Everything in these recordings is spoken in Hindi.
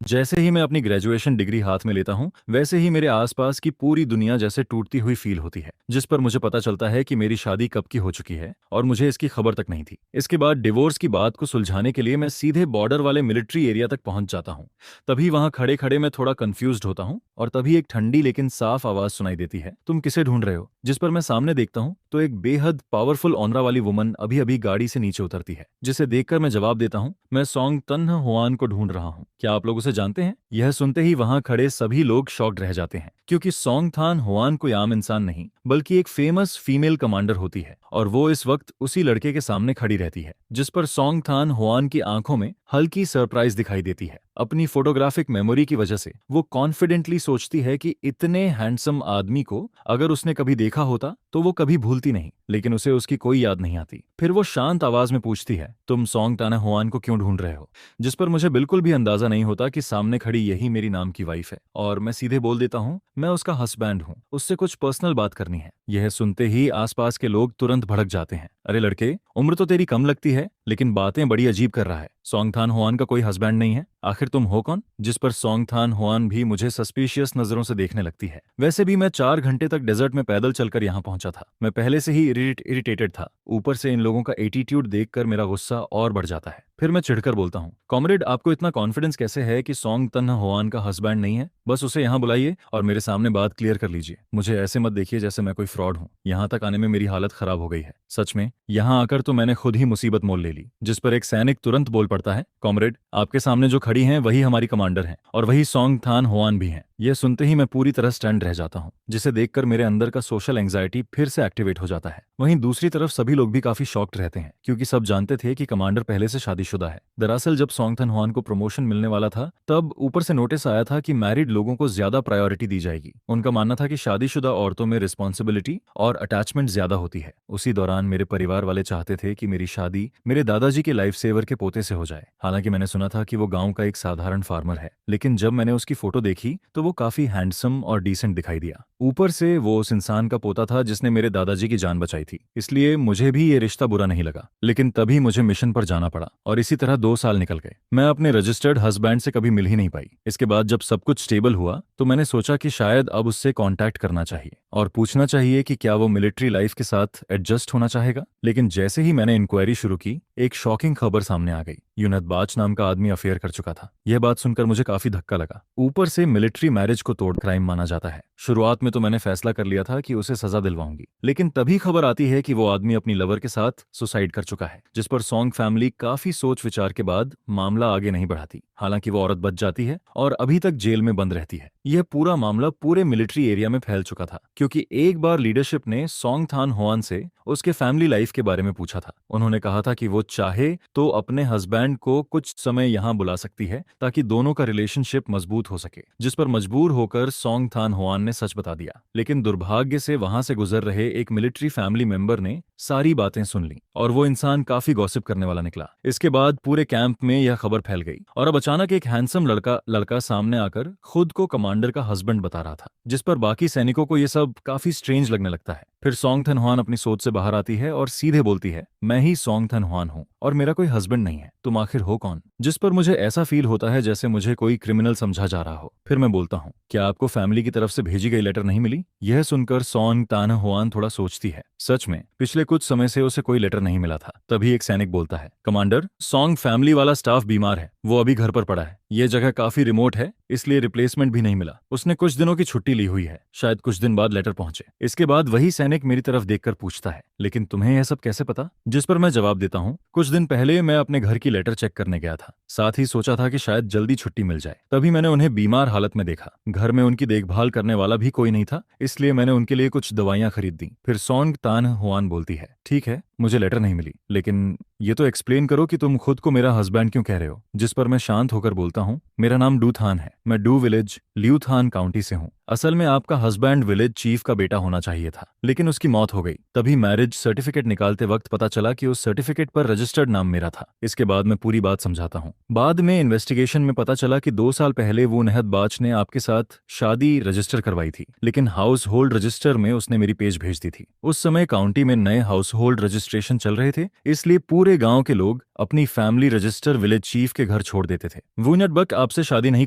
जैसे ही मैं अपनी ग्रेजुएशन डिग्री हाथ में लेता हूँ वैसे ही मेरे आसपास की पूरी दुनिया जैसे टूटती हुई फील होती है, जिस पर मुझे पता चलता है कि मेरी शादी कब की हो चुकी है और मुझे इसकी खबर तक नहीं थी। इसके बाद डिवोर्स की बात को सुलझाने के लिए मैं सीधे बॉर्डर वाले मिलिट्री एरिया तक पहुंच जाता हूँ। तभी वहां खड़े खड़े मैं थोड़ा कंफ्यूज्ड होता हूँ और तभी एक ठंडी लेकिन साफ आवाज सुनाई देती है, तुम किसे ढूंढ रहे हो? जिस पर मैं सामने देखता हूँ तो एक बेहद पावरफुल ऑनरा वाली वुमन अभी अभी गाड़ी से नीचे उतरती है, जिसे देखकर मैं जवाब देता हूँ, मैं सॉन्ग तन्ह हुआन को ढूंढ रहा हूँ, क्या आप लोग उसे जानते हैं? यह सुनते ही वहां खड़े सभी लोग शॉक्ड रह जाते हैं, क्योंकि सॉन्ग थान हुआन कोई आम इंसान नहीं बल्कि एक फेमस फीमेल कमांडर होती है और वो इस वक्त उसी लड़के के सामने खड़ी रहती है, जिस पर सॉन्ग थान हुआन की आंखों में हल्की सरप्राइज दिखाई देती है। अपनी फोटोग्राफिक मेमोरी की वजह से वो कॉन्फिडेंटली सोचती है कि इतने हैंडसम आदमी को अगर उसने कभी देखा होता तो वो कभी भूलती नहीं, लेकिन उसे उसकी कोई याद नहीं आती। फिर वो शांत आवाज में पूछती है, तुम सॉन्ग ताना हुआन को क्यों ढूंढ रहे हो? जिस पर मुझे बिल्कुल भी अंदाजा नहीं होता कि सामने खड़ी यही मेरी नाम की वाइफ है, और मैं सीधे बोल देता हूँ, मैं उसका हस्बैंड हूँ, उससे कुछ पर्सनल बात करनी है। यह सुनते ही आसपास के लोग तुरंत भड़क जाते हैं, अरे लड़के, उम्र तो तेरी कम लगती है लेकिन बातें बड़ी अजीब कर रहा है, सॉन्ग थान हुआन का कोई हस्बैंड नहीं है, आखिर तुम हो कौन? जिस पर सॉन्ग थान हुआन भी मुझे सस्पिशियस नजरों से देखने लगती है। वैसे भी मैं 4 घंटे तक डेजर्ट में पैदल चलकर यहाँ पहुंचा था, मैं पहले से ही इरिटेटेड था, ऊपर से इन लोगों का एटीट्यूड देखकर मेरा गुस्सा और बढ़ जाता है। फिर मैं चिढ़कर बोलता हूँ, कॉमरेड, आपको इतना कॉन्फिडेंस कैसे है कि सॉन्ग तन्हा हुआन का हस्बैंड नहीं है? बस उसे यहाँ बुलाइए और मेरे सामने बात क्लियर कर लीजिए, मुझे ऐसे मत देखिए जैसे मैं कोई फ्रॉड हूँ। यहाँ तक आने में मेरी हालत खराब हो गई है, सच में यहाँ आकर तो मैंने खुद ही मुसीबत मोल ले ली। जिस पर एक सैनिक तुरंत बोल पड़ता है, कॉमरेड, आपके सामने जो खड़ी हैं वही हमारी कमांडर हैं और वही सॉन्ग थान हुआन भी हैं। यह सुनते ही मैं पूरी तरह स्टैंड रह जाता हूँ, जिसे देखकर मेरे अंदर का सोशल एंग्जाइटी फिर से एक्टिवेट हो जाता है। वहीं दूसरी तरफ सभी लोग भी काफी शॉक्ड रहते हैं, क्योंकि सब जानते थे कि कमांडर पहले से शादीशुदा है। दरअसल जब सॉन्ग थान हुआन को प्रमोशन मिलने वाला था तब ऊपर से नोटिस आया था कि मैरिड लोगों को ज्यादा प्रायोरिटी दी जाएगी। उनका मानना था कि शादीशुदा औरतों में रिस्पॉन्सिबिलिटी और अटैचमेंट ज्यादा होती है। उसी दौरान मेरे परिवार वाले चाहते थे कि मेरी शादी मेरे दादाजी के लाइफ सेवर के पोते से हो जाए। हालांकि मैंने सुना था कि वो गांव का एक साधारण फार्मर है, लेकिन जब मैंने उसकी फोटो देखी तो वो काफी हैंडसम और डिसेंट दिखाई दिया। ऊपर से वो उस इंसान का पोता था जिसने मेरे दादाजी की जान बचाई थी, इसलिए मुझे भी ये रिश्ता बुरा नहीं लगा। लेकिन तभी मुझे मिशन पर जाना पड़ा और इसी तरह 2 साल निकल गए। मैं अपने रजिस्टर्ड हस्बैंड से कभी मिल ही नहीं पाई। इसके बाद जब सब कुछ स्टेबल हुआ तो मैंने सोचा कि शायद अब उससे कांटेक्ट करना चाहिए और पूछना चाहिए कि क्या वो मिलिट्री लाइफ के साथ एडजस्ट होना चाहेगा। लेकिन जैसे ही मैंने इंक्वायरी शुरू की, एक शॉकिंग खबर सामने आ गई। यूनत बाच नाम का आदमी अफेयर कर चुका था। यह बात सुनकर मुझे काफी धक्का लगा। ऊपर से मिलिट्री मैरिज को तोड़ क्राइम माना जाता है। शुरुआत में तो मैंने फैसला कर लिया था कि उसे सजा दिलवाऊंगी, लेकिन तभी खबर आती है कि वो आदमी अपनी लवर के साथ सुसाइड कर चुका है, जिस पर सॉन्ग फैमिली काफी सोच विचार के बाद मामला आगे नहीं बढ़ाती। हालांकि वो औरत बच जाती है और अभी तक जेल में बंद रहती है। यह पूरा मामला पूरे मिलिट्री एरिया में फैल चुका था, क्योंकि एक बार लीडरशिप ने सॉन्ग थान हुआन से उसके फैमिली लाइफ के बारे में पूछा था। उन्होंने कहा था कि वो चाहे तो अपने हस्बैंड को कुछ समय यहाँ बुला सकती है ताकि दोनों का रिलेशनशिप मजबूत हो सके, जिस पर मजबूर होकर सॉन्ग थान हुआन ने सच बता दिया। लेकिन दुर्भाग्य से वहां से गुजर रहे एक मिलिट्री फैमिली मेंबर ने सारी बातें सुन ली और वो इंसान काफी गॉसिप करने वाला निकला। इसके बाद पूरे कैंप में यह खबर फैल गई और अब अचानक एक हैंडसम लड़का सामने आकर खुद को कमांडर का हस्बैंड बता रहा था, जिस पर बाकी सैनिकों को यह सब काफी स्ट्रेंज लगने लगता है। फिर सॉन्ग थन हुआन अपनी सोच से बाहर आती है और सीधे बोलती है, मैं ही सॉन्ग थन हुआन हूँ और मेरा कोई हस्बैंड नहीं है, तुम आखिर हो कौन? जिस पर मुझे ऐसा फील होता है जैसे मुझे कोई क्रिमिनल समझा जा रहा हो। फिर मैं बोलता हूँ, क्या आपको फैमिली की तरफ से भेजी गई लेटर नहीं मिली? यह सुनकर सॉन्ग तान हुआन थोड़ा सोचती है। सच में पिछले कुछ समय से उसे कोई लेटर नहीं मिला था। तभी एक सैनिक बोलता है, कमांडर, सॉन्ग फैमिली वाला स्टाफ बीमार है, वो अभी घर पर पड़ा है। यह जगह काफी रिमोट है, इसलिए रिप्लेसमेंट भी नहीं मिला। उसने कुछ दिनों की छुट्टी ली हुई है, शायद कुछ दिन बाद लेटर पहुंचे। इसके बाद वही सैनिक मेरी तरफ देखकर पूछता है, लेकिन तुम्हें यह सब कैसे पता? जिस पर मैं जवाब देता हूँ, कुछ दिन पहले मैं अपने घर की लेटर चेक करने गया था, साथ ही सोचा था कि शायद जल्दी छुट्टी मिल जाए। तभी मैंने उन्हें बीमार हालत में देखा। घर में उनकी देखभाल करने वाला भी कोई नहीं था, इसलिए मैंने उनके लिए कुछ दवाइयां खरीद दी। फिर सॉन्ग तान हुआन बोलती है, ठीक है, मुझे लेटर नहीं मिली, लेकिन ये तो एक्सप्लेन करो कि तुम खुद को मेरा हस्बैंड क्यों कह रहे हो? जिस पर मैं शांत होकर बोलता हूँ, मेरा नाम डू थान है, मैं डू विलेज ल्यू थान काउंटी से हूँ। असल में आपका हस्बैंड विलेज चीफ का बेटा होना चाहिए था, लेकिन उसकी मौत हो गई। तभी मैरिज सर्टिफिकेट निकालते वक्त पता चला कि उस सर्टिफिकेट पर रजिस्टर्ड नाम मेरा था। इसके बाद मैं पूरी बात समझाता हूँ। बाद में इन्वेस्टिगेशन में पता चला कि 2 साल पहले वो नेहद बाच ने आपके साथ शादी रजिस्टर करवाई थी, लेकिन हाउस होल्ड रजिस्टर में उसने मेरी पेज भेज दी थी। उस समय काउंटी में नए हाउस होल्ड रजिस्ट्री रजिस्ट्रेशन चल रहे थे, इसलिए पूरे गांव के लोग अपनी फैमिली रजिस्टर विलेज चीफ के घर छोड़ देते थे। वूनट बक आपसे शादी नहीं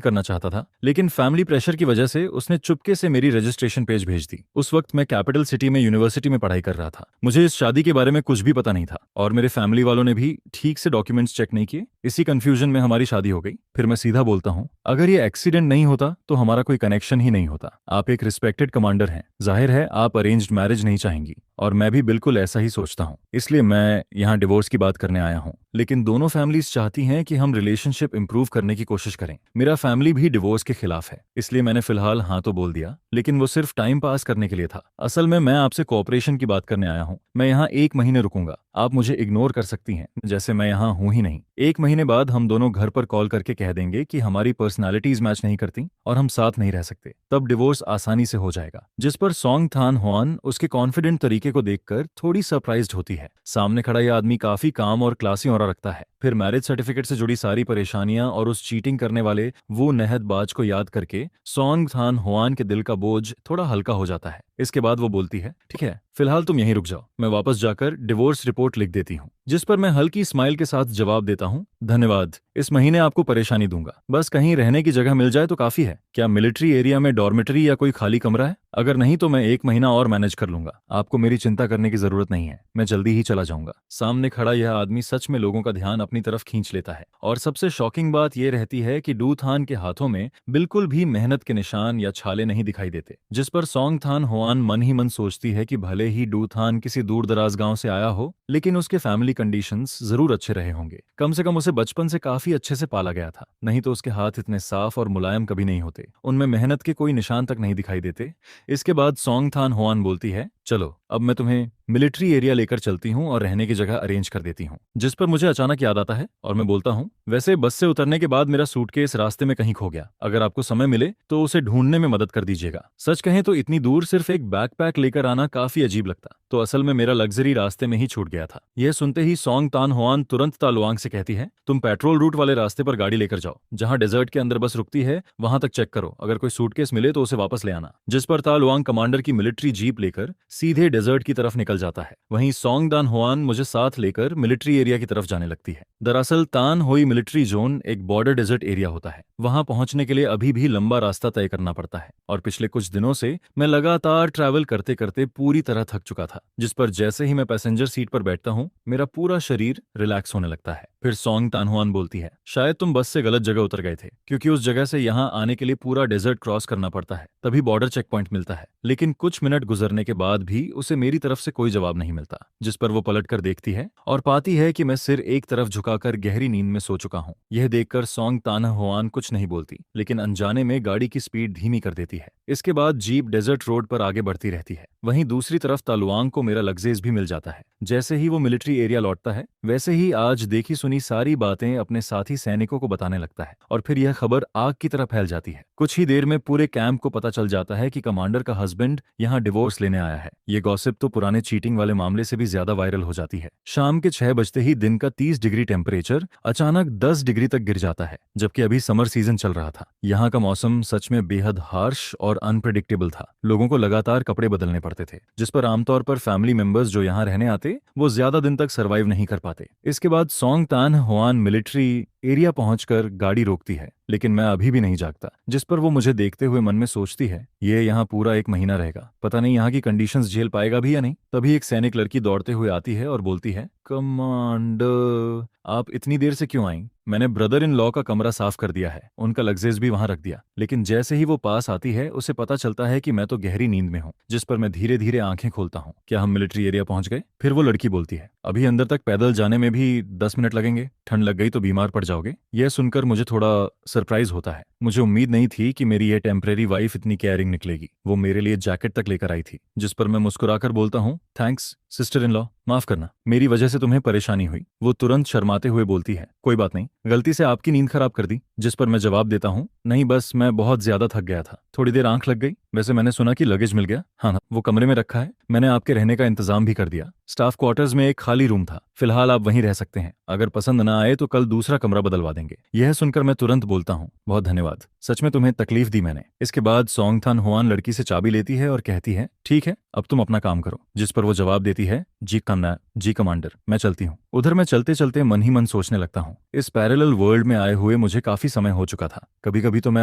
करना चाहता था, लेकिन फैमिली प्रेशर की वजह से उसने चुपके से मेरी रजिस्ट्रेशन पेज भेज दी। उस वक्त मैं कैपिटल सिटी में यूनिवर्सिटी में पढ़ाई कर रहा था। मुझे इस शादी के बारे में कुछ भी पता नहीं था और मेरे फैमिली वालों ने भी ठीक से डॉक्यूमेंट्स चेक नहीं किए। इसी कंफ्यूजन में हमारी शादी हो गई। फिर मैं सीधा बोलता हूँ, अगर ये एक्सीडेंट नहीं होता तो हमारा कोई कनेक्शन ही नहीं होता। आप एक रिस्पेक्टेड कमांडर हैं, जाहिर है आप अरेंज्ड मैरिज नहीं चाहेंगी, और मैं भी बिल्कुल ऐसा ही सोचता हूँ, इसलिए मैं यहाँ डिवोर्स की बात करने आया हूँ। लेकिन दोनों फैमिलीज चाहती हैं कि हम रिलेशनशिप इंप्रूव करने की कोशिश करें। मेरा फैमिली भी डिवोर्स के खिलाफ है, इसलिए मैंने फिलहाल हाँ तो बोल दिया, लेकिन वो सिर्फ टाइम पास करने के लिए था। असल में मैं आपसे कोऑपरेशन की बात करने आया हूँ। मैं यहाँ 1 महीने रुकूंगा। आप मुझे इग्नोर कर सकती हैं जैसे मैं यहाँ हूँ ही नहीं। 1 महीने बाद हम दोनों घर पर कॉल करके कह देंगे कि हमारी पर्सनालिटीज मैच नहीं करती और हम साथ नहीं रह सकते। तब डिवोर्स आसानी से हो जाएगा। जिस पर सोंग थान हुआन उसके कॉन्फिडेंट तरीके को देखकर थोड़ी सरप्राइज्ड होती है। सामने खड़ा यह आदमी काफी काम और क्लासी ऑरा रखता है। फिर मैरिज सर्टिफिकेट से जुड़ी सारी परेशानियां और उस चीटिंग करने वाले वो नहदबाज को याद करके सोंग थान हुआन के दिल का बोझ थोड़ा हल्का हो जाता है। इसके बाद वो बोलती है, ठीक है, फिलहाल तुम यहीं रुक जाओ, मैं वापस जाकर डिवोर्स रिपोर्ट लिख देती हूँ। जिस पर मैं हल्की स्माइल के साथ जवाब देता हूँ, धन्यवाद, इस महीने आपको परेशानी दूंगा, बस कहीं रहने की जगह मिल जाए तो काफी है। क्या मिलिट्री एरिया में डॉर्मेटरी या कोई खाली कमरा है? अगर नहीं तो मैं 1 महीना और मैनेज कर लूंगा। आपको मेरी चिंता करने की जरूरत नहीं है, मैं जल्दी ही चला जाऊंगा। सामने खड़ा यह आदमी सच में लोगों का ध्यान अपनी तरफ खींच लेता है। और सबसे शॉकिंग बात यह रहती है कि डू थान के हाथों में बिल्कुल भी मेहनत के निशान या छाले नहीं दिखाई देते। जिस पर सोंग थान हुआन मन ही मन सोचती है कि भले ही डू थान किसी दूर दराज गांव से आया हो, लेकिन उसके फैमिली कंडीशंस जरूर अच्छे रहे होंगे। कम से कम उसे बचपन से काफी अच्छे से पाला गया था, नहीं तो उसके हाथ इतने साफ और मुलायम कभी नहीं होते। उनमें मेहनत के कोई निशान तक नहीं दिखाई देते। इसके बाद सोंग थान हुआन बोलती है, चलो अब मैं तुम्हें मिलिट्री एरिया लेकर चलती हूँ और रहने की जगह अरेंज कर देती हूँ। जिस पर मुझे अचानक याद आता है और मैं बोलता हूँ, वैसे बस से उतरने के बाद मेरा सूटकेस रास्ते में कहीं खो गया। अगर आपको समय मिले तो उसे ढूंढने में मदद कर दीजिएगा। सच कहें तो इतनी दूर सिर्फ एक बैकपैक लेकर आना काफी अजीब लगता, तो असल में मेरा लग्जरी रास्ते में ही छूट गया था। यह सुनते ही सोंग तान हुआन तुरंत तालुआंग से कहती है, तुम पेट्रोल रूट वाले रास्ते पर गाड़ी लेकर जाओ, जहां डेजर्ट के अंदर बस रुकती है वहां तक चेक करो, अगर कोई सूटकेस मिले तो उसे वापस ले आना। जिस पर तालुआंग कमांडर की मिलिट्री जीप लेकर सीधे डेजर्ट की तरफ निकल जाता है। वहीं सोंग दान हुआन मुझे साथ लेकर मिलिट्री एरिया की तरफ जाने लगती है। दरअसल तान होई मिलिट्री जोन एक बॉर्डर डेजर्ट एरिया होता है। वहां पहुंचने के लिए अभी भी लंबा रास्ता तय करना पड़ता है और पिछले कुछ दिनों से मैं लगातार ट्रैवल करते करते पूरी तरह थक चुका था। जिस पर जैसे ही मैं पैसेंजर सीट पर बैठता हूँ, मेरा पूरा शरीर रिलैक्स होने लगता है। फिर सोंग तान हुआन बोलती है, शायद तुम बस से गलत जगह उतर गए थे, क्योंकि उस जगह से यहाँ आने के लिए पूरा डेजर्ट क्रॉस करना पड़ता है, तभी बॉर्डर चेक पॉइंट मिलता है। लेकिन कुछ मिनट गुजरने के बाद भी उसे मेरी तरफ से कोई जवाब नहीं मिलता। जिस पर वो पलट कर देखती है और पाती है कि मैं सिर एक तरफ झुकाकर गहरी नींद में सो चुका हूँ। यह देखकर सोंग तान हुआन कुछ नहीं बोलती, लेकिन अनजाने में गाड़ी की स्पीड धीमी कर देती है। इसके बाद जीप डेजर्ट रोड पर आगे बढ़ती रहती है। वहीं दूसरी तरफ तालुआंग को मेरा लग्जेज भी मिल जाता है। जैसे ही वो मिलिट्री एरिया लौटता है, वैसे ही आज देखी सुनी सारी बातें अपने साथी सैनिकों को बताने लगता है और फिर यह खबर आग की तरह फैल जाती है। कुछ ही देर में पूरे कैंप को पता चल जाता है कि कमांडर का हस्बैंड यहाँ डिवोर्स लेने आया है। ये गॉसिप तो पुराने चीटिंग वाले मामले से भी ज्यादा वायरल हो जाती है। शाम के 6 बजते ही दिन का 30 डिग्री टेम्परेचर अचानक 10 डिग्री तक गिर जाता है, जबकि अभी समर सीजन चल रहा था। यहाँ का मौसम सच में बेहद हार्श और अनप्रेडिक्टेबल था। लोगों को लगातार कपड़े बदलने पड़ते थे, जिस पर आमतौर पर फैमिली मेंबर्स जो यहाँ रहने आते वो ज्यादा दिन तक सरवाइव नहीं कर पाते। इसके बाद सोंग तान हुआन मिलिट्री एरिया पहुंचकर गाड़ी रोकती है, लेकिन मैं अभी भी नहीं जागता। जिस पर वो मुझे देखते हुए मन में सोचती है, ये यहाँ पूरा 1 महीना रहेगा, पता नहीं यहाँ की कंडीशंस झेल पाएगा भी या नहीं। तभी एक सैनिक लड़की दौड़ते हुए आती है और बोलती है, कमांडर आप इतनी देर से क्यों आई? मैंने ब्रदर इन लॉ का कमरा साफ कर दिया है, उनका लग्जेज भी वहां रख दिया। लेकिन जैसे ही वो पास आती है, उसे पता चलता है कि मैं तो गहरी नींद में हूँ। जिस पर मैं धीरे धीरे आंखें खोलता हूँ। क्या हम मिलिट्री एरिया पहुंच गए? फिर वो लड़की बोलती है, अभी अंदर तक पैदल जाने में भी 10 मिनट लगेंगे, ठंड लग गई तो बीमार पड़ जाओगे। यह सुनकर मुझे थोड़ा सरप्राइज होता है। मुझे उम्मीद नहीं थी कि मेरी ये टेम्परेरी वाइफ इतनी केयरिंग निकलेगी। वो मेरे लिए जैकेट तक लेकर आई थी। जिस पर मैं मुस्कुराकर बोलता हूँ, थैंक्स सिस्टर इन लॉ, माफ करना, मेरी वजह से तुम्हें परेशानी हुई। वो तुरंत शर्माते हुए बोलती है, कोई बात नहीं, गलती से आपकी नींद खराब कर दी। जिस पर मैं जवाब देता हूँ, नहीं बस मैं बहुत ज्यादा थक गया था, थोड़ी देर आंख लग गई। वैसे मैंने सुना कि लगेज मिल गया। हाँ, वो कमरे में रखा है, मैंने आपके रहने का इंतजाम भी कर दिया। स्टाफ क्वार्टर्स में एक खाली रूम था, फिलहाल आप वहीं रह सकते हैं। अगर पसंद न आए तो कल दूसरा कमरा बदलवा देंगे। यह सुनकर मैं तुरंत बोलता हूँ, बहुत धन्यवाद, सच में तुम्हें तकलीफ दी मैंने। इसके बाद सोंग थान हुआन लड़की से चाबी लेती है और कहती है, ठीक है अब तुम अपना काम करो। जिस पर वो जवाब देती है, जी कन्ना जी कमांडर, मैं चलती हूँ। उधर मैं चलते चलते मन ही मन सोचने लगता हूँ, इस पैरेलल वर्ल्ड में आए हुए मुझे काफी समय हो चुका था। कभी कभी तो मैं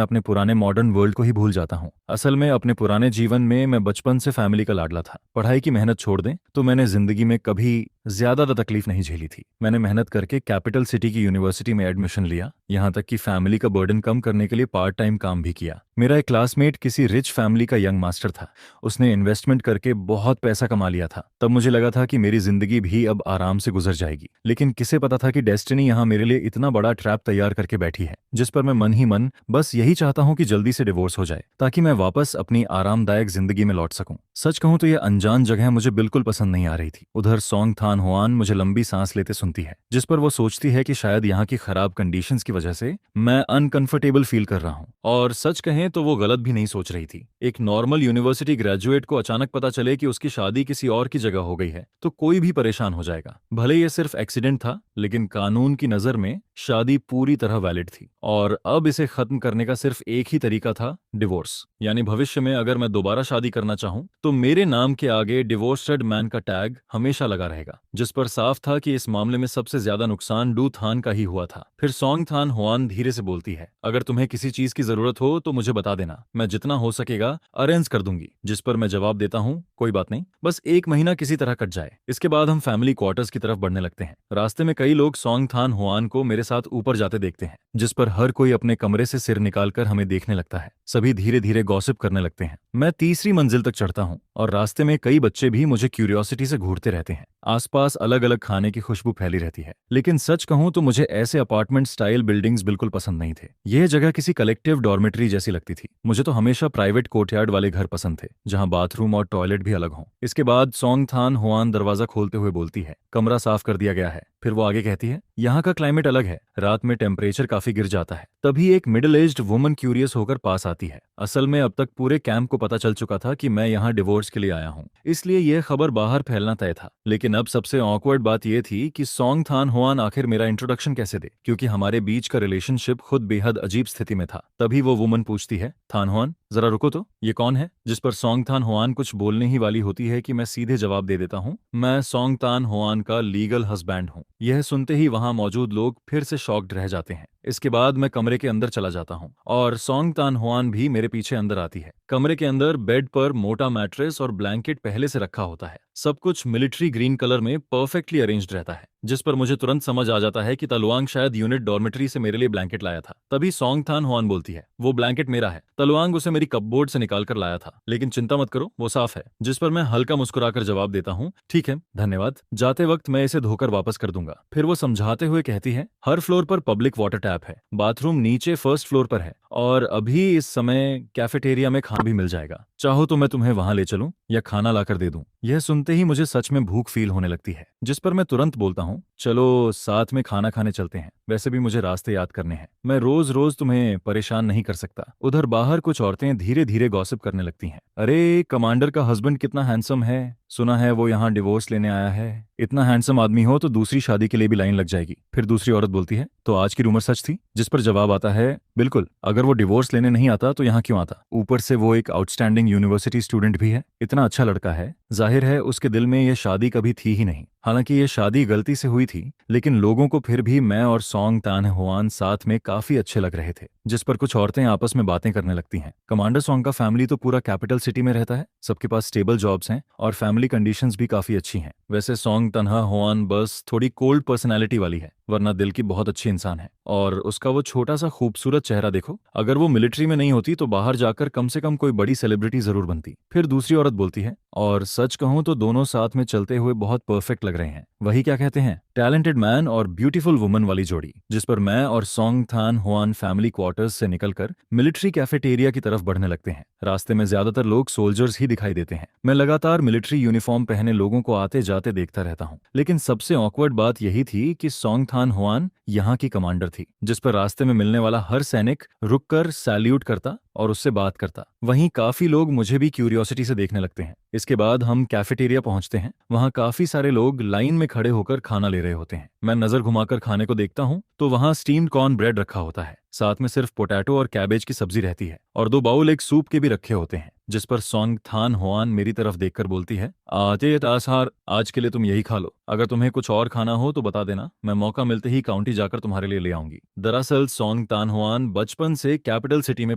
अपने पुराने मॉडर्न वर्ल्ड को ही भूल जाता हूँ। असल में अपने पुराने जीवन में मैं बचपन से फैमिली का लाडला था। पढ़ाई की मेहनत छोड़ दें तो मैंने जिंदगी में कभी ज्यादा तकलीफ नहीं झेली थी। मैंने मेहनत करके कैपिटल सिटी की यूनिवर्सिटी में एडमिशन लिया, यहाँ तक कि फैमिली का बर्डन कम करने के लिए पार्ट टाइम काम भी किया। मेरा एक क्लासमेट किसी रिच फैमिली का यंग मास्टर था। उसने इन्वेस्टमेंट करके बहुत पैसा कमा लिया था। तब मुझे लगा था कि मेरी जिंदगी भी अब आराम से गुजर जाएगी, लेकिन किसे पता था कि डेस्टिनी यहाँ मेरे लिए इतना बड़ा ट्रैप तैयार करके बैठी है, जिस पर मैं मन ही मन बस यही चाहता हूँ कि जल्दी से डिवोर्स हो जाए ताकि मैं वापस अपनी आरामदायक जिंदगी में लौट सकूं। सच कहूं तो यह अनजान जगह मुझे बिल्कुल पसंद नहीं आ रही थी। उधर सोंग थान हुआन मुझे लंबी सांस लेते सुनती है, जिस पर वो सोचती है कि शायद यहाँ की खराब कंडीशंस की वजह से मैं अनकंफर्टेबल फील कर रहा हूँ। और सच कहें तो वो गलत भी नहीं सोच रही थी। एक नॉर्मल यूनिवर्सिटी ग्रेजुएट को अचानक पता चले कि उसकी शादी किसी और की जगह हो गई है तो कोई भी परेशान हो जाएगा। भले ये सिर्फ एक्सीडेंट था, लेकिन कानून की नजर में शादी पूरी तरह वैलिड थी और अब इसे खत्म करने का सिर्फ एक ही तरीका था, डिवोर्स। यानी भविष्य में अगर मैं दोबारा शादी करना चाहूं तो मेरे नाम के आगे डिवोर्स्ड मैन का टैग हमेशा लगा रहेगा, जिस पर साफ था कि इस मामले में सबसे ज्यादा नुकसान डू थान का ही हुआ था। फिर सोंग थान हुआन धीरे से बोलती है, अगर तुम्हें किसी चीज की जरूरत हो तो मुझे बता देना, मैं जितना हो सकेगा अरेंज कर दूंगी। जिस पर मैं जवाब देता हूँ, कोई बात नहीं, बस एक महीना किसी तरह कट जाए। इसके बाद हम फैमिली क्वार्टर्स की तरफ बढ़ने लगते हैं। रास्ते में कई लोग सोंग थान हुआन को मेरे साथ ऊपर जाते देखते हैं, जिस पर हर कोई अपने कमरे से सिर निकालकर हमें देखने लगता है। सभी धीरे धीरे गॉसिप करने लगते हैं। मैं तीसरी मंजिल तक चढ़ता हूँ और रास्ते में कई बच्चे भी मुझे क्यूरियोसिटी से घूरते रहते हैं। आसपास अलग अलग खाने की खुशबू फैली रहती है, लेकिन सच कहूं तो मुझे ऐसे अपार्टमेंट स्टाइल बिल्डिंग्स बिल्कुल पसंद नहीं थे। यह जगह किसी कलेक्टिव डॉर्मेट्री जैसी लगती थी। मुझे तो हमेशा प्राइवेट कोर्टयार्ड वाले घर पसंद थे, जहां बाथरूम और टॉयलेट भी अलग हों। इसके बाद सोंग थान हुआन दरवाजा खोलते हुए बोलती है, कमरा साफ कर दिया गया है। फिर वो आगे कहती है, यहाँ का क्लाइमेट अलग है, रात में टेम्परेचर काफी गिर जाता है। तभी एक मिडिल एज्ड वुमन क्यूरियस होकर पास आती है। असल में अब तक पूरे कैंप को पता चल चुका था कि मैं यहाँ डिवोर्स के लिए आया हूँ, इसलिए यह खबर बाहर फैलना तय था। लेकिन अब सबसे ऑकवर्ड बात यह थी कि सोंग थान हुआन आखिर मेरा इंट्रोडक्शन कैसे दे, क्योंकि हमारे बीच का रिलेशनशिप खुद बेहद अजीब स्थिति में था। तभी वो वुमन पूछती है, थान हुआन जरा रुको तो, ये कौन है? जिस पर सोंग थान हुआन कुछ बोलने ही वाली होती है कि मैं सीधे जवाब दे देता हूँ, मैं सोंग थान हुआन का लीगल हस्बैंड हूँ। यह सुनते ही वहां मौजूद लोग फिर से शॉक्ड रह जाते हैं। इसके बाद मैं कमरे के अंदर चला जाता हूँ और सोंग थान हुआन भी मेरे पीछे अंदर आती है। कमरे के अंदर बेड पर मोटा मैट्रेस और ब्लैंकेट पहले से रखा होता है। सब कुछ मिलिट्री ग्रीन कलर में परफेक्टली अरेंज्ड रहता है, जिस पर मुझे तुरंत समझ आ जाता है कि तलवांग शायद यूनिट डॉर्मेट्री से मेरे लिए ब्लैंकेट लाया था। तभी सोंग थान हुआन बोलती है, वो ब्लैंकेट मेरा है, तलवांग उसे मेरी कपबोर्ड से निकाल कर लाया था, लेकिन चिंता मत करो, वो साफ है। जिस पर मैं हल्का मुस्कुराकर जवाब देता हूँ, ठीक है, धन्यवाद, जाते वक्त मैं इसे धोकर वापस कर दूंगा। फिर वो समझाते हुए कहती है, हर फ्लोर पर पब्लिक वाटर टैप है, बाथरूम नीचे फर्स्ट फ्लोर पर है और अभी इस समय कैफेटेरिया में खाना भी मिल जाएगा। चाहो तो मैं तुम्हें वहां ले चलूं या खाना लाकर दे दूं। यह सुनते ही मुझे सच में भूख फील होने लगती है, जिस पर मैं तुरंत बोलता हूँ, चलो साथ में खाना खाने चलते हैं, वैसे भी मुझे रास्ते याद करने हैं, मैं रोज रोज तुम्हें परेशान नहीं कर सकता। उधर बाहर कुछ औरतें धीरे धीरे गॉसिप करने लगती हैं, अरे कमांडर का हस्बैंड कितना हैंडसम है, सुना है वो यहाँ डिवोर्स लेने आया है, इतना हैंडसम आदमी हो तो दूसरी शादी के लिए भी लाइन लग जाएगी। फिर दूसरी औरत बोलती है, तो आज की रूमर सच थी? जिस पर जवाब आता है, बिल्कुल, अगर वो डिवोर्स लेने नहीं आता तो यहाँ क्यों आता? ऊपर से वो एक आउटस्टैंडिंग यूनिवर्सिटी स्टूडेंट भी है, इतना अच्छा लड़का है, जाहिर है उसके दिल में यह शादी कभी थी ही नहीं। हालांकि ये शादी गलती से हुई थी, लेकिन लोगों को फिर भी मैं और सोंग थान हुआन साथ में काफी अच्छे लग रहे थे। जिस पर कुछ औरतें आपस में बातें करने लगती हैं। कमांडर सोंग का फैमिली तो पूरा कैपिटल सिटी में रहता है, सबके पास स्टेबल जॉब्स हैं और फैमिली कंडीशंस भी काफी अच्छी हैं। वैसे सोंग तन्हा हुआन बस थोड़ी कोल्ड पर्सनैलिटी वाली है, वरना दिल की बहुत अच्छी इंसान है। और उसका वो छोटा सा खूबसूरत चेहरा देखो, अगर वो मिलिट्री में नहीं होती तो बाहर जाकर कम से कम कोई बड़ी सेलिब्रिटी जरूर बनती। फिर दूसरी औरत बोलती है, और सच कहूं तो दोनों साथ में चलते हुए बहुत परफेक्ट लग रहे हैं, वही क्या कहते हैं, टैलेंटेड मैन और ब्यूटीफुल वुमन वाली जोड़ी। जिस पर मैं और सोंग थान हुआन फैमिली क्वार्टर्स से निकलकर मिलिट्री कैफेटेरिया की तरफ बढ़ने लगते हैं। रास्ते में ज्यादातर लोग सोल्जर्स ही दिखाई देते हैं। मैं लगातार मिलिट्री यूनिफॉर्म पहने लोगों को आते जाते देखता रहता हूँ, लेकिन सबसे ऑकवर्ड बात यही थी कि सोंग थान हुआन यहाँ की कमांडर थी, जिस पर रास्ते में मिलने वाला हर सैनिक रुककर सैल्यूट करता और उससे बात करता। वहीं काफी लोग मुझे भी क्यूरियोसिटी से देखने लगते हैं। इसके बाद हम कैफेटेरिया पहुंचते हैं। वहां काफी सारे लोग लाइन में खड़े होकर खाना ले रहे होते हैं। मैं नजर घुमाकर खाने को देखता हूं तो वहां स्टीम्ड कॉर्न ब्रेड रखा होता है, साथ में सिर्फ पोटैटो और कैबेज की सब्जी रहती है और 2 बाउल एक सूप के भी रखे होते हैं। जिस पर सोंग थान होआन मेरी तरफ देखकर बोलती है, आते आसार, आज के लिए तुम यही खा लो। अगर तुम्हें कुछ और खाना हो तो बता देना, मैं मौका मिलते ही काउंटी जाकर तुम्हारे लिए ले आऊंगी। दरअसल सोंग तान होआन बचपन से कैपिटल सिटी में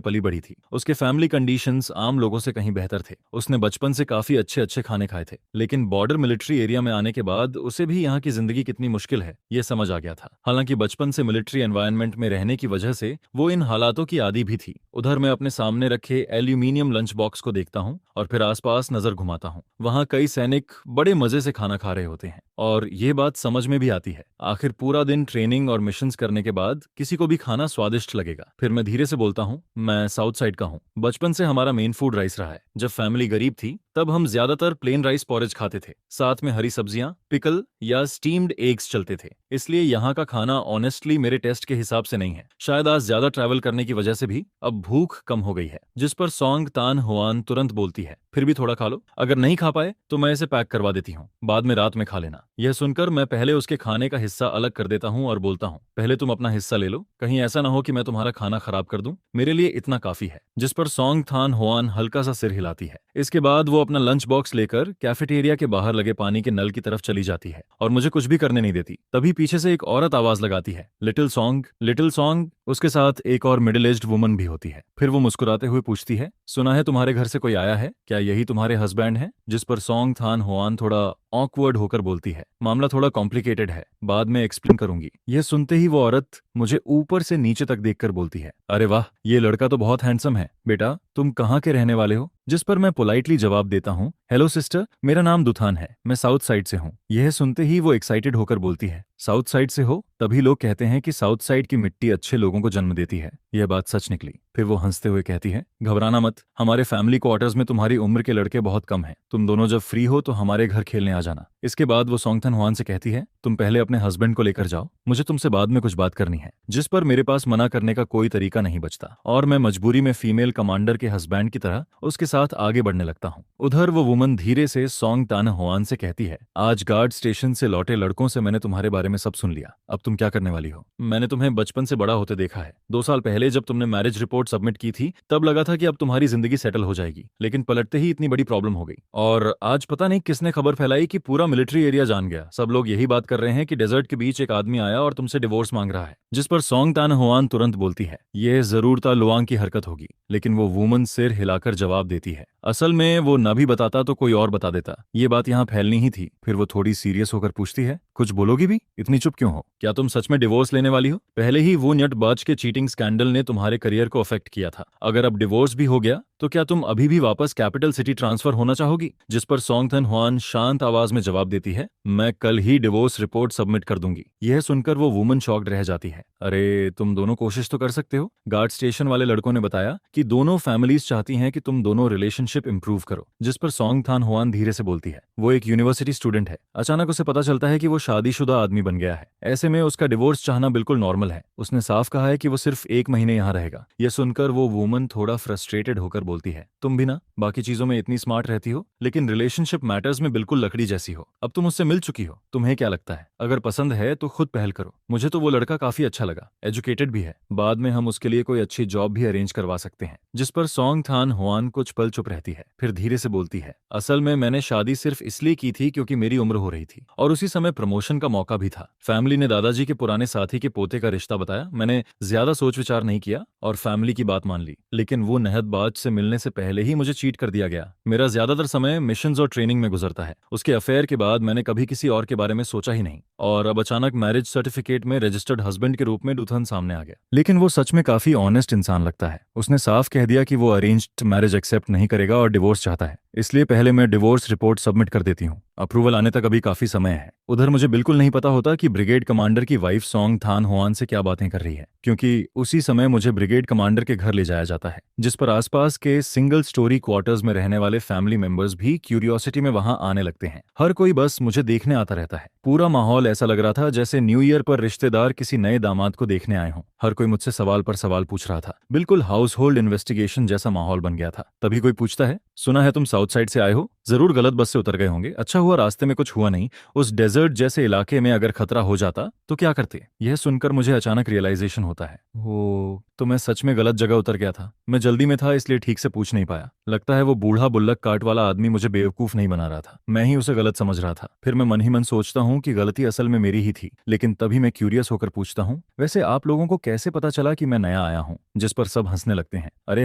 पली बढ़ी थी। उसके फैमिली कंडीशंस आम लोगों से कहीं बेहतर थे। उसने बचपन से काफी अच्छे अच्छे खाने खाए थे, लेकिन बॉर्डर मिलिट्री एरिया में आने के बाद उसे भी यहाँ की जिंदगी कितनी मुश्किल है ये समझ आ गया था। हालांकि बचपन से मिलिट्री एनवायरनमेंट में रहने की वजह से वो इन हालातों की आदी भी थी। उधर मैं अपने सामने रखे एल्यूमिनियम लंच बॉक्स को देखता हूँ और फिर आसपास नजर घुमाता हूँ। वहाँ कई सैनिक बड़े मजे से खाना खा रहे होते हैं और ये बात समझ में भी आती है। आखिर पूरा दिन ट्रेनिंग और मिशंस करने के बाद किसी को भी खाना स्वादिष्ट लगेगा। फिर मैं धीरे से बोलता हूँ, मैं साउथ साइड का हूँ। बचपन से हमारा मेन फूड राइस रहा है। जब फैमिली गरीब थी तब हम ज्यादातर प्लेन राइस पॉरेज खाते थे, साथ में हरी सब्जियां, पिकल या स्टीम्ड एग्स चलते थे। इसलिए यहाँ का खाना ऑनेस्टली मेरे टेस्ट के हिसाब से नहीं है। शायद आज ज्यादा ट्रैवल करने की वजह से भी अब भूख कम हो गई है। जिस पर सोंग तान होआन तुरंत बोलती है, फिर भी थोड़ा खा लो, अगर नहीं खा पाए तो मैं इसे पैक करवा देती हूँ, बाद में रात में खा लेना। यह सुनकर मैं पहले उसके खाने का हिस्सा अलग कर देता हूँ और बोलता हूँ, पहले तुम अपना हिस्सा ले लो, कहीं ऐसा ना हो कि मैं तुम्हारा खाना खराब कर दूं, मेरे लिए इतना काफी है। जिस पर सोंग थान होआन हल्का सा सिर हिलाती है। इसके बाद वो अपना लंच बॉक्स लेकर कैफेटेरिया के बाहर लगे पानी के नल की तरफ चली जाती है और मुझे कुछ भी करने नहीं देती। तभी पीछे से एक औरत आवाज लगाती है, लिटिल सॉन्ग, लिटिल सॉन्ग। उसके साथ एक और मिडिल एज्ड वुमन भी होती है। फिर वो मुस्कुराते हुए पूछती है, सुना है तुम्हारे घर से कोई आया है, क्या यही तुम्हारे हस्बैंड हैं? जिस पर सोंग थान होआन थोड़ा ऑकवर्ड होकर बोलती है, मामला थोड़ा कॉम्प्लिकेटेड है, बाद में एक्सप्लेन करूंगी। यह सुनते ही वो औरत मुझे ऊपर से नीचे तक देखकर बोलती है, अरे वाह, ये लड़का तो बहुत हैंडसम है। बेटा, तुम कहाँ के रहने वाले हो? जिस पर मैं पोलाइटली जवाब देता हूँ, हेलो सिस्टर, मेरा नाम दुथान है, मैं साउथ साइड से हूँ। यह सुनते ही वो एक्साइटेड होकर बोलती है, साउथ साइड से हो? तभी लोग कहते हैं कि साउथ साइड की मिट्टी अच्छे लोगों को जन्म देती है। यह बात सच निकली। फिर वो हंसते हुए कहती है, घबराना मत, हमारे फैमिली क्वार्टर्स में तुम्हारी उम्र के लड़के बहुत कम हैं। तुम दोनों जब फ्री हो तो हमारे घर खेलने आ जाना। इसके बाद वो सोंग थान होआन से कहती है, तुम पहले अपने हस्बैंड को लेकर जाओ, मुझे तुमसे बाद में कुछ बात करनी है। जिस पर मेरे पास मना करने का कोई तरीका नहीं बचता और मैं मजबूरी में फीमेल कमांडर के हस्बैंड की तरह उसके साथ आगे बढ़ने लगता हूँ। उधर वो वुमन धीरे से सोंग तान होआन से कहती है, आज गार्ड स्टेशन से लौटे लड़कों से मैंने तुम्हारे बारे में सब सुन लिया, अब तुम क्या करने वाली हो? मैंने तुम्हें बचपन से बड़ा होते देखा है। 2 साल पहले जब तुमने मैरिज रिपोर्ट सबमिट की थी तब लगा था कि अब तुम्हारी जिंदगी सेटल हो जाएगी, लेकिन पलटते ही इतनी बड़ी प्रॉब्लम हो गई। और आज पता नहीं किसने खबर फैलाई कि पूरा मिलिट्री एरिया जान गया। सब लोग यही बात कर रहे हैं कि डेजर्ट के बीच एक आदमी आया और तुमसे डिवोर्स मांग रहा है। जिस पर सोंग तान होआन तुरंत बोलती है, यह जरूर ता लुआंग की हरकत होगी, लेकिन वो वुमन सिर हिलाकर जवाब देती है, असल में वो न भी बताता तो कोई और बता देता, ये बात यहाँ फैलनी ही थी। फिर वो थोड़ी सीरियस होकर पूछती है, कुछ बोलोगी भी? इतनी चुप क्यों हो? क्या तुम सच में डिवोर्स लेने वाली हो? पहले ही वो न्यटबाज के चीटिंग स्कैंडल ने तुम्हारे करियर को अफेक्ट किया था, अगर अब डिवोर्स भी हो गया तो क्या तुम अभी भी वापस कैपिटल सिटी ट्रांसफर होना चाहोगी? जिस पर सोंग थान होआन शांत आवाज में जवाब देती है, मैं कल ही डिवोर्स रिपोर्ट सबमिट कर दूंगी। यह सुनकर वो वुमन शॉक्ड रह जाती है, अरे तुम दोनों कोशिश तो कर सकते हो। गार्ड स्टेशन वाले लड़कों ने बताया कि दोनों फैमिलीज चाहती हैं कि तुम दोनों रिलेशनशिप इंप्रूव करो। जिस पर सोंग थान होआन धीरे से बोलती है, वो एक यूनिवर्सिटी स्टूडेंट है, अचानक उसे पता चलता है कि वो शादीशुदा आदमी बन गया है, ऐसे में उसका डिवोर्स चाहना बिल्कुल नॉर्मल है। उसने साफ कहा है कि वो सिर्फ 1 महीने यहाँ रहेगा। यह सुनकर वो वुमन थोड़ा फ्रस्ट्रेटेड होकर बोलती है, तुम भी ना बाकी चीजों में इतनी स्मार्ट रहती हो, लेकिन रिलेशनशिप मैटर्स में बिल्कुल लकड़ी जैसी हो। अब तुम उससे मिल चुकी हो, तुम्हें क्या लगता है? अगर पसंद है तो खुद पहल करो। मुझे तो वो लड़का काफी अच्छा लगा, एजुकेटेड भी है, बाद में हम उसके लिए कोई अच्छी जॉब भी अरेंज करवा सकते हैं। जिस पर सोंग थान होआन कुछ पल चुप रहती है, फिर धीरे से बोलती है, असल में मैंने शादी सिर्फ इसलिए की थी क्योंकि मेरी उम्र हो रही थी और उसी समय प्रमोशन का मौका भी था। फैमिली ने दादाजी के पुराने साथी के पोते का रिश्ता बताया, मैंने ज्यादा सोच विचार नहीं किया और फैमिली की बात मान ली, लेकिन वो नहदबाज से मिलने से पहले ही मुझे चीट कर दिया गया। मेरा ज्यादातर समय मिशंस और ट्रेनिंग में गुजरता है। उसके अफेयर के बाद मैंने कभी किसी और के बारे में सोचा ही नहीं और अब अचानक मैरिज सर्टिफिकेट में रजिस्टर्ड हस्बैंड के रूप में दुथन सामने आ गया। लेकिन वो सच में काफी ऑनेस्ट इंसान लगता है। उसने साफ कह दिया कि वो अरेंज्ड मैरिज एक्सेप्ट नहीं करेगा और डिवोर्स चाहता है, इसलिए पहले मैं डिवोर्स रिपोर्ट सबमिट कर देती हूँ। अप्रूवल आने तक अभी काफी समय है। उधर मुझे बिल्कुल नहीं पता होता कि ब्रिगेड कमांडर की वाइफ सोंग थान होआन से क्या बातें कर रही है, क्योंकि उसी समय मुझे ब्रिगेड कमांडर के घर ले जाया जाता है, जिस पर आसपास के सिंगल स्टोरी क्वार्टर्स में रहने वाले फैमिली मेंबर्स भी क्यूरियोसिटी में वहां आने लगते हैं। हर कोई बस मुझे देखने आता रहता है। पूरा माहौल ऐसा लग रहा था जैसे न्यू ईयर पर रिश्तेदार किसी नए दामाद को देखने आए हों। हर कोई मुझसे सवाल पर सवाल पूछ रहा था, बिल्कुल हाउस होल्ड इन्वेस्टिगेशन जैसा माहौल बन गया था। तभी कोई पूछता है, सुना है तुम साउथ साइड से आए हो, जरूर गलत बस से उतर गए होंगे। अच्छा हुआ रास्ते में कुछ हुआ नहीं। उस डेजर्ट जैसे इलाके में अगर खतरा हो जाता तो क्या करते? यह सुनकर मुझे अचानक रियलाइजेशन होता है, ओ तो मैं सच में गलत जगह उतर गया था। मैं जल्दी में था इसलिए ठीक से पूछ नहीं पाया। लगता है वो बूढ़ा बुल्लक काट वाला आदमी मुझे बेवकूफ नहीं बना रहा था, मैं ही उसे गलत समझ रहा था। फिर मैं मन ही मन सोचता हूँ कि गलती असल में मेरी ही थी, लेकिन तभी मैं क्यूरियस होकर पूछता हूँ, वैसे आप लोगों को कैसे पता चला कि मैं नया आया हूँ? जिस पर सब हंसने लगते हैं। अरे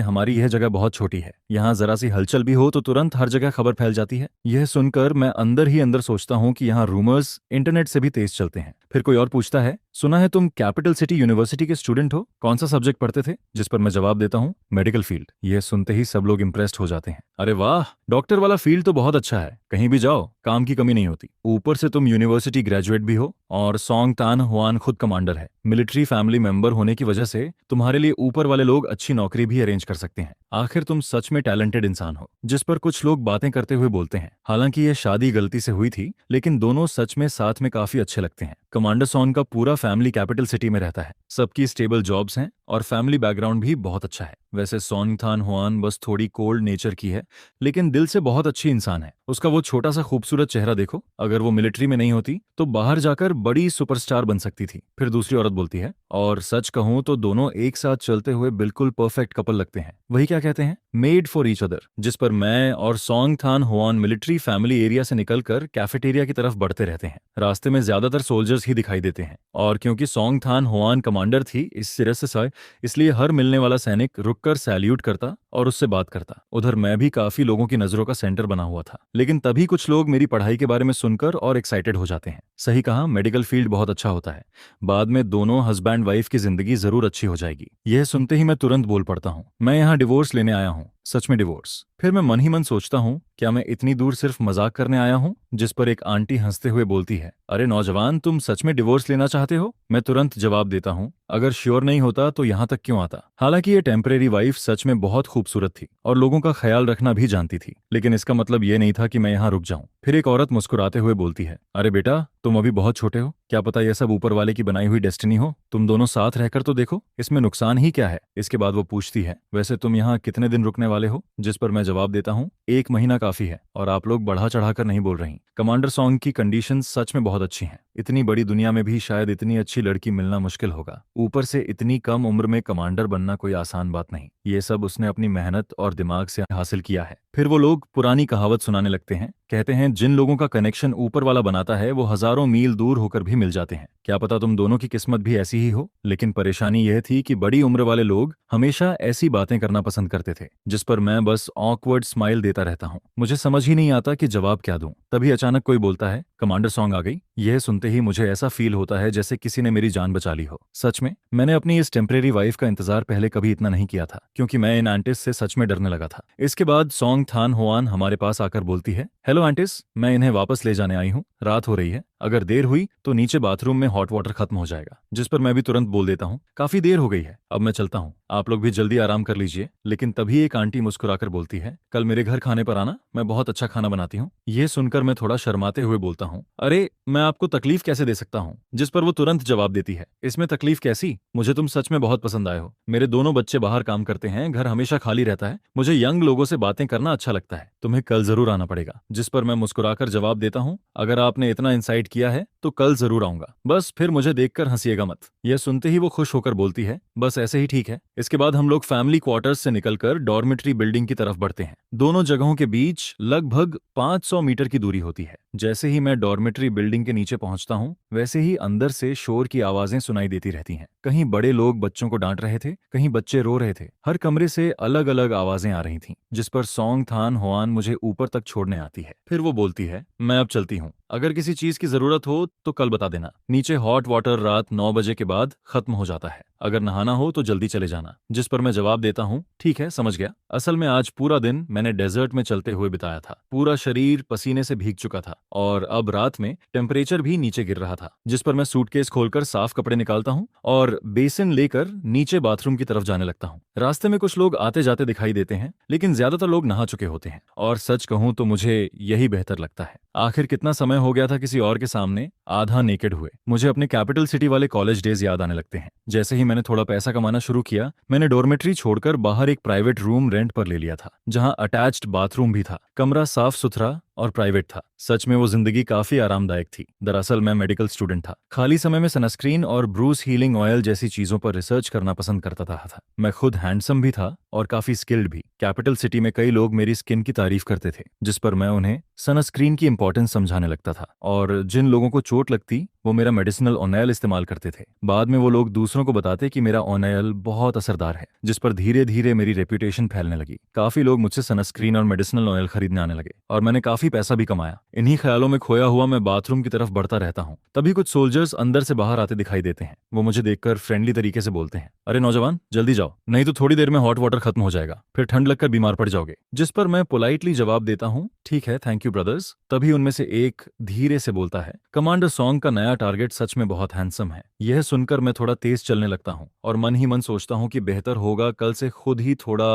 हमारी यह जगह बहुत छोटी है, यहाँ जरा सी हलचल भी हो तो तुरंत हर जगह खबर फैल जाती है। यह सुनकर मैं अंदर ही अंदर सोचता हूँ कि यहाँ रूमर्स इंटरनेट से भी तेज चलते हैं। फिर कोई और पूछता है, सुना है तुम कैपिटल सिटी यूनिवर्सिटी के स्टूडेंट हो, कौन सा सब्जेक्ट पढ़ते थे? जिस पर मैं जवाब देता हूँ, मेडिकल फील्ड। यह सुनते ही सब लोग इंप्रेस्ड हो जाते हैं। अरे वाह, डॉक्टर वाला फील्ड तो बहुत अच्छा है, कहीं भी जाओ काम की कमी नहीं होती। ऊपर से तुम यूनिवर्सिटी ग्रेजुएट भी हो और सोंग तान हुआन खुद कमांडर है। मिलिट्री फैमिली मेंबर होने की वजह से तुम्हारे लिए ऊपर वाले लोग अच्छी नौकरी भी अरेंज कर सकते हैं। आखिर तुम सच में टैलेंटेड इंसान हो। जिस पर कुछ लोग बातें करते हुए बोलते हैं, हालांकि यह शादी गलती से हुई थी, लेकिन दोनों सच में साथ में काफी अच्छे लगते हैं। कमांडर सॉन का पूरा फैमिली कैपिटल सिटी में रहता है, सबकी स्टेबल जॉब्स हैं और फैमिली बैकग्राउंड भी बहुत अच्छा है। वैसे सोंग थान हुआन बस थोड़ी कोल्ड नेचर की है, लेकिन दिल से बहुत अच्छी इंसान है। उसका वो छोटा सा खूबसूरत चेहरा देखो, अगर वो मिलिट्री में नहीं होती तो बाहर जाकर बड़ी सुपरस्टार बन सकती थी। फिर दूसरी औरत बोलती है, और सच कहूं तो दोनों एक साथ चलते हुए बिल्कुल परफेक्ट कपल लगते हैं। वही क्या कहते हैं, मेड फॉर ईच अदर। जिस पर मैं और सोंग थान हुआन मिलिट्री फैमिली एरिया से निकलकर कैफेटेरिया की तरफ बढ़ते रहते हैं। रास्ते में ज्यादातर सोल्जर्स ही दिखाई देते हैं, और क्योंकि सोंग थान हुआन कमांडर थी इस सिरे से इसलिए हर मिलने वाला सैनिक रुककर सैल्यूट करता और उससे बात करता। उधर मैं भी काफी लोगों की नजरों का सेंटर बना हुआ था, लेकिन तभी कुछ लोग मेरी पढ़ाई के बारे में सुनकर और एक्साइटेड हो जाते हैं। सही कहा, मेडिकल फील्ड बहुत अच्छा होता है, बाद में दोनों हस्बैंड वाइफ की जिंदगी जरूर अच्छी हो जाएगी। यह सुनते ही मैं तुरंत बोल पड़ता हूँ, मैं यहाँ डिवोर्स लेने आया हूँ, सच में डिवोर्स। फिर मैं मन ही मन सोचता हूँ, क्या मैं इतनी दूर सिर्फ मजाक करने आया हूँ? जिस पर एक आंटी हंसते हुए बोलती है, अरे नौजवान, तुम सच में डिवोर्स लेना चाहते हो? मैं तुरंत जवाब देता हूँ, अगर श्योर नहीं होता तो यहाँ तक क्यों आता। हालांकि ये टेम्परेरी वाइफ सच में बहुत खूबसूरत थी और लोगों का ख्याल रखना भी जानती थी, लेकिन इसका मतलब ये नहीं था कि मैं यहाँ रुक जाऊं। फिर एक औरत मुस्कुराते हुए बोलती है, अरे बेटा, तुम अभी बहुत छोटे हो, क्या पता यह सब ऊपर वाले की बनाई हुई डेस्टिनी हो। तुम दोनों साथ रहकर तो देखो, इसमें नुकसान ही क्या है। इसके बाद वो पूछती है, वैसे तुम यहाँ कितने दिन रुकने वाले हो? जिस पर मैं जवाब देता हूँ, 1 महीना काफी है, और आप लोग बढ़ा चढ़ाकर नहीं बोल रही। कमांडर सॉन्ग की कंडीशन सच में बहुत अच्छी हैं। इतनी बड़ी दुनिया में भी शायद इतनी अच्छी लड़की मिलना मुश्किल होगा, ऊपर से इतनी कम उम्र में कमांडर बनना कोई आसान बात नहीं। ये सब उसने अपनी मेहनत और दिमाग से हासिल किया है। फिर वो लोग पुरानी कहावत सुनाने लगते हैं, कहते हैं जिन लोगों का कनेक्शन ऊपर वाला बनाता है वो हजारों मील दूर होकर भी मिल जाते हैं। क्या पता तुम दोनों की किस्मत भी ऐसी ही हो। लेकिन परेशानी यह थी कि बड़ी उम्र वाले लोग हमेशा ऐसी बातें करना पसंद करते थे, जिस पर मैं बस ऑकवर्ड स्माइल देता रहता हूँ। मुझे समझ ही नहीं आता कि जवाब क्या दूं। तभी अचानक कोई बोलता है, कमांडर सॉन्ग आ गई। यह सुनते ही मुझे ऐसा फील होता है जैसे किसी ने मेरी जान बचा ली हो। सच में मैंने अपनी इस टेम्परेरी वाइफ का इंतजार पहले कभी इतना नहीं किया था, क्योंकि मैं इन आंटिस से सच में डरने लगा था। इसके बाद सोंग थान हुआन हमारे पास आकर बोलती है, हेलो आंटिस, मैं इन्हें वापस ले जाने आई हूँ, रात हो रही है, अगर देर हुई तो नीचे बाथरूम में हॉट वाटर खत्म हो जाएगा। जिस पर मैं भी तुरंत बोल देता हूँ, काफी देर हो गई है, अब मैं चलता हूँ, आप लोग भी जल्दी आराम कर लीजिए। लेकिन तभी एक आंटी मुस्कुराकर बोलती है, कल मेरे घर खाने पर आना, मैं बहुत अच्छा खाना बनाती हूँ। ये सुनकर मैं थोड़ा शर्माते हुए बोलता हूँ, अरे मैं आपको तकलीफ कैसे दे सकता हूँ। जिस पर वो तुरंत जवाब देती है, इसमें तकलीफ कैसी, मुझे तुम सच में बहुत पसंद आए हो। मेरे दोनों बच्चे बाहर काम करते हैं, घर हमेशा खाली रहता है, मुझे यंग लोगों से बातें करना अच्छा लगता है, तुम्हें कल जरूर आना पड़ेगा। जिस पर मैं मुस्कुराकर जवाब देता हूँ, अगर आपने इतना इंसाइट किया है तो कल जरूर आऊंगा, बस फिर मुझे देखकर हंसिएगा मत। यह सुनते ही वो खुश होकर बोलती है, बस ऐसे ही ठीक है। इसके बाद हम लोग फैमिली क्वार्टर्स से निकलकर डॉर्मेट्री बिल्डिंग की तरफ बढ़ते हैं। दोनों जगहों के बीच लगभग 500 मीटर की दूरी होती है। जैसे ही मैं डॉर्मेट्री बिल्डिंग के नीचे पहुंचता हूं, वैसे ही अंदर से शोर की आवाजें सुनाई देती रहती हैं। कहीं बड़े लोग बच्चों को डांट रहे थे, कहीं बच्चे रो रहे थे, हर कमरे से अलग अलग आवाजें आ रही थीं। जिस पर सोंग थान हुआन मुझे ऊपर तक छोड़ने आती है। फिर वो बोलती है, मैं अब चलती हूँ, अगर किसी चीज की जरूरत हो तो कल बता देना। नीचे हॉट वाटर रात 9 बजे के बाद खत्म हो जाता है, अगर नहाना हो तो जल्दी चले जाना। जिस पर मैं जवाब देता हूँ, ठीक है, समझ गया। असल में आज पूरा दिन मैंने डेजर्ट में चलते हुए बिताया था, पूरा शरीर पसीने से भीग चुका था और अब रात में टेम्परेचर भी नीचे गिर रहा था। जिस पर मैं सूटकेस खोलकर साफ कपड़े निकालता हूँ और बेसिन लेकर नीचे बाथरूम की तरफ जाने लगता हूँ। रास्ते में कुछ लोग आते जाते दिखाई देते हैं, लेकिन ज्यादातर लोग नहा चुके होते हैं, और सच कहूँ तो मुझे यही बेहतर लगता है। आखिर कितना समय हो गया था किसी और के सामने आधा नेकेड हुए। मुझे अपने कैपिटल सिटी वाले कॉलेज डेज याद आने लगते हैं। जैसे ही मैंने थोड़ा पैसा कमाना शुरू किया, मैंने डॉर्मेट्री छोड़कर बाहर एक प्राइवेट रूम रेंट पर ले लिया था, जहां अटैच्ड बाथरूम भी था। कमरा साफ सुथरा और प्राइवेट था। सच में वो जिंदगी काफी आरामदायक थी। दरअसल मैं मेडिकल स्टूडेंट था। खाली समय में सनस्क्रीन और ब्रूस हीलिंग ऑयल जैसी चीजों पर रिसर्च करना पसंद करता था। मैं खुद हैंडसम भी था और काफी स्किल्ड भी। कैपिटल सिटी में कई लोग मेरी स्किन की तारीफ करते थे, जिस पर मैं उन्हें सनस्क्रीन की इंपॉर्टेंस समझाने लगता था, और जिन लोगों को चोट लगती वो मेरा मेडिसिनल ऑयल इस्तेमाल करते थे। बाद में वो लोग दूसरों को बताते कि मेरा ऑयल बहुत असरदार है, जिस पर धीरे धीरे मेरी रेप्यूटेशन फैलने लगी। काफी लोग मुझसे सनस्क्रीन और मेडिसिनल ऑयल खरीदने आने लगे और मैंने काफी पैसा भी कमाया। इन्हीं ख्यालों में खोया हुआ मैं बाथरूम की तरफ बढ़ता रहता हूँ। तभी कुछ सोल्जर्स अंदर से बाहर आते दिखाई देते हैं। वो मुझे देखकर फ्रेंडली तरीके से बोलते हैं, अरे नौजवान, जल्दी जाओ, नहीं तो थोड़ी देर में हॉट वाटर खत्म हो जाएगा, फिर ठंड लगकर बीमार पड़ जाओगे। जिस पर मैं पोलाइटली जवाब देता हूँ, ठीक है, थैंक यू ब्रदर्स। तभी उनमें से एक धीरे से बोलता है, कमांडर सॉन्ग का नया टारगेट सच में बहुत हैंडसम है। यह सुनकर मैं थोड़ा तेज चलने लगता हूँ और मन ही मन सोचता हूँ कि बेहतर होगा कल से खुद ही थोड़ा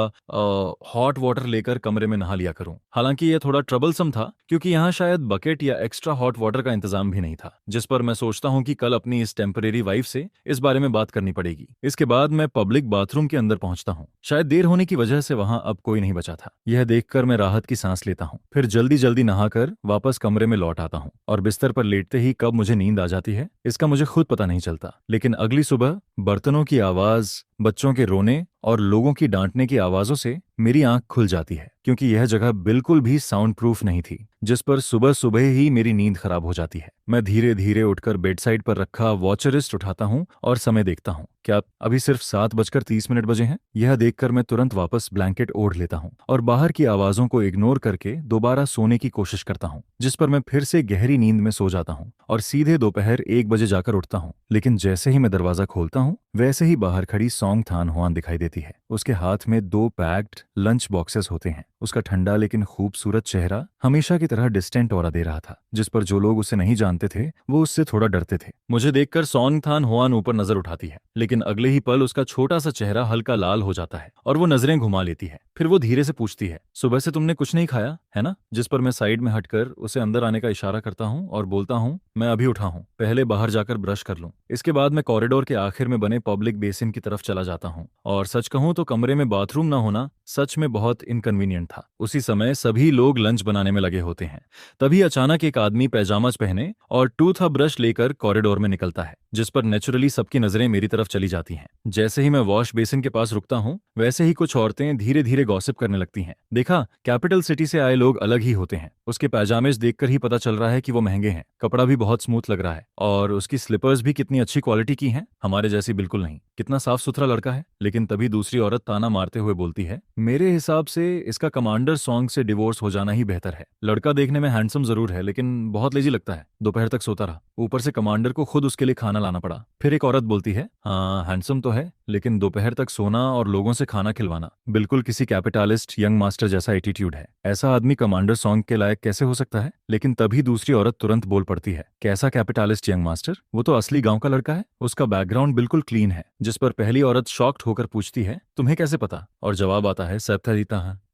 हॉट वाटर लेकर कमरे में नहा लिया करूं। हालांकि यह थोड़ा ट्रबलसम था, क्योंकि यहाँ शायद बकेट या एक्स्ट्रा हॉट वाटर का इंतजाम भी नहीं था। जिस पर मैं सोचता हूँ कि कल अपनी इस टेम्परेरी वाइफ से इस बारे में बात करनी पड़ेगी। इसके बाद मैं पब्लिक बाथरूम के अंदर पहुंचता हूँ। शायद देर होने की वजह से वहां अब कोई नहीं बचा था। यह देखकर मैं राहत की सांस लेता हूँ। फिर जल्दी जल्दी नहाकर वापस कमरे में लौट आता हूँ और बिस्तर पर लेटते ही कब मुझे नींद आ जाती है इसका मुझे खुद पता नहीं चलता। लेकिन अगली सुबह बर्तनों की आवाज, बच्चों के रोने और लोगों की डांटने की आवाजों से मेरी आंख खुल जाती है, क्योंकि यह जगह बिल्कुल भी साउंड प्रूफ नहीं थी। जिस पर सुबह सुबह ही मेरी नींद खराब हो जाती है। मैं धीरे धीरे उठकर बेड साइड पर रखा वॉचरिस्ट उठाता हूँ और समय देखता हूँ। क्या अभी सिर्फ 7:30 बजे हैं? यह देखकर मैं तुरंत वापस ब्लैंकेट ओढ़ लेता हूँ और बाहर की आवाजों को इग्नोर करके दोबारा सोने की कोशिश करता हूँ, जिस पर मैं फिर से गहरी नींद में सो जाता हूँ और सीधे दोपहर 1 बजे जाकर उठता हूँ। लेकिन जैसे ही मैं दरवाजा खोलता हूँ, वैसे ही बाहर खड़ी सॉन्ग थान हुआन दिखाई देती है। उसके हाथ में 2 पैक्ड लंच बॉक्सेस होते हैं। उसका ठंडा लेकिन खूबसूरत चेहरा हमेशा की तरह डिस्टेंट ऑरा दे रहा था, जिस पर जो लोग उसे नहीं जानते थे वो उससे थोड़ा डरते थे। मुझे देखकर सॉन्ग थान हुआन ऊपर नजर उठाती है, लेकिन अगले ही पल उसका छोटा सा चेहरा हल्का लाल हो जाता है और वो नजरें घुमा लेती है। फिर वो धीरे से पूछती है, सुबह से तुमने कुछ नहीं खाया है ना? जिस पर मैं साइड में हटकर उसे अंदर आने का इशारा करता हूँ और बोलता हूँ, मैं अभी उठा हूँ, पहले बाहर जाकर ब्रश कर लूं। इसके बाद मैं कॉरिडोर के आखिर में बने पब्लिक बेसिन की तरफ चला जाता हूँ। और सच कहूं तो कमरे में बाथरूम न होना सच में बहुत इनकन्वीनियंट था। उसी समय सभी लोग लंच बनाने में लगे होते हैं। तभी अचानक एक आदमी पैजामाज पहने और टूथ ब्रश लेकर कॉरिडोर में निकलता है, जिस पर नेचुरली सबकी नजरें मेरी तरफ चली जाती हैं। जैसे ही मैं वॉश बेसिन के पास रुकता हूँ, वैसे ही कुछ औरतें धीरे धीरे गॉसिप करने लगती हैं। देखा, कैपिटल सिटी से आए लोग अलग ही होते हैं। उसके पैजामेज देखकर ही पता चल रहा है कि वो महंगे हैं। कपड़ा भी बहुत स्मूथ लग रहा है और उसकी स्लीपर्स भी कितनी अच्छी क्वालिटी की हैं, हमारे जैसी बिल्कुल नहीं। कितना साफ सुथरा लड़का है। लेकिन तभी दूसरी औरत ताना मारते हुए बोलती है, मेरे हिसाब से इसका कमांडर सॉन्ग से डिवोर्स हो जाना ही बेहतर है। लड़का देखने में हैंडसम जरूर है, लेकिन बहुत लेजी लगता है। दोपहर तक सोता रहा, ऊपर से कमांडर को खुद उसके लिए खाना लाना पड़ा। फिर एक औरत बोलती है, हाँ हैंडसम तो है, लेकिन दोपहर तक सोना और लोगों से खाना खिलवाना बिल्कुल किसी कैपिटलिस्ट यंग मास्टर जैसा एटीट्यूड है। ऐसा आदमी कमांडर सॉन्ग के लायक कैसे हो सकता है? लेकिन तभी दूसरी औरत तुरंत बोल पड़ती है, कैसा कैपिटलिस्ट यंग मास्टर? वो तो असली गांव का लड़का है, उसका बैकग्राउंड बिल्कुल क्लीन है। जिस पर पहली औरत शॉक्ड होकर पूछती है, तुम्हें कैसे पता? और जवाब आता है,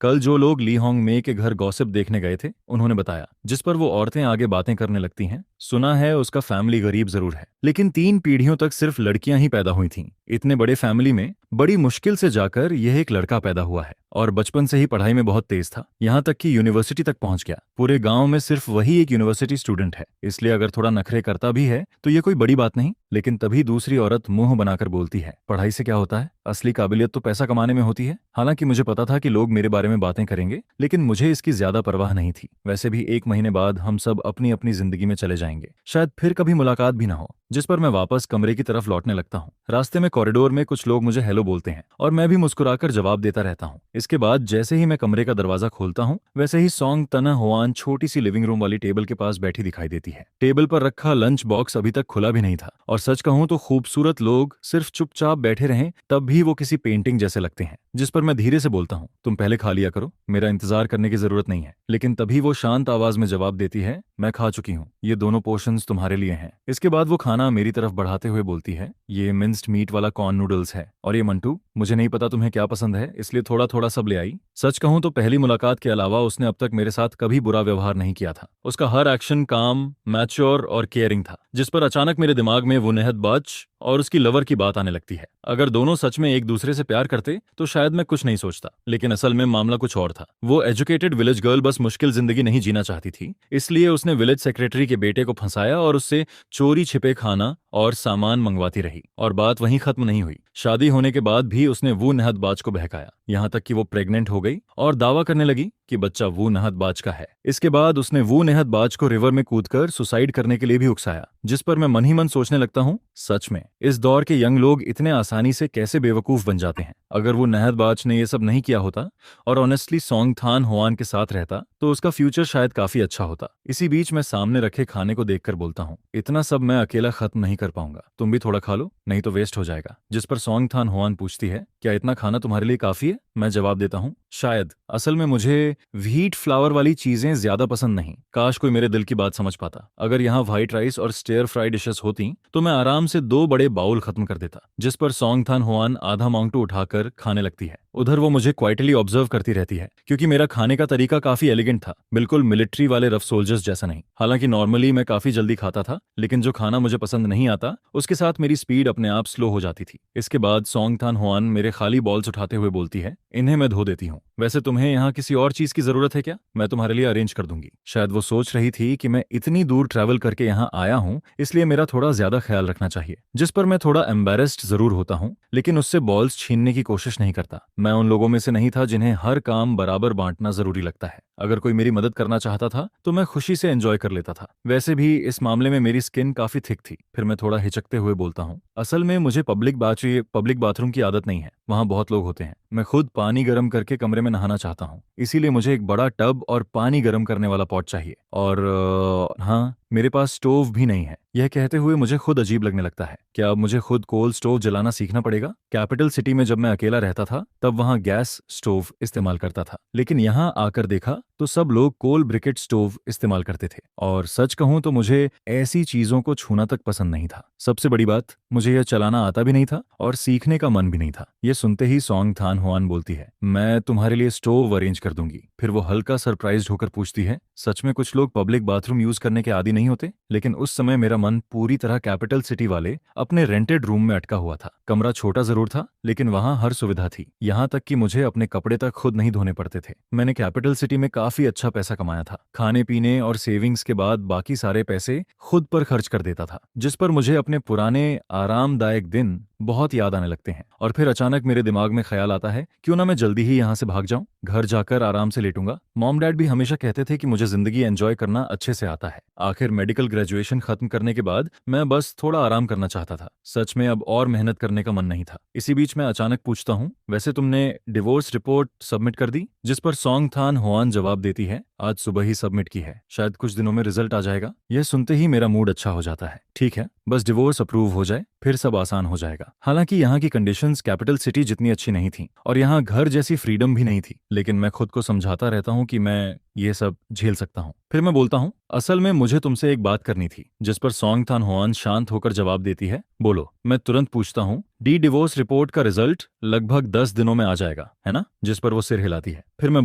कल जो लोग ली होंग मे के घर गॉसिप देखने गए थे उन्होंने बताया। जिस पर वो औरतें आगे बातें करने लगती हैं, सुना है उसका फैमिली गरीब जरूर है, लेकिन 3 पीढ़ियों तक सिर्फ लड़कियां ही पैदा हुई थीं। इतने बड़े फैमिली में बड़ी मुश्किल से जाकर यह एक लड़का पैदा हुआ है और बचपन से ही पढ़ाई में बहुत तेज था, यहाँ तक कि यूनिवर्सिटी तक पहुंच गया। पूरे गांव में सिर्फ वही एक यूनिवर्सिटी स्टूडेंट है, इसलिए अगर थोड़ा नखरे करता भी है तो ये कोई बड़ी बात नहीं। लेकिन तभी दूसरी औरत मुंह बनाकर बोलती है, पढ़ाई से क्या होता है? असली काबिलियत तो पैसा कमाने में होती है। हालांकि मुझे पता था कि लोग मेरे बारे में बातें करेंगे, लेकिन मुझे इसकी ज्यादा परवाह नहीं थी। वैसे भी 1 महीने बाद हम सब अपनी अपनी जिंदगी में चले जाएंगे, शायद फिर कभी मुलाकात भी ना हो। जिस पर मैं वापस कमरे की तरफ लौटने लगता हूँ। रास्ते में कॉरिडोर में कुछ लोग मुझे हेलो बोलते हैं और मैं भी मुस्कुराकर जवाब देता रहता हूँ। इसके बाद जैसे ही मैं कमरे का दरवाजा खोलता हूँ, वैसे ही सॉन्ग तना हुआन छोटी सी लिविंग रूम वाली टेबल के पास बैठी दिखाई देती है। टेबल पर रखा लंच बॉक्स अभी तक खुला भी नहीं था और सच कहूं तो खूबसूरत लोग सिर्फ चुपचाप बैठे रहें तब भी वो किसी पेंटिंग जैसे लगते हैं। जिस पर मैं धीरे से बोलता हूँ, तुम पहले खा लिया करो, मेरा इंतजार करने की जरूरत नहीं है। लेकिन तभी वो शांत आवाज में जवाब देती है, मैं खा चुकी हूँ, ये दोनों पोर्शंस तुम्हारे लिए हैं। इसके बाद वो खाना मेरी तरफ बढ़ाते हुए बोलती है, ये मिंस्ड मीट वाला कॉर्न नूडल्स है, और ये मंटू, मुझे नहीं पता तुम्हें क्या पसंद है, इसलिए थोड़ा थोड़ा सब ले आई। सच कहूं तो पहली मुलाकात के अलावा उसने अब तक मेरे साथ कभी बुरा व्यवहार नहीं किया था। उसका हर एक्शन काम, मैच्योर और केयरिंग था। जिस पर अचानक मेरे दिमाग में वो नेहद बच और उसकी लवर की बात आने लगती है। अगर दोनों सच में एक दूसरे से प्यार करते तो शायद मैं कुछ नहीं सोचता, लेकिन असल में मामला कुछ और था। वो एजुकेटेड विलेज गर्ल बस मुश्किल जिंदगी नहीं जीना चाहती थी, इसलिए उसने विलेज सेक्रेटरी के बेटे को फंसाया और उससे चोरी छिपे खाना और सामान मंगवाती रही। और बात वहीं खत्म नहीं हुई। शादी होने के बाद भी उसने वो नहदबाज को बहकाया, यहाँ तक कि वो प्रेग्नेंट हो गई और दावा करने लगी कि बच्चा वो नहदबाज का है। इसके बाद उसने वो नहदबाज को रिवर में कूदकर सुसाइड करने के लिए भी उकसाया, जिस पर मैं मन ही मन सोचने लगता हूँ, सच में इस दौर के यंग लोग इतने आसानी से कैसे बेवकूफ बन जाते हैं। अगर वो नहदबाज ने ये सब नहीं किया होता और ऑनेस्टली सोंगथान होआन के साथ रहता तो उसका फ्यूचर शायद काफी अच्छा होता। इसी बीच मैं सामने रखे खाने को देखकर बोलता हूँ, इतना सब मैं अकेला खत्म नहीं कर पाऊंगा, तुम भी थोड़ा खा लो, नहीं तो वेस्ट हो जाएगा। जिस पर सोंगथान होआन पूछती है, क्या इतना खाना तुम्हारे लिए काफी है? मैं जवाब देता हूँ, शायद। असल में मुझे व्हीट फ्लावर वाली चीजें ज्यादा पसंद नहीं। काश कोई मेरे दिल की बात समझ पाता। अगर यहाँ व्हाइट राइस और स्टेयर फ्राई डिशेस होती तो मैं आराम से 2 बड़े बाउल खत्म कर देता। जिस पर सोंगथान होआन आधा मांगटू उठाकर खाने लगती है। उधर वो मुझे क्वाइटली ऑब्जर्व करती रहती है, क्योंकि मेरा खाने का तरीका काफी एलिगेंट था, बिल्कुल मिलिट्री वाले रफ सोल्जर्स जैसा नहीं। हालांकि नॉर्मली मैं काफी जल्दी खाता था, लेकिन जो खाना मुझे पसंद नहीं आता उसके साथ मेरी स्पीड अपने आप स्लो हो जाती थी। इसके बाद सोंगथान होआन मेरे खाली बॉल्स उठाते हुए बोलती है, इन्हें मैं धो देती हूँ। वैसे तुम्हें यहाँ किसी और चीज की जरूरत है क्या? मैं तुम्हारे लिए अरेंज कर दूंगी। शायद वो सोच रही थी कि मैं इतनी दूर ट्रैवल करके यहाँ आया हूँ, इसलिए मेरा थोड़ा ज्यादा ख्याल रखना चाहिए। जिस पर मैं थोड़ा एम्बेरेस्ड जरूर होता हूँ, लेकिन उससे बॉल्स छीनने की कोशिश नहीं करता। मैं उन लोगों में से नहीं था जिन्हें हर काम बराबर बांटना जरूरी लगता है। अगर कोई मेरी मदद करना चाहता था तो मैं खुशी से एंजॉय कर लेता था। वैसे भी इस मामले में मेरी स्किन काफी थिक थी। फिर मैं थोड़ा हिचकते हुए बोलता हूँ, असल में मुझे पब्लिक बाथरूम की आदत नहीं है, वहाँ बहुत लोग होते हैं। मैं खुद पानी गर्म करके कमरे में नहाना चाहता हूँ, इसीलिए मुझे एक बड़ा टब और पानी गर्म करने वाला पॉट चाहिए। और हाँ, मेरे पास स्टोव भी नहीं है। यह कहते हुए मुझे खुद अजीब लगने लगता है। क्या अब मुझे खुद कोल स्टोव जलाना सीखना पड़ेगा? कैपिटल सिटी में जब मैं अकेला रहता था तब वहाँ गैस स्टोव इस्तेमाल करता था, लेकिन यहाँ आकर देखा तो सब लोग कोल ब्रिकेट स्टोव इस्तेमाल करते थे। और सच कहूं तो मुझे ऐसी चीजों को छूना तक पसंद नहीं था। सबसे बड़ी बात, मुझे यह चलाना आता भी नहीं था और सीखने का मन भी नहीं था। ये सुनते ही सोंगथान होआन बोलती है, मैं तुम्हारे लिए स्टोव अरेंज कर दूंगी। फिर वो हल्का सरप्राइज्ड होकर पूछती है, सच में कुछ लोग पब्लिक बाथरूम यूज करने के आदी नहीं होते? लेकिन उस समय मेरा मन पूरी तरह कैपिटल सिटी वाले अपने रेंटेड रूम में अटका हुआ था। कमरा छोटा जरूर था, लेकिन वहां हर सुविधा थी, यहाँ तक कि मुझे अपने कपड़े तक खुद नहीं धोने पड़ते थे। मैंने कैपिटल सिटी में काफी अच्छा पैसा कमाया था। खाने पीने और सेविंग्स के बाद बाकी सारे पैसे खुद पर खर्च कर देता था, जिस पर मुझे अपने पुराने आरामदायक दिन बहुत याद आने लगते हैं। और फिर अचानक मेरे दिमाग में ख्याल आता है, क्यों ना मैं जल्दी ही यहाँ से भाग जाऊं, घर जाकर आराम से लेटूंगा। मॉम डैड भी हमेशा कहते थे कि मुझे जिंदगी एंजॉय करना अच्छे से आता है। आखिर मेडिकल ग्रेजुएशन खत्म करने के बाद मैं बस थोड़ा आराम करना चाहता था। सच में अब और मेहनत करने का मन नहीं था। इसी बीच मैं अचानक पूछता हूँ, वैसे तुमने डिवोर्स रिपोर्ट सबमिट कर दी? जिस पर सोंगथान होआन जवाब देती है, आज सुबह ही सबमिट की है, शायद कुछ दिनों में रिजल्ट आ जाएगा। यह सुनते ही मेरा मूड अच्छा हो जाता है। ठीक है, बस डिवोर्स अप्रूव हो जाए, फिर सब आसान हो जाएगा। हालांकि यहाँ की कंडीशंस कैपिटल सिटी जितनी अच्छी नहीं थी और यहाँ घर जैसी फ्रीडम भी नहीं थी, लेकिन मैं खुद को समझाता रहता हूँ कि मैं ये सब झेल सकता हूँ। फिर मैं बोलता हूँ, असल में मुझे तुमसे एक बात करनी थी। जिस पर सोंगथान होआन शांत होकर जवाब देती है, बोलो। मैं तुरंत पूछता हूँ, डिवोर्स रिपोर्ट का रिजल्ट लगभग 10 दिनों में आ जाएगा, है ना? जिस पर वो सिर हिलाती है। फिर मैं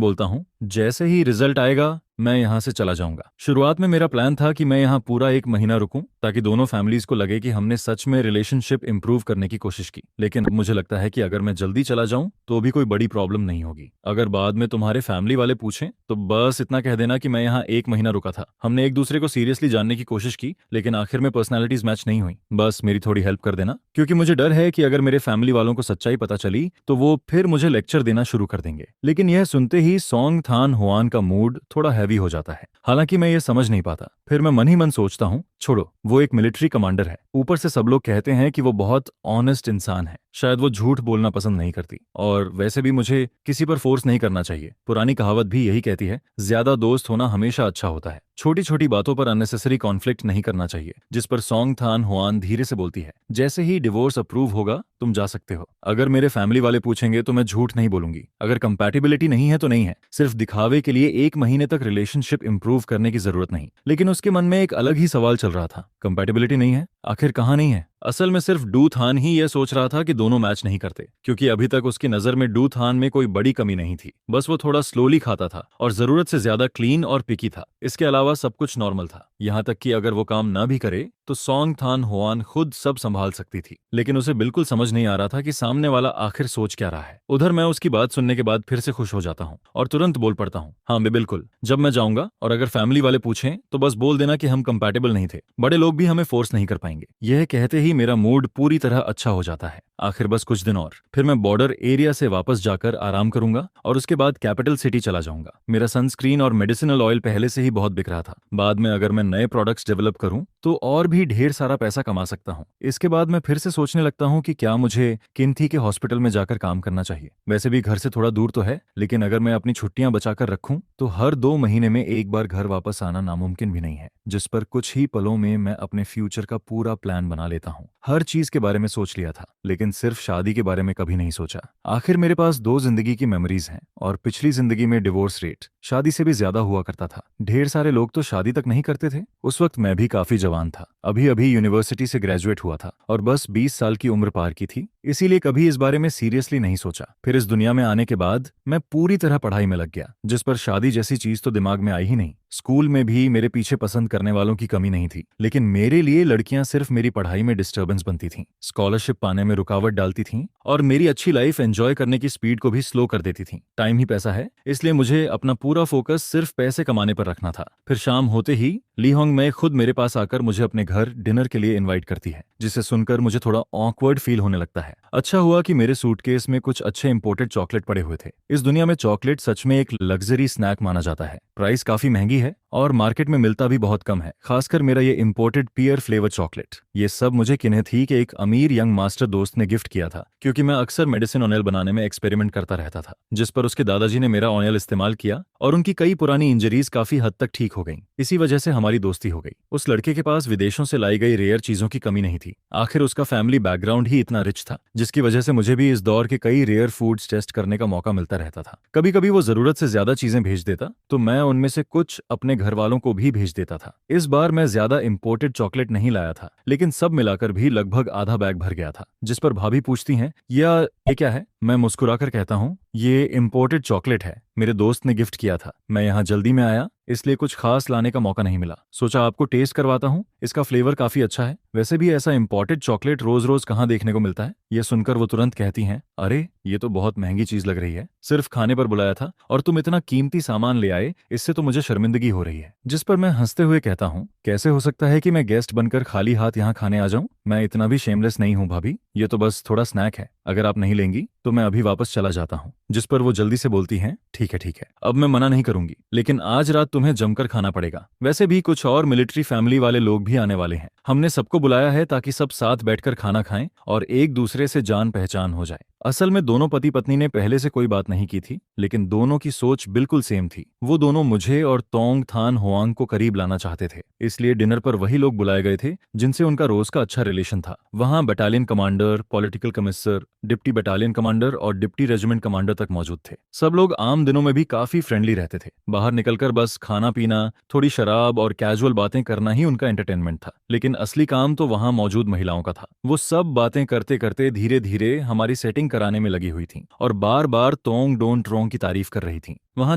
बोलता हूँ, जैसे ही रिजल्ट आएगा मैं यहाँ से चला जाऊंगा। शुरुआत में मेरा प्लान था कि मैं यहाँ पूरा 1 महीना रुकूं, ताकि दोनों फैमिलीज को लगे कि हमने सच में रिलेशनशिप इंप्रूव करने की कोशिश की। लेकिन मुझे लगता है कि अगर मैं जल्दी चला जाऊं तो भी कोई बड़ी प्रॉब्लम नहीं होगी। अगर बाद में तुम्हारे फैमिली वाले पूछें तो बस इतना कह देना कि मैं यहाँ 1 महीना रुका था। हमने एक दूसरे को सीरियसली जानने की कोशिश की, लेकिन आखिर में पर्सनैलिटीज मैच नहीं हुई। बस मेरी थोड़ी हेल्प कर देना, क्योंकि मुझे डर है कि अगर मेरे फैमिली वालों को सच्चाई पता चली तो वो फिर मुझे लेक्चर देना शुरू कर देंगे। लेकिन यह सुनते ही सोंगथान होआन का मूड थोड़ा हैवी हो जाता है। हालांकि मैं ये समझ नहीं पाता। फिर मैं मन ही मन सोचता हूँ, छोड़ो, वो एक मिलिट्री कमांडर है, ऊपर से सब लोग कहते हैं कि वो बहुत ऑनेस्ट इंसान है। शायद वो झूठ बोलना पसंद नहीं करती, और वैसे भी मुझे किसी पर फोर्स नहीं करना चाहिए। पुरानी कहावत भी यही कहती है, ज्यादा दोस्त होना हमेशा अच्छा होता है। छोटी छोटी बातों पर अननेसेसरी कॉन्फ्लिक्ट नहीं करना चाहिए। जिस पर सोंगथान होआन धीरे से बोलती है, जैसे ही डिवोर्स अप्रूव होगा तुम जा सकते हो। अगर मेरे फैमिली वाले पूछेंगे तो मैं झूठ नहीं बोलूंगी। अगर कंपैटिबिलिटी नहीं है तो नहीं है, सिर्फ दिखावे के लिए 1 महीने तक रिलेशनशिप इंप्रूव करने की जरूरत नहीं। लेकिन उसके मन में एक अलग ही सवाल चल रहा था, कंपैटिबिलिटी नहीं है, आखिर कहाँ नहीं है? असल में सिर्फ डू थान ही यह सोच रहा था कि दोनों मैच नहीं करते, क्योंकि अभी तक उसकी नजर में डू थान में कोई बड़ी कमी नहीं थी। बस वो थोड़ा स्लोली खाता था और जरूरत से ज्यादा क्लीन और पिकी था। इसके अलावा सब कुछ नॉर्मल था, यहाँ तक कि अगर वो काम ना भी करे तो सॉन्ग थान होआन खुद सब संभाल सकती थी। लेकिन उसे बिल्कुल समझ नहीं आ रहा था कि सामने वाला आखिर सोच क्या रहा है। उधर मैं उसकी बात सुनने के बाद फिर से खुश हो जाता हूँ और तुरंत बोल पड़ता हूँ, हाँ बे बिल्कुल, जब मैं जाऊंगा और अगर फैमिली वाले पूछें तो बस बोल देना कि हम कंपैटिबल नहीं थे, बड़े लोग भी हमें फोर्स नहीं कर पाएंगे। यह कहते ही मेरा मूड पूरी तरह अच्छा हो जाता है। आखिर बस कुछ दिन और, फिर मैं बॉर्डर एरिया से वापस जाकर आराम करूंगा और उसके बाद कैपिटल सिटी चला जाऊंगा। मेरा सनस्क्रीन और मेडिसिनल ऑयल पहले से ही बहुत बिक रहा था। बाद में अगर मैं नए प्रोडक्ट्स डेवलप करूं तो और भी ढेर सारा पैसा कमा सकता हूं। इसके बाद मैं फिर से सोचने लगता हूं कि क्या मुझे किन्थी के हॉस्पिटल में जाकर काम करना चाहिए। वैसे भी घर से थोड़ा दूर तो है, लेकिन अगर मैं अपनी छुट्टियां बचाकर रखूं तो हर 2 महीने में एक बार घर वापस आना नामुमकिन भी नहीं है। जिस पर कुछ ही पलों में मैं अपने फ्यूचर का पूरा प्लान बना लेता हूँ। हर चीज के बारे में सोच लिया था, लेकिन सिर्फ शादी के बारे में कभी नहीं सोचा। आखिर मेरे पास 2 जिंदगी की मेमोरीज हैं और पिछली जिंदगी में डिवोर्स रेट शादी से भी ज्यादा हुआ करता था। ढेर सारे लोग तो शादी तक नहीं करते थे। उस वक्त मैं भी काफी जवान था, अभी अभी यूनिवर्सिटी से ग्रेजुएट हुआ था और बस 20 साल की उम्र पार की थी, इसीलिए कभी इस बारे में सीरियसली नहीं सोचा। फिर इस दुनिया में आने के बाद मैं पूरी तरह पढ़ाई में लग गया, जिस पर शादी जैसी चीज तो दिमाग में आई ही नहीं। स्कूल में भी मेरे पीछे पसंद करने वालों की कमी नहीं थी, लेकिन मेरे लिए लड़कियां सिर्फ मेरी पढ़ाई में डिस्टर्बेंस बनती थीं, स्कॉलरशिप पाने में रुकावट डालती थीं और मेरी अच्छी लाइफ एंजॉय करने की स्पीड को भी स्लो कर देती थीं। टाइम ही पैसा है, इसलिए मुझे अपना पूरा फोकस सिर्फ पैसे कमाने पर रखना था। फिर शाम होते ही ली होंग में खुद मेरे पास आकर मुझे अपने घर डिनर के लिए इनवाइट करती है, जिसे सुनकर मुझे थोड़ा ऑकवर्ड फील होने लगता है। अच्छा हुआ कि मेरे सूटकेस में कुछ अच्छे इंपोर्टेड चॉकलेट पड़े हुए थे। इस दुनिया में चॉकलेट सच में एक लग्जरी स्नैक माना जाता है। प्राइस काफी महंगी है और मार्केट में मिलता भी बहुत कम है, खासकर मेरा ये इंपोर्टेड पियर फ्लेवर चॉकलेट। ये सब मुझे किन्हें थी कि एक अमीर यंग मास्टर दोस्त ने गिफ्ट किया था, क्योंकि मैं अक्सर मेडिसिन ऑयल बनाने में एक्सपेरिमेंट करता रहता था, जिस पर उसके दादाजी ने मेरा ऑयल इस्तेमाल किया और उनकी कई पुरानी इंजरीज काफी हद तक ठीक हो गईं। इसी वजह से हमारी दोस्ती हो गई। उस लड़के के पास विदेशों से लाई गई रेयर चीजों की कमी नहीं थी। आखिर उसका फैमिली बैकग्राउंड ही इतना रिच था, जिसकी वजह से मुझे भी इस दौर के कई रेयर फूड्स टेस्ट करने का मौका मिलता रहता था। कभी कभी वो जरूरत से ज्यादा चीजें भेज देता तो मैं उनमें से कुछ अपने घर वालों को भी भेज देता था। इस बार मैं ज्यादा इंपोर्टेड चॉकलेट नहीं लाया था, लेकिन सब मिलाकर भी लगभग आधा बैग भर गया था। जिस पर भाभी पूछती हैं, ये क्या है? मैं मुस्कुराकर कहता हूँ, ये इंपोर्टेड चॉकलेट है, मेरे दोस्त ने गिफ्ट किया था। मैं यहाँ जल्दी में आया, इसलिए कुछ खास लाने का मौका नहीं मिला। सोचा आपको टेस्ट करवाता हूँ, इसका फ्लेवर काफी अच्छा है। वैसे भी ऐसा इंपोर्टेड चॉकलेट रोज रोज कहाँ देखने को मिलता है। ये सुनकर वो तुरंत कहती हैं, अरे ये तो बहुत महंगी चीज लग रही है, सिर्फ खाने पर बुलाया था और तुम इतना कीमती सामान ले आए, इससे तो मुझे शर्मिंदगी हो रही है। जिस पर मैं हंसते हुए कहता हूँ, कैसे हो सकता है कि मैं गेस्ट बनकर खाली हाथ यहाँ खाने आ जाऊं? मैं इतना भी शेमलेस नहीं हूँ भाभी, ये तो बस थोड़ा स्नैक है, अगर आप नहीं लेंगी तो मैं अभी वापस चला जाता हूँ। जिस पर वो जल्दी से बोलती हैं, ठीक है, अब मैं मना नहीं करूंगी, लेकिन आज रात तुम्हें जमकर खाना पड़ेगा। वैसे भी कुछ और मिलिट्री फैमिली वाले लोग भी आने वाले हैं। हमने सबको बुलाया है ताकि सब साथ बैठकर खाना खाएं और एक दूसरे से जान पहचान हो जाए। असल में दोनों पति पत्नी ने पहले से कोई बात नहीं की थी, लेकिन दोनों की सोच बिल्कुल सेम थी। वो दोनों मुझे और तोंग थान होआंग को करीब लाना चाहते थे, इसलिए डिनर पर वही लोग बुलाए गए थे जिनसे उनका रोज का अच्छा रिलेशन था। वहां battalion commander, political commissioner, deputy battalion commander और डिप्टी रेजिमेंट कमांडर तक मौजूद थे। सब लोग आम दिनों में भी काफी फ्रेंडली रहते थे। बाहर निकलकर बस खाना पीना, थोड़ी शराब और कैजुअल बातें करना ही उनका एंटरटेनमेंट था। लेकिन असली काम तो वहां मौजूद महिलाओं का था। वो सब बातें करते करते धीरे धीरे हमारी सेटिंग कराने में लगी हुई थीं और बार बार तोंग डोंग ट्रोंग की तारीफ कर रही थीं। वहां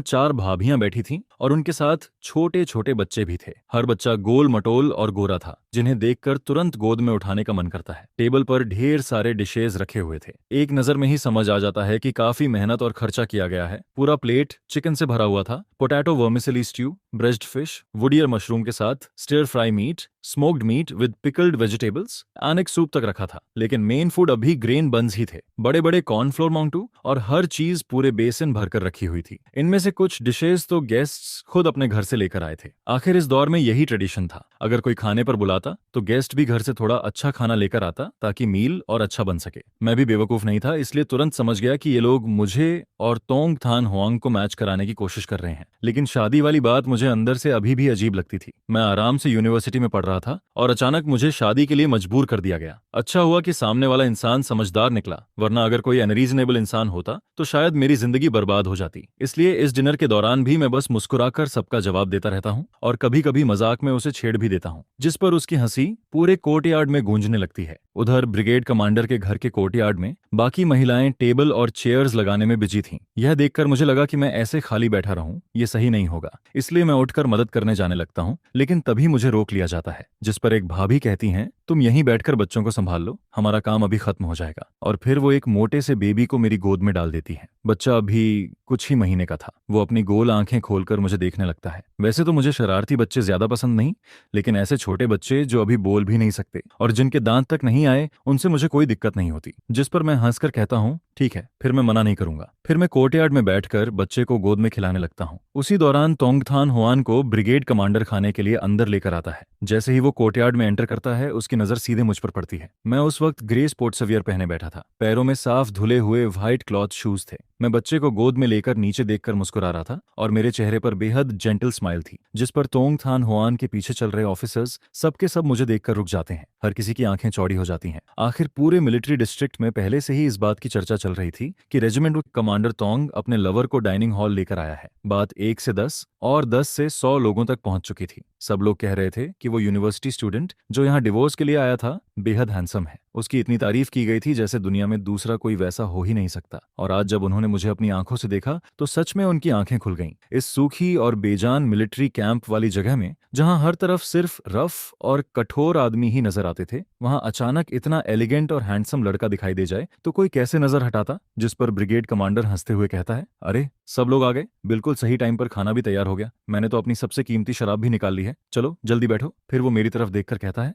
4 भाभियां बैठी थीं और उनके साथ छोटे छोटे बच्चे भी थे। हर बच्चा गोल मटोल और गोरा था, जिन्हें देखकर तुरंत गोद में उठाने का मन करता है। टेबल पर ढेर सारे डिशेज रखे हुए थे। एक नजर में ही समझ आ जाता है कि काफी मेहनत और खर्चा किया गया है। पूरा प्लेट चिकन से भरा हुआ था। Potato vermicelli stew, breast fish, wood ear mushroom के साथ stir fry meat, smoked meat with pickled vegetables, अनेक सूप तक रखा था। लेकिन मेन फूड अभी ग्रेन बन्स ही थे, बड़े बड़े कॉर्नफ्लोर माउंटू, और हर चीज पूरे बेसिन भरकर रखी हुई थी। इनमें से कुछ डिशेज तो गेस्ट्स खुद अपने घर से लेकर आए थे। आखिर इस दौर में यही ट्रेडिशन था, अगर कोई खाने पर बुलाता तो गेस्ट भी घर से थोड़ा अच्छा खाना लेकर आता ताकि मील और अच्छा बन सके। मैं भी बेवकूफ नहीं था, इसलिए तुरंत समझ गया कि ये लोग मुझे और तोंग थान होआंग को मैच कराने की कोशिश कर रहे हैं। लेकिन शादी वाली बात मुझे अंदर से अभी भी अजीब लगती थी। मैं आराम से यूनिवर्सिटी में पढ़ रहा था और अचानक मुझे शादी के लिए मजबूर कर दिया गया। अच्छा हुआ कि सामने वाला इंसान समझदार निकला, वरना अगर कोई अनरीजनेबल इंसान होता तो शायद मेरी जिंदगी बर्बाद हो जाती। इसलिए इस डिनर के दौरान भी मैं बस मुस्कुराकर सबका जवाब देता रहता हूँ और कभी कभी मजाक में उसे छेड़ भी देता हूँ, जिस पर उसकी उसकी हंसी पूरे कोर्टयार्ड में गूंजने लगती है। उधर ब्रिगेड कमांडर के घर के कोर्टयार्ड में बाकी महिलाएं टेबल और चेयर्स लगाने में बिजी थीं। यह देखकर मुझे लगा कि मैं ऐसे खाली बैठा रहूं ये सही नहीं होगा, इसलिए मैं उठकर मदद करने जाने लगता हूं। लेकिन तभी मुझे रोक लिया जाता है, जिस पर एक भाभी कहती हैं, तुम यहीं बैठकर बच्चों को संभाल लो, हमारा काम अभी खत्म हो जाएगा। और फिर वो एक मोटे से बेबी को मेरी गोद में डाल देती है। बच्चा अभी कुछ ही महीने का था। वो अपनी गोल आंखें खोलकर मुझे देखने लगता है। वैसे तो मुझे शरारती बच्चे ज्यादा पसंद नहीं, लेकिन ऐसे छोटे बच्चे जो अभी बोल भी नहीं सकते और जिनके दांत तक नहीं आए, उनसे मुझे कोई दिक्कत नहीं होती। जिस पर मैं हंसकर कहता हूँ, ठीक है, फिर मैं मना नहीं करूंगा। फिर मैं कोर्टयार्ड में बैठकर बच्चे को गोद में खिलाने लगता हूँ। उसी दौरान तोंगथान हुआन को ब्रिगेड कमांडर खाने के लिए अंदर लेकर आता है। जैसे ही वो कोर्टयार्ड में एंटर करता है, उसकी नजर सीधे मुझ पर पड़ती है। मैं उस वक्त ग्रे स्पोर्ट्सवियर पहने बैठा था। पैरों में साफ धुले हुए व्हाइट क्लॉथ शूज थे। मैं बच्चे को गोद में लेकर नीचे देखकर मुस्कुरा रहा था और मेरे चेहरे पर बेहद जेंटल स्माइल थी, जिस पर तोंगथान हुआन के पीछे चल रहे ऑफिसर्स सबके सब मुझे देखकर रुक जाते हैं। हर किसी की आंखें चौड़ी हो जाती हैं। आखिर पूरे मिलिट्री डिस्ट्रिक्ट में पहले से ही इस बात की चर्चा चल रही थी कि रेजिमेंट कमांडर तोंग अपने लवर को डाइनिंग हॉल लेकर आया है। बात 1 से 10 और 10 से 100 लोगों तक पहुंच चुकी थी। सब लोग कह रहे थे कि वो यूनिवर्सिटी स्टूडेंट जो यहाँ डिवोर्स के लिए आया था बेहद हैंडसम है। उसकी इतनी तारीफ की गई थी जैसे दुनिया में दूसरा कोई वैसा हो ही नहीं सकता। और आज जब उन्होंने मुझे अपनी आंखों से देखा तो सच में उनकी आंखें खुल गईं। इस सूखी और बेजान मिलिट्री कैंप वाली जगह में, जहां हर तरफ सिर्फ रफ और कठोर आदमी ही नजर आते थे, वहां अचानक इतना एलिगेंट और हैंडसम लड़का दिखाई दे जाए तो कोई कैसे नजर हटाता। जिस पर ब्रिगेड कमांडर हंसते हुए कहता है, अरे सब लोग आ गए, बिल्कुल सही टाइम पर खाना भी तैयार हो गया। मैंने तो अपनी सबसे कीमती शराब भी निकाल ली है, चलो जल्दी बैठो। फिर वो मेरी तरफ देखकर कहता है,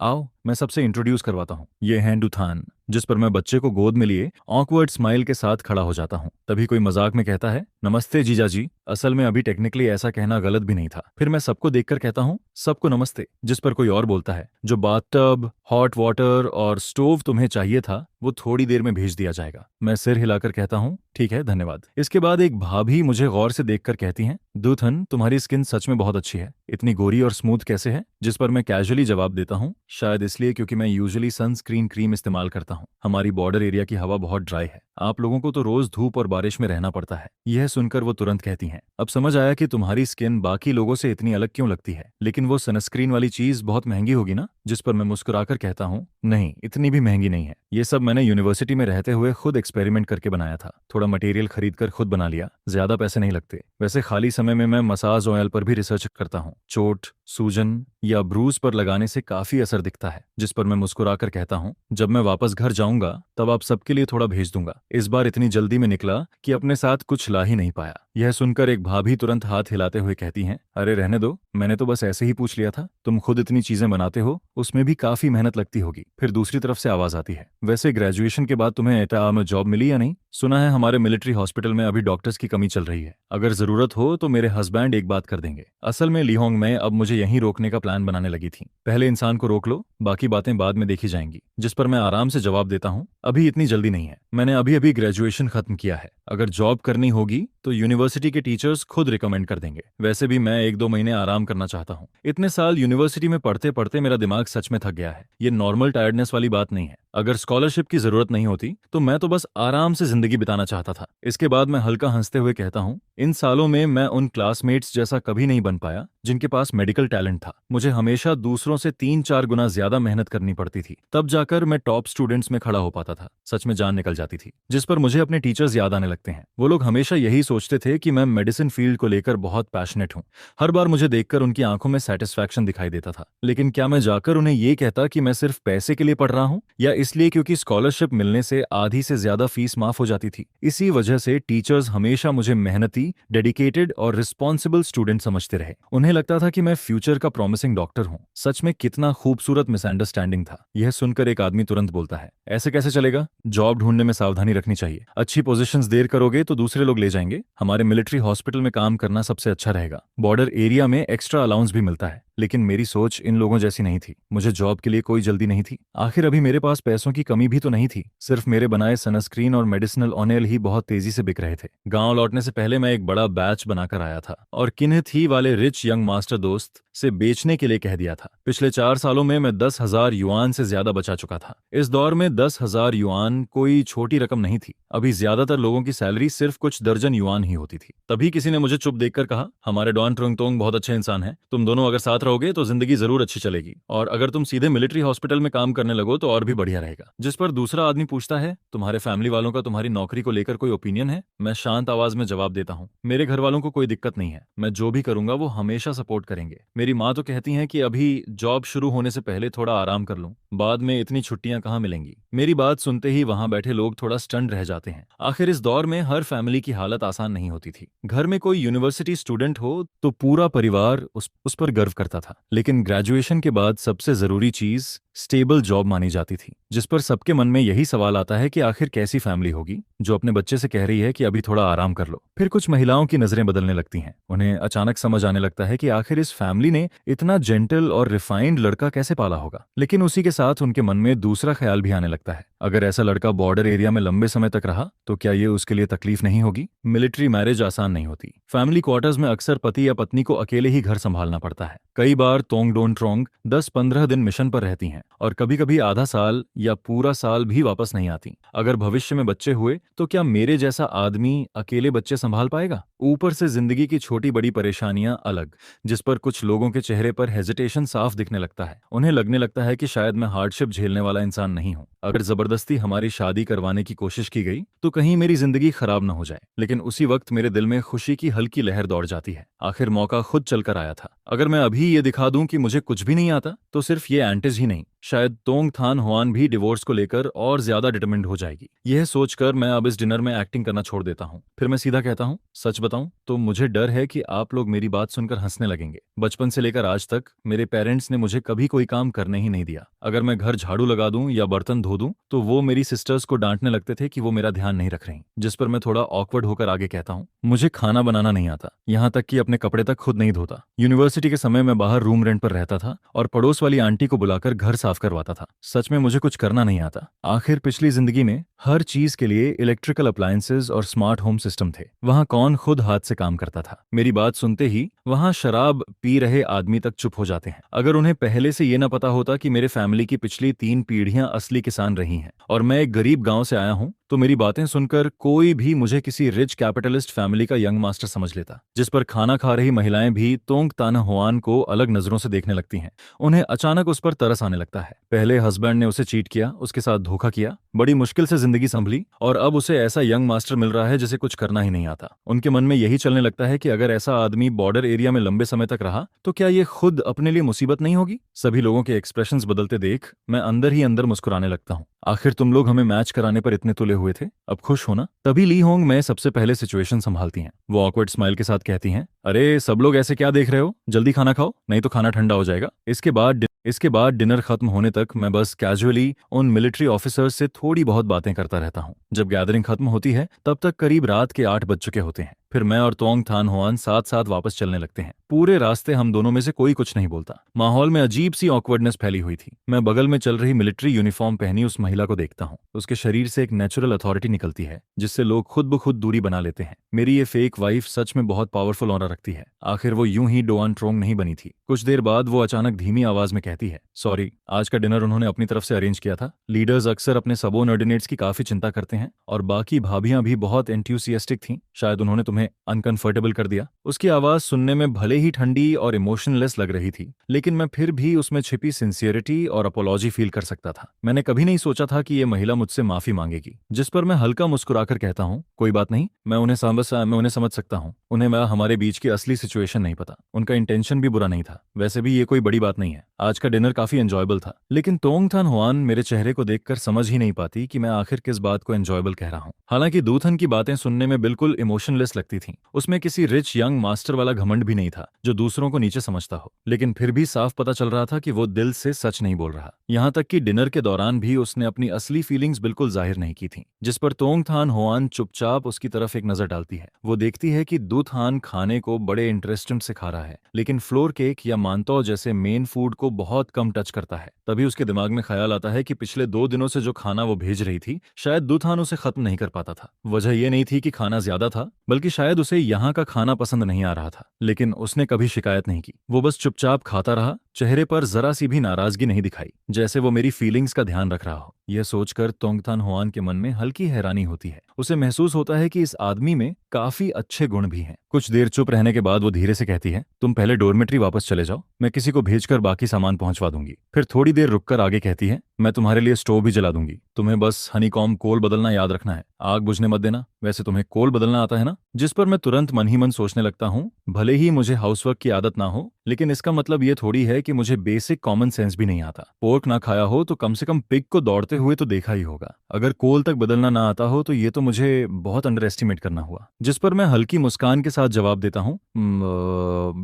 आओ मैं सबसे इंट्रोड्यूस करवाता हूँ, ये हैं डूथान। जिस पर मैं बच्चे को गोद में लिए ऑकवर्ड स्माइल के साथ खड़ा हो जाता हूँ। तभी कोई मजाक में कहता है, नमस्ते जीजा जी। असल में अभी टेक्निकली ऐसा कहना गलत भी नहीं था। फिर मैं सबको देखकर कहता हूँ, सबको नमस्ते। जिस पर कोई और बोलता है, जो बाथटब, हॉट वाटर और स्टोव तुम्हें चाहिए था वो थोड़ी देर में भेज दिया जाएगा। मैं सिर हिलाकर कहता हूँ, ठीक है, धन्यवाद। इसके बाद एक भाभी मुझे गौर से देखकर कहती हैं, दूथन तुम्हारी स्किन सच में बहुत अच्छी है, इतनी गोरी और स्मूथ कैसे है? जिस पर मैं कैजुअली जवाब देता हूँ, शायद इसलिए क्योंकि मैं यूजुअली सनस्क्रीन क्रीम इस्तेमाल करता हूँ। हमारी बॉर्डर एरिया की हवा बहुत ड्राई है, आप लोगों को तो रोज धूप और बारिश में रहना पड़ता है। यह सुनकर वो तुरंत कहती हैं, अब समझ आया कि तुम्हारी स्किन बाकी लोगों से इतनी अलग क्यों लगती है, लेकिन वो सनस्क्रीन वाली चीज बहुत महंगी होगी ना? जिस पर मैं मुस्कुराकर कहता हूँ, नहीं, इतनी भी महंगी नहीं है। ये सब मैंने यूनिवर्सिटी में रहते हुए खुद एक्सपेरिमेंट करके बनाया था। थोड़ा मटेरियल खरीदकर खुद बना लिया, ज्यादा पैसे नहीं लगते। वैसे खाली समय में मैं मसाज ऑयल पर भी रिसर्च करता हूँ। चोट, सूजन या ब्रूज पर लगाने से काफी असर दिखता है। जिस पर मैं मुस्कुराकर कहता हूँ, जब मैं वापस घर जाऊंगा तब आप सबके लिए थोड़ा भेज दूंगा। इस बार इतनी जल्दी में निकला कि अपने साथ कुछ ला ही नहीं पाया। यह सुनकर एक भाभी तुरंत हाथ हिलाते हुए कहती हैं, अरे रहने दो, मैंने तो बस ऐसे ही पूछ लिया था। तुम खुद इतनी चीजें बनाते हो, उसमें भी काफी मेहनत लगती होगी। फिर दूसरी तरफ से आवाज आती है, वैसे ग्रेजुएशन के बाद तुम्हें एटा में जॉब मिली या नहीं? सुना है हमारे मिलिट्री हॉस्पिटल में अभी डॉक्टर्स की कमी चल रही है। अगर जरूरत हो तो मेरे हस्बैंड एक बात कर देंगे। असल में लिहोंग में अब मुझे यहीं रोकने का प्लान बनाने लगी थी। पहले इंसान को रोक लो, बाकी बातें बाद में देखी जाएंगी। जिस पर मैं आराम से जवाब देता हूँ, अभी इतनी जल्दी नहीं है, मैंने अभी अभी ग्रेजुएशन खत्म किया है। अगर जॉब करनी होगी तो यूनिवर्सिटी के टीचर्स खुद रिकमेंड कर देंगे। वैसे भी मैं 1-2 महीने आराम करना चाहता हूँ। इतने साल यूनिवर्सिटी में पढ़ते पढ़ते मेरा दिमाग सच में थक गया है। ये नॉर्मल टायर्डनेस वाली बात नहीं है। अगर स्कॉलरशिप की जरूरत नहीं होती तो मैं तो बस आराम से जिंदगी बिताना चाहता था। इसके बाद मैं हल्का हंसते हुए कहता हूँ, इन सालों में मैं उन क्लासमेट्स जैसा कभी नहीं बन पाया जिनके पास मेडिकल टैलेंट था। मुझे हमेशा दूसरों से 3-4 गुना ज्यादा मेहनत करनी पड़ती थी, तब जाकर मैं टॉप स्टूडेंट्स में खड़ा हो पाता था। सच में जान निकल जाती थी। जिस पर मुझे अपने टीचर्स याद आने लगते हैं। वो लोग हमेशा यही सोचते थे कि मैं मेडिसिन फील्ड को लेकर बहुत पैशनेट हूँ। हर बार मुझे देखकर उनकी आंखों में सेटिस्फैक्शन दिखाई देता था। लेकिन क्या मैं जाकर उन्हें ये कहता कि मैं सिर्फ पैसे के लिए पढ़ रहा हूँ, या इसलिए क्योंकि स्कॉलरशिप मिलने से आधी से ज्यादा फीस माफ हो जाती थी? इसी वजह से टीचर्स हमेशा मुझे मेहनती, डेडिकेटेड और रिस्पॉन्सिबल स्टूडेंट समझते रहे। उन्हें लगता था कि मैं फ्यूचर का प्रॉमिसिंग डॉक्टर हूँ। सच में कितना खूबसूरत मिसअंडरस्टैंडिंग था। यह सुनकर एक आदमी तुरंत बोलता है, ऐसे कैसे चलेगा? जॉब ढूंढने में सावधानी रखनी चाहिए। अच्छी पोजीशंस देर करोगे तो दूसरे लोग ले जाएंगे। हमारे मिलिट्री हॉस्पिटल में काम करना सबसे अच्छा रहेगा। बॉर्डर एरिया में एक्स्ट्रा अलाउंस भी मिलता है। लेकिन मेरी सोच इन लोगों जैसी नहीं थी। मुझे जॉब के लिए कोई जल्दी नहीं थी। आखिर अभी मेरे पास पैसों की कमी भी तो नहीं थी। सिर्फ मेरे बनाए सनस्क्रीन और मेडिसिनल ऑयल ही बहुत तेजी से बिक रहे थे। गांव लौटने से पहले मैं एक बड़ा बैच बनाकर आया था और किन्हथी वाले रिच यंग मास्टर दोस्त से बेचने के लिए कह दिया था। पिछले 4 सालों में मैं 10,000 युआन से ज्यादा बचा चुका था। इस दौर में 10,000 युआन कोई छोटी रकम नहीं थी। अभी ज्यादातर लोगों की सैलरी सिर्फ कुछ दर्जन युआन ही होती थी। तभी किसी ने मुझे चुप देखकर कहा, हमारे डॉन ट्रुंगतोंग बहुत अच्छे इंसान हैं, तुम दोनों अगर साथ रहोगे तो जिंदगी जरूर अच्छी चलेगी, और अगर तुम सीधे मिलिट्री हॉस्पिटल में काम करने लगो तो और भी बढ़िया रहेगा। जिस पर दूसरा आदमी पूछता है, तुम्हारे फैमिली वालों का तुम्हारी नौकरी को लेकर कोई ओपिनियन है? मैं शांत आवाज में जवाब देता हूँ, मेरे घर वालों को कोई दिक्कत नहीं है, मैं जो भी करूंगा वो हमेशा सपोर्ट करेंगे। मेरी माँ तो कहती है कि अभी जॉब शुरू होने से पहले थोड़ा आराम कर लूं, बाद में इतनी छुट्टियां कहाँ मिलेंगी। मेरी बात सुनते ही वहां बैठे लोग थोड़ा स्टंड रह जाते हैं। आखिर इस दौर में हर फैमिली की हालत आसान नहीं होती थी। घर में कोई यूनिवर्सिटी स्टूडेंट हो तो पूरा परिवार उस पर गर्व करता था, लेकिन ग्रेजुएशन के बाद सबसे जरूरी चीज स्टेबल जॉब मानी जाती थी, जिस पर सबके मन में यही सवाल आता है कि आखिर कैसी फैमिली होगी जो अपने बच्चे से कह रही है कि अभी थोड़ा आराम कर लो। फिर कुछ महिलाओं की नजरें बदलने लगती हैं। उन्हें अचानक समझ आने लगता है कि आखिर इस फैमिली ने इतना जेंटल और रिफाइंड लड़का कैसे पाला होगा। लेकिन उसी के साथ उनके मन में दूसरा ख्याल भी आने लगता है, अगर ऐसा लड़का बॉर्डर एरिया में लंबे समय तक रहा तो क्या ये उसके लिए तकलीफ नहीं होगी। मिलिट्री मैरिज आसान नहीं होती। फैमिली क्वार्टर्स में अक्सर पति या पत्नी को अकेले ही घर संभालना पड़ता है। कई बार तोंग डोन ट्रोंग 10-15 दिन मिशन पर रहती हैं और कभी कभी आधा साल या पूरा साल भी वापस नहीं आती। अगर भविष्य में बच्चे हुए तो क्या मेरे जैसा आदमी अकेले बच्चे संभाल पाएगा? ऊपर से जिंदगी की छोटी बड़ी परेशानियां अलग, जिस पर कुछ लोगों के चेहरे पर हेजिटेशन साफ दिखने लगता है। उन्हें लगने लगता है कि शायद मैं हार्डशिप झेलने वाला इंसान नहीं हूं। अगर जबरदस्ती हमारी शादी करवाने की कोशिश की गई तो कहीं मेरी जिंदगी खराब न हो जाए। लेकिन उसी वक्त मेरे दिल में खुशी की हल्की लहर दौड़ जाती है। आखिर मौका खुद चलकर आया था। अगर मैं अभी ये दिखा दूं कि मुझे कुछ भी नहीं आता तो सिर्फ ये एंटिज ही नहीं, शायद तोंग थान हुआन भी डिवोर्स को लेकर और ज्यादा डिटरमिन्ड हो जाएगी। यह सोचकर मैं अब इस डिनर में एक्टिंग करना छोड़ देता हूँ। फिर मैं सीधा कहता हूँ, सच बताऊं तो मुझे डर है कि आप लोग मेरी बात सुनकर हंसने लगेंगे। बचपन से लेकर आज तक मेरे पेरेंट्स ने मुझे कभी कोई काम करने ही नहीं दिया। अगर मैं घर झाड़ू लगा दूं या बर्तन धो दूं तो वो मेरी सिस्टर्स को डांटने लगते थे कि वो मेरा ध्यान नहीं रख रही। जिस पर मैं थोड़ा ऑकवर्ड होकर आगे कहता हूँ, मुझे खाना बनाना नहीं आता, यहाँ तक कि अपने कपड़े तक खुद नहीं धोता। यूनिवर्सिटी के समय मैं बाहर रूम रेंट पर रहता था और पड़ोस वाली आंटी को बुलाकर घर साफ करवाता था। सच में मुझे कुछ करना नहीं आता। आखिर पिछली जिंदगी में हर चीज के लिए इलेक्ट्रिकल अप्लायंसेज और स्मार्ट होम सिस्टम थे। वहां कौन खुद हाथ से काम करता था? मेरी बात सुनते ही वहां शराब पी रहे आदमी तक चुप हो जाते हैं। अगर उन्हें पहले से ये न पता होता कि मेरे फैमिली की पिछली 3 पीढ़ियां असली किसान रही हैं और मैं एक गरीब गांव से आया हूं, तो मेरी बातें सुनकर कोई भी मुझे किसी रिच कैपिटलिस्ट फैमिली का यंग मास्टर समझ लेता। जिस पर खाना खा रही महिलाएं भी तोंग ताना हुआन को अलग नजरों से देखने लगती हैं। उन्हें अचानक उस पर तरस आने लगता है। पहले हस्बैंड ने उसे चीट किया, उसके साथ धोखा किया, बड़ी मुश्किल से जिंदगी संभली, और अब उसे ऐसा यंग मास्टर मिल रहा है जिसे कुछ करना ही नहीं आता। उनके मन में यही चलने लगता है कि अगर ऐसा आदमी बॉर्डर एरिया में लंबे समय तक रहा तो क्या ये खुद अपने लिए मुसीबत नहीं होगी? सभी लोगों के एक्सप्रेशंस बदलते देख मैं अंदर ही अंदर मुस्कुराने लगता हूँ। आखिर तुम लोग हमें मैच कराने पर इतने तुले हुए थे, अब खुश हो ना? तभी ली होंग मैं सबसे पहले सिचुएशन संभालती हैं। वो ऑकवर्ड स्माइल के साथ कहती हैं, अरे सब लोग ऐसे क्या देख रहे हो, जल्दी खाना खाओ नहीं तो खाना ठंडा हो जाएगा। इसके बाद डिनर खत्म होने तक मैं बस कैजुअली उन मिलिट्री ऑफिसर्स से थोड़ी बहुत बातें करता रहता हूँ। जब गैदरिंग खत्म होती है तब तक करीब रात के 8 बज चुके होते हैं। फिर मैं और तोंग थान हुआन साथ साथ वापस चलने लगते हैं। पूरे रास्ते हम दोनों में से कोई कुछ नहीं बोलता। माहौल में अजीब सी ऑकवर्डनेस फैली हुई थी। मैं बगल में चल रही मिलिट्री यूनिफॉर्म पहनी उस महिला को देखता हूँ। उसके शरीर से एक नेचुरल अथॉरिटी निकलती है जिससे लोग खुद ब खुद दूरी बना लेते हैं। मेरी ये फेक वाइफ सच में बहुत पावरफुल ऑरा रखती है। आखिर वो यूं ही डोआन ट्रोंग नहीं बनी थी। कुछ देर बाद वो अचानक धीमी आवाज में कहती है, सॉरी, आज का डिनर उन्होंने अपनी तरफ से अरेंज किया था। लीडर्स अक्सर अपने सबऑर्डिनेट्स की काफी चिंता करते हैं और बाकी भाभियां भी बहुत एंथुसियास्टिक थीं। शायद उन्होंने तुम्हें अनकंफर्टेबल कर दिया। उसकी आवाज सुनने में भले ही ठंडी और इमोशनलेस लग रही थी, लेकिन मैं फिर भी उसमें छिपी सिंसियरिटी और अपोलॉजी फील कर सकता था। मैंने कभी नहीं सोचा था कि ये महिला मुझसे माफी मांगेगी। जिस पर मैं हल्का मुस्कुराकर कहता हूँ, कोई बात नहीं, मैं उन्हें समझ सकता हूँ। उन्हें हमारे बीच की असली सिचुएशन नहीं पता। उनका इंटेंशन भी बुरा नहीं था। वैसे भी ये कोई बड़ी बात नहीं है। आज का डिनर काफी एंजॉयबल था। लेकिन तोंग थान हुआन मेरे चेहरे को देखकर समझ ही नहीं पाती कि मैं आखिर किस बात को एंजॉयबल कह रहा हूँ। हालांकि दूथन की बातें सुनने में बिल्कुल इमोशनलेस लगती थीं। उसमें किसी रिच यंग मास्टर वाला घमंड भी नहीं था जो दूसरों को नीचे समझता हो। लेकिन फिर भी साफ पता चल रहा था कि वो दिल से सच नहीं बोल रहा। यहाँ तक कि डिनर के दौरान भी उसने अपनी असली फीलिंग्स बिल्कुल जाहिर नहीं की थी। जिस पर तोंग थान हुआन चुपचाप उसकी तरफ एक नजर डालती है। वो देखती है कि दूथान खाने को बड़े इंटरेस्टेड से खा रहा है, लेकिन फ्लोर केक या मानतौ जैसे मेन फूड को बहुत कम टच करता है। तभी उसके दिमाग में ख्याल आता है कि पिछले 2 दिनों से जो खाना वो भेज रही थी शायद दूथान उसे खत्म नहीं कर पाता था। वजह ये नहीं थी कि खाना ज्यादा था, बल्कि शायद उसे यहाँ का खाना पसंद नहीं आ रहा था। लेकिन उसने कभी शिकायत नहीं की। वो बस चुपचाप खाता रहा, चेहरे पर जरा सी भी नाराजगी नहीं दिखाई, जैसे वो मेरी फीलिंग्स का ध्यान रख रहा हो। यह सोचकर तोंगथान हुआन के मन में हल्की हैरानी होती है। उसे महसूस होता है कि इस आदमी में काफी अच्छे गुण भी हैं। कुछ देर चुप रहने के बाद वो धीरे से कहती है, तुम पहले डोरमेट्री वापस चले जाओ, मैं किसी को भेजकर बाकी सामान पहुंचवा दूंगी। फिर थोड़ी देर रुककर आगे कहती है, मैं तुम्हारे लिए स्टोव भी जला दूंगी, तुम्हें बस हनीकॉम्ब कोल बदलना याद रखना है, आग बुझने मत देना। वैसे तुम्हें कोल बदलना आता है ना? जिस पर मैं तुरंत मन ही मन सोचने लगता हूँ, भले ही मुझे हाउसवर्क की आदत ना हो, लेकिन इसका मतलब ये थोड़ी है कि मुझे बेसिक कॉमन सेंस भी नहीं आता। पोर्क ना खाया हो तो कम से कम पिग को दौड़ते हुए तो देखा ही होगा। अगर कोल तक बदलना ना आता हो तो ये तो मुझे बहुत अंडर एस्टिमेट करना हुआ। जिस पर मैं हल्की मुस्कान के साथ जवाब देता हूँ,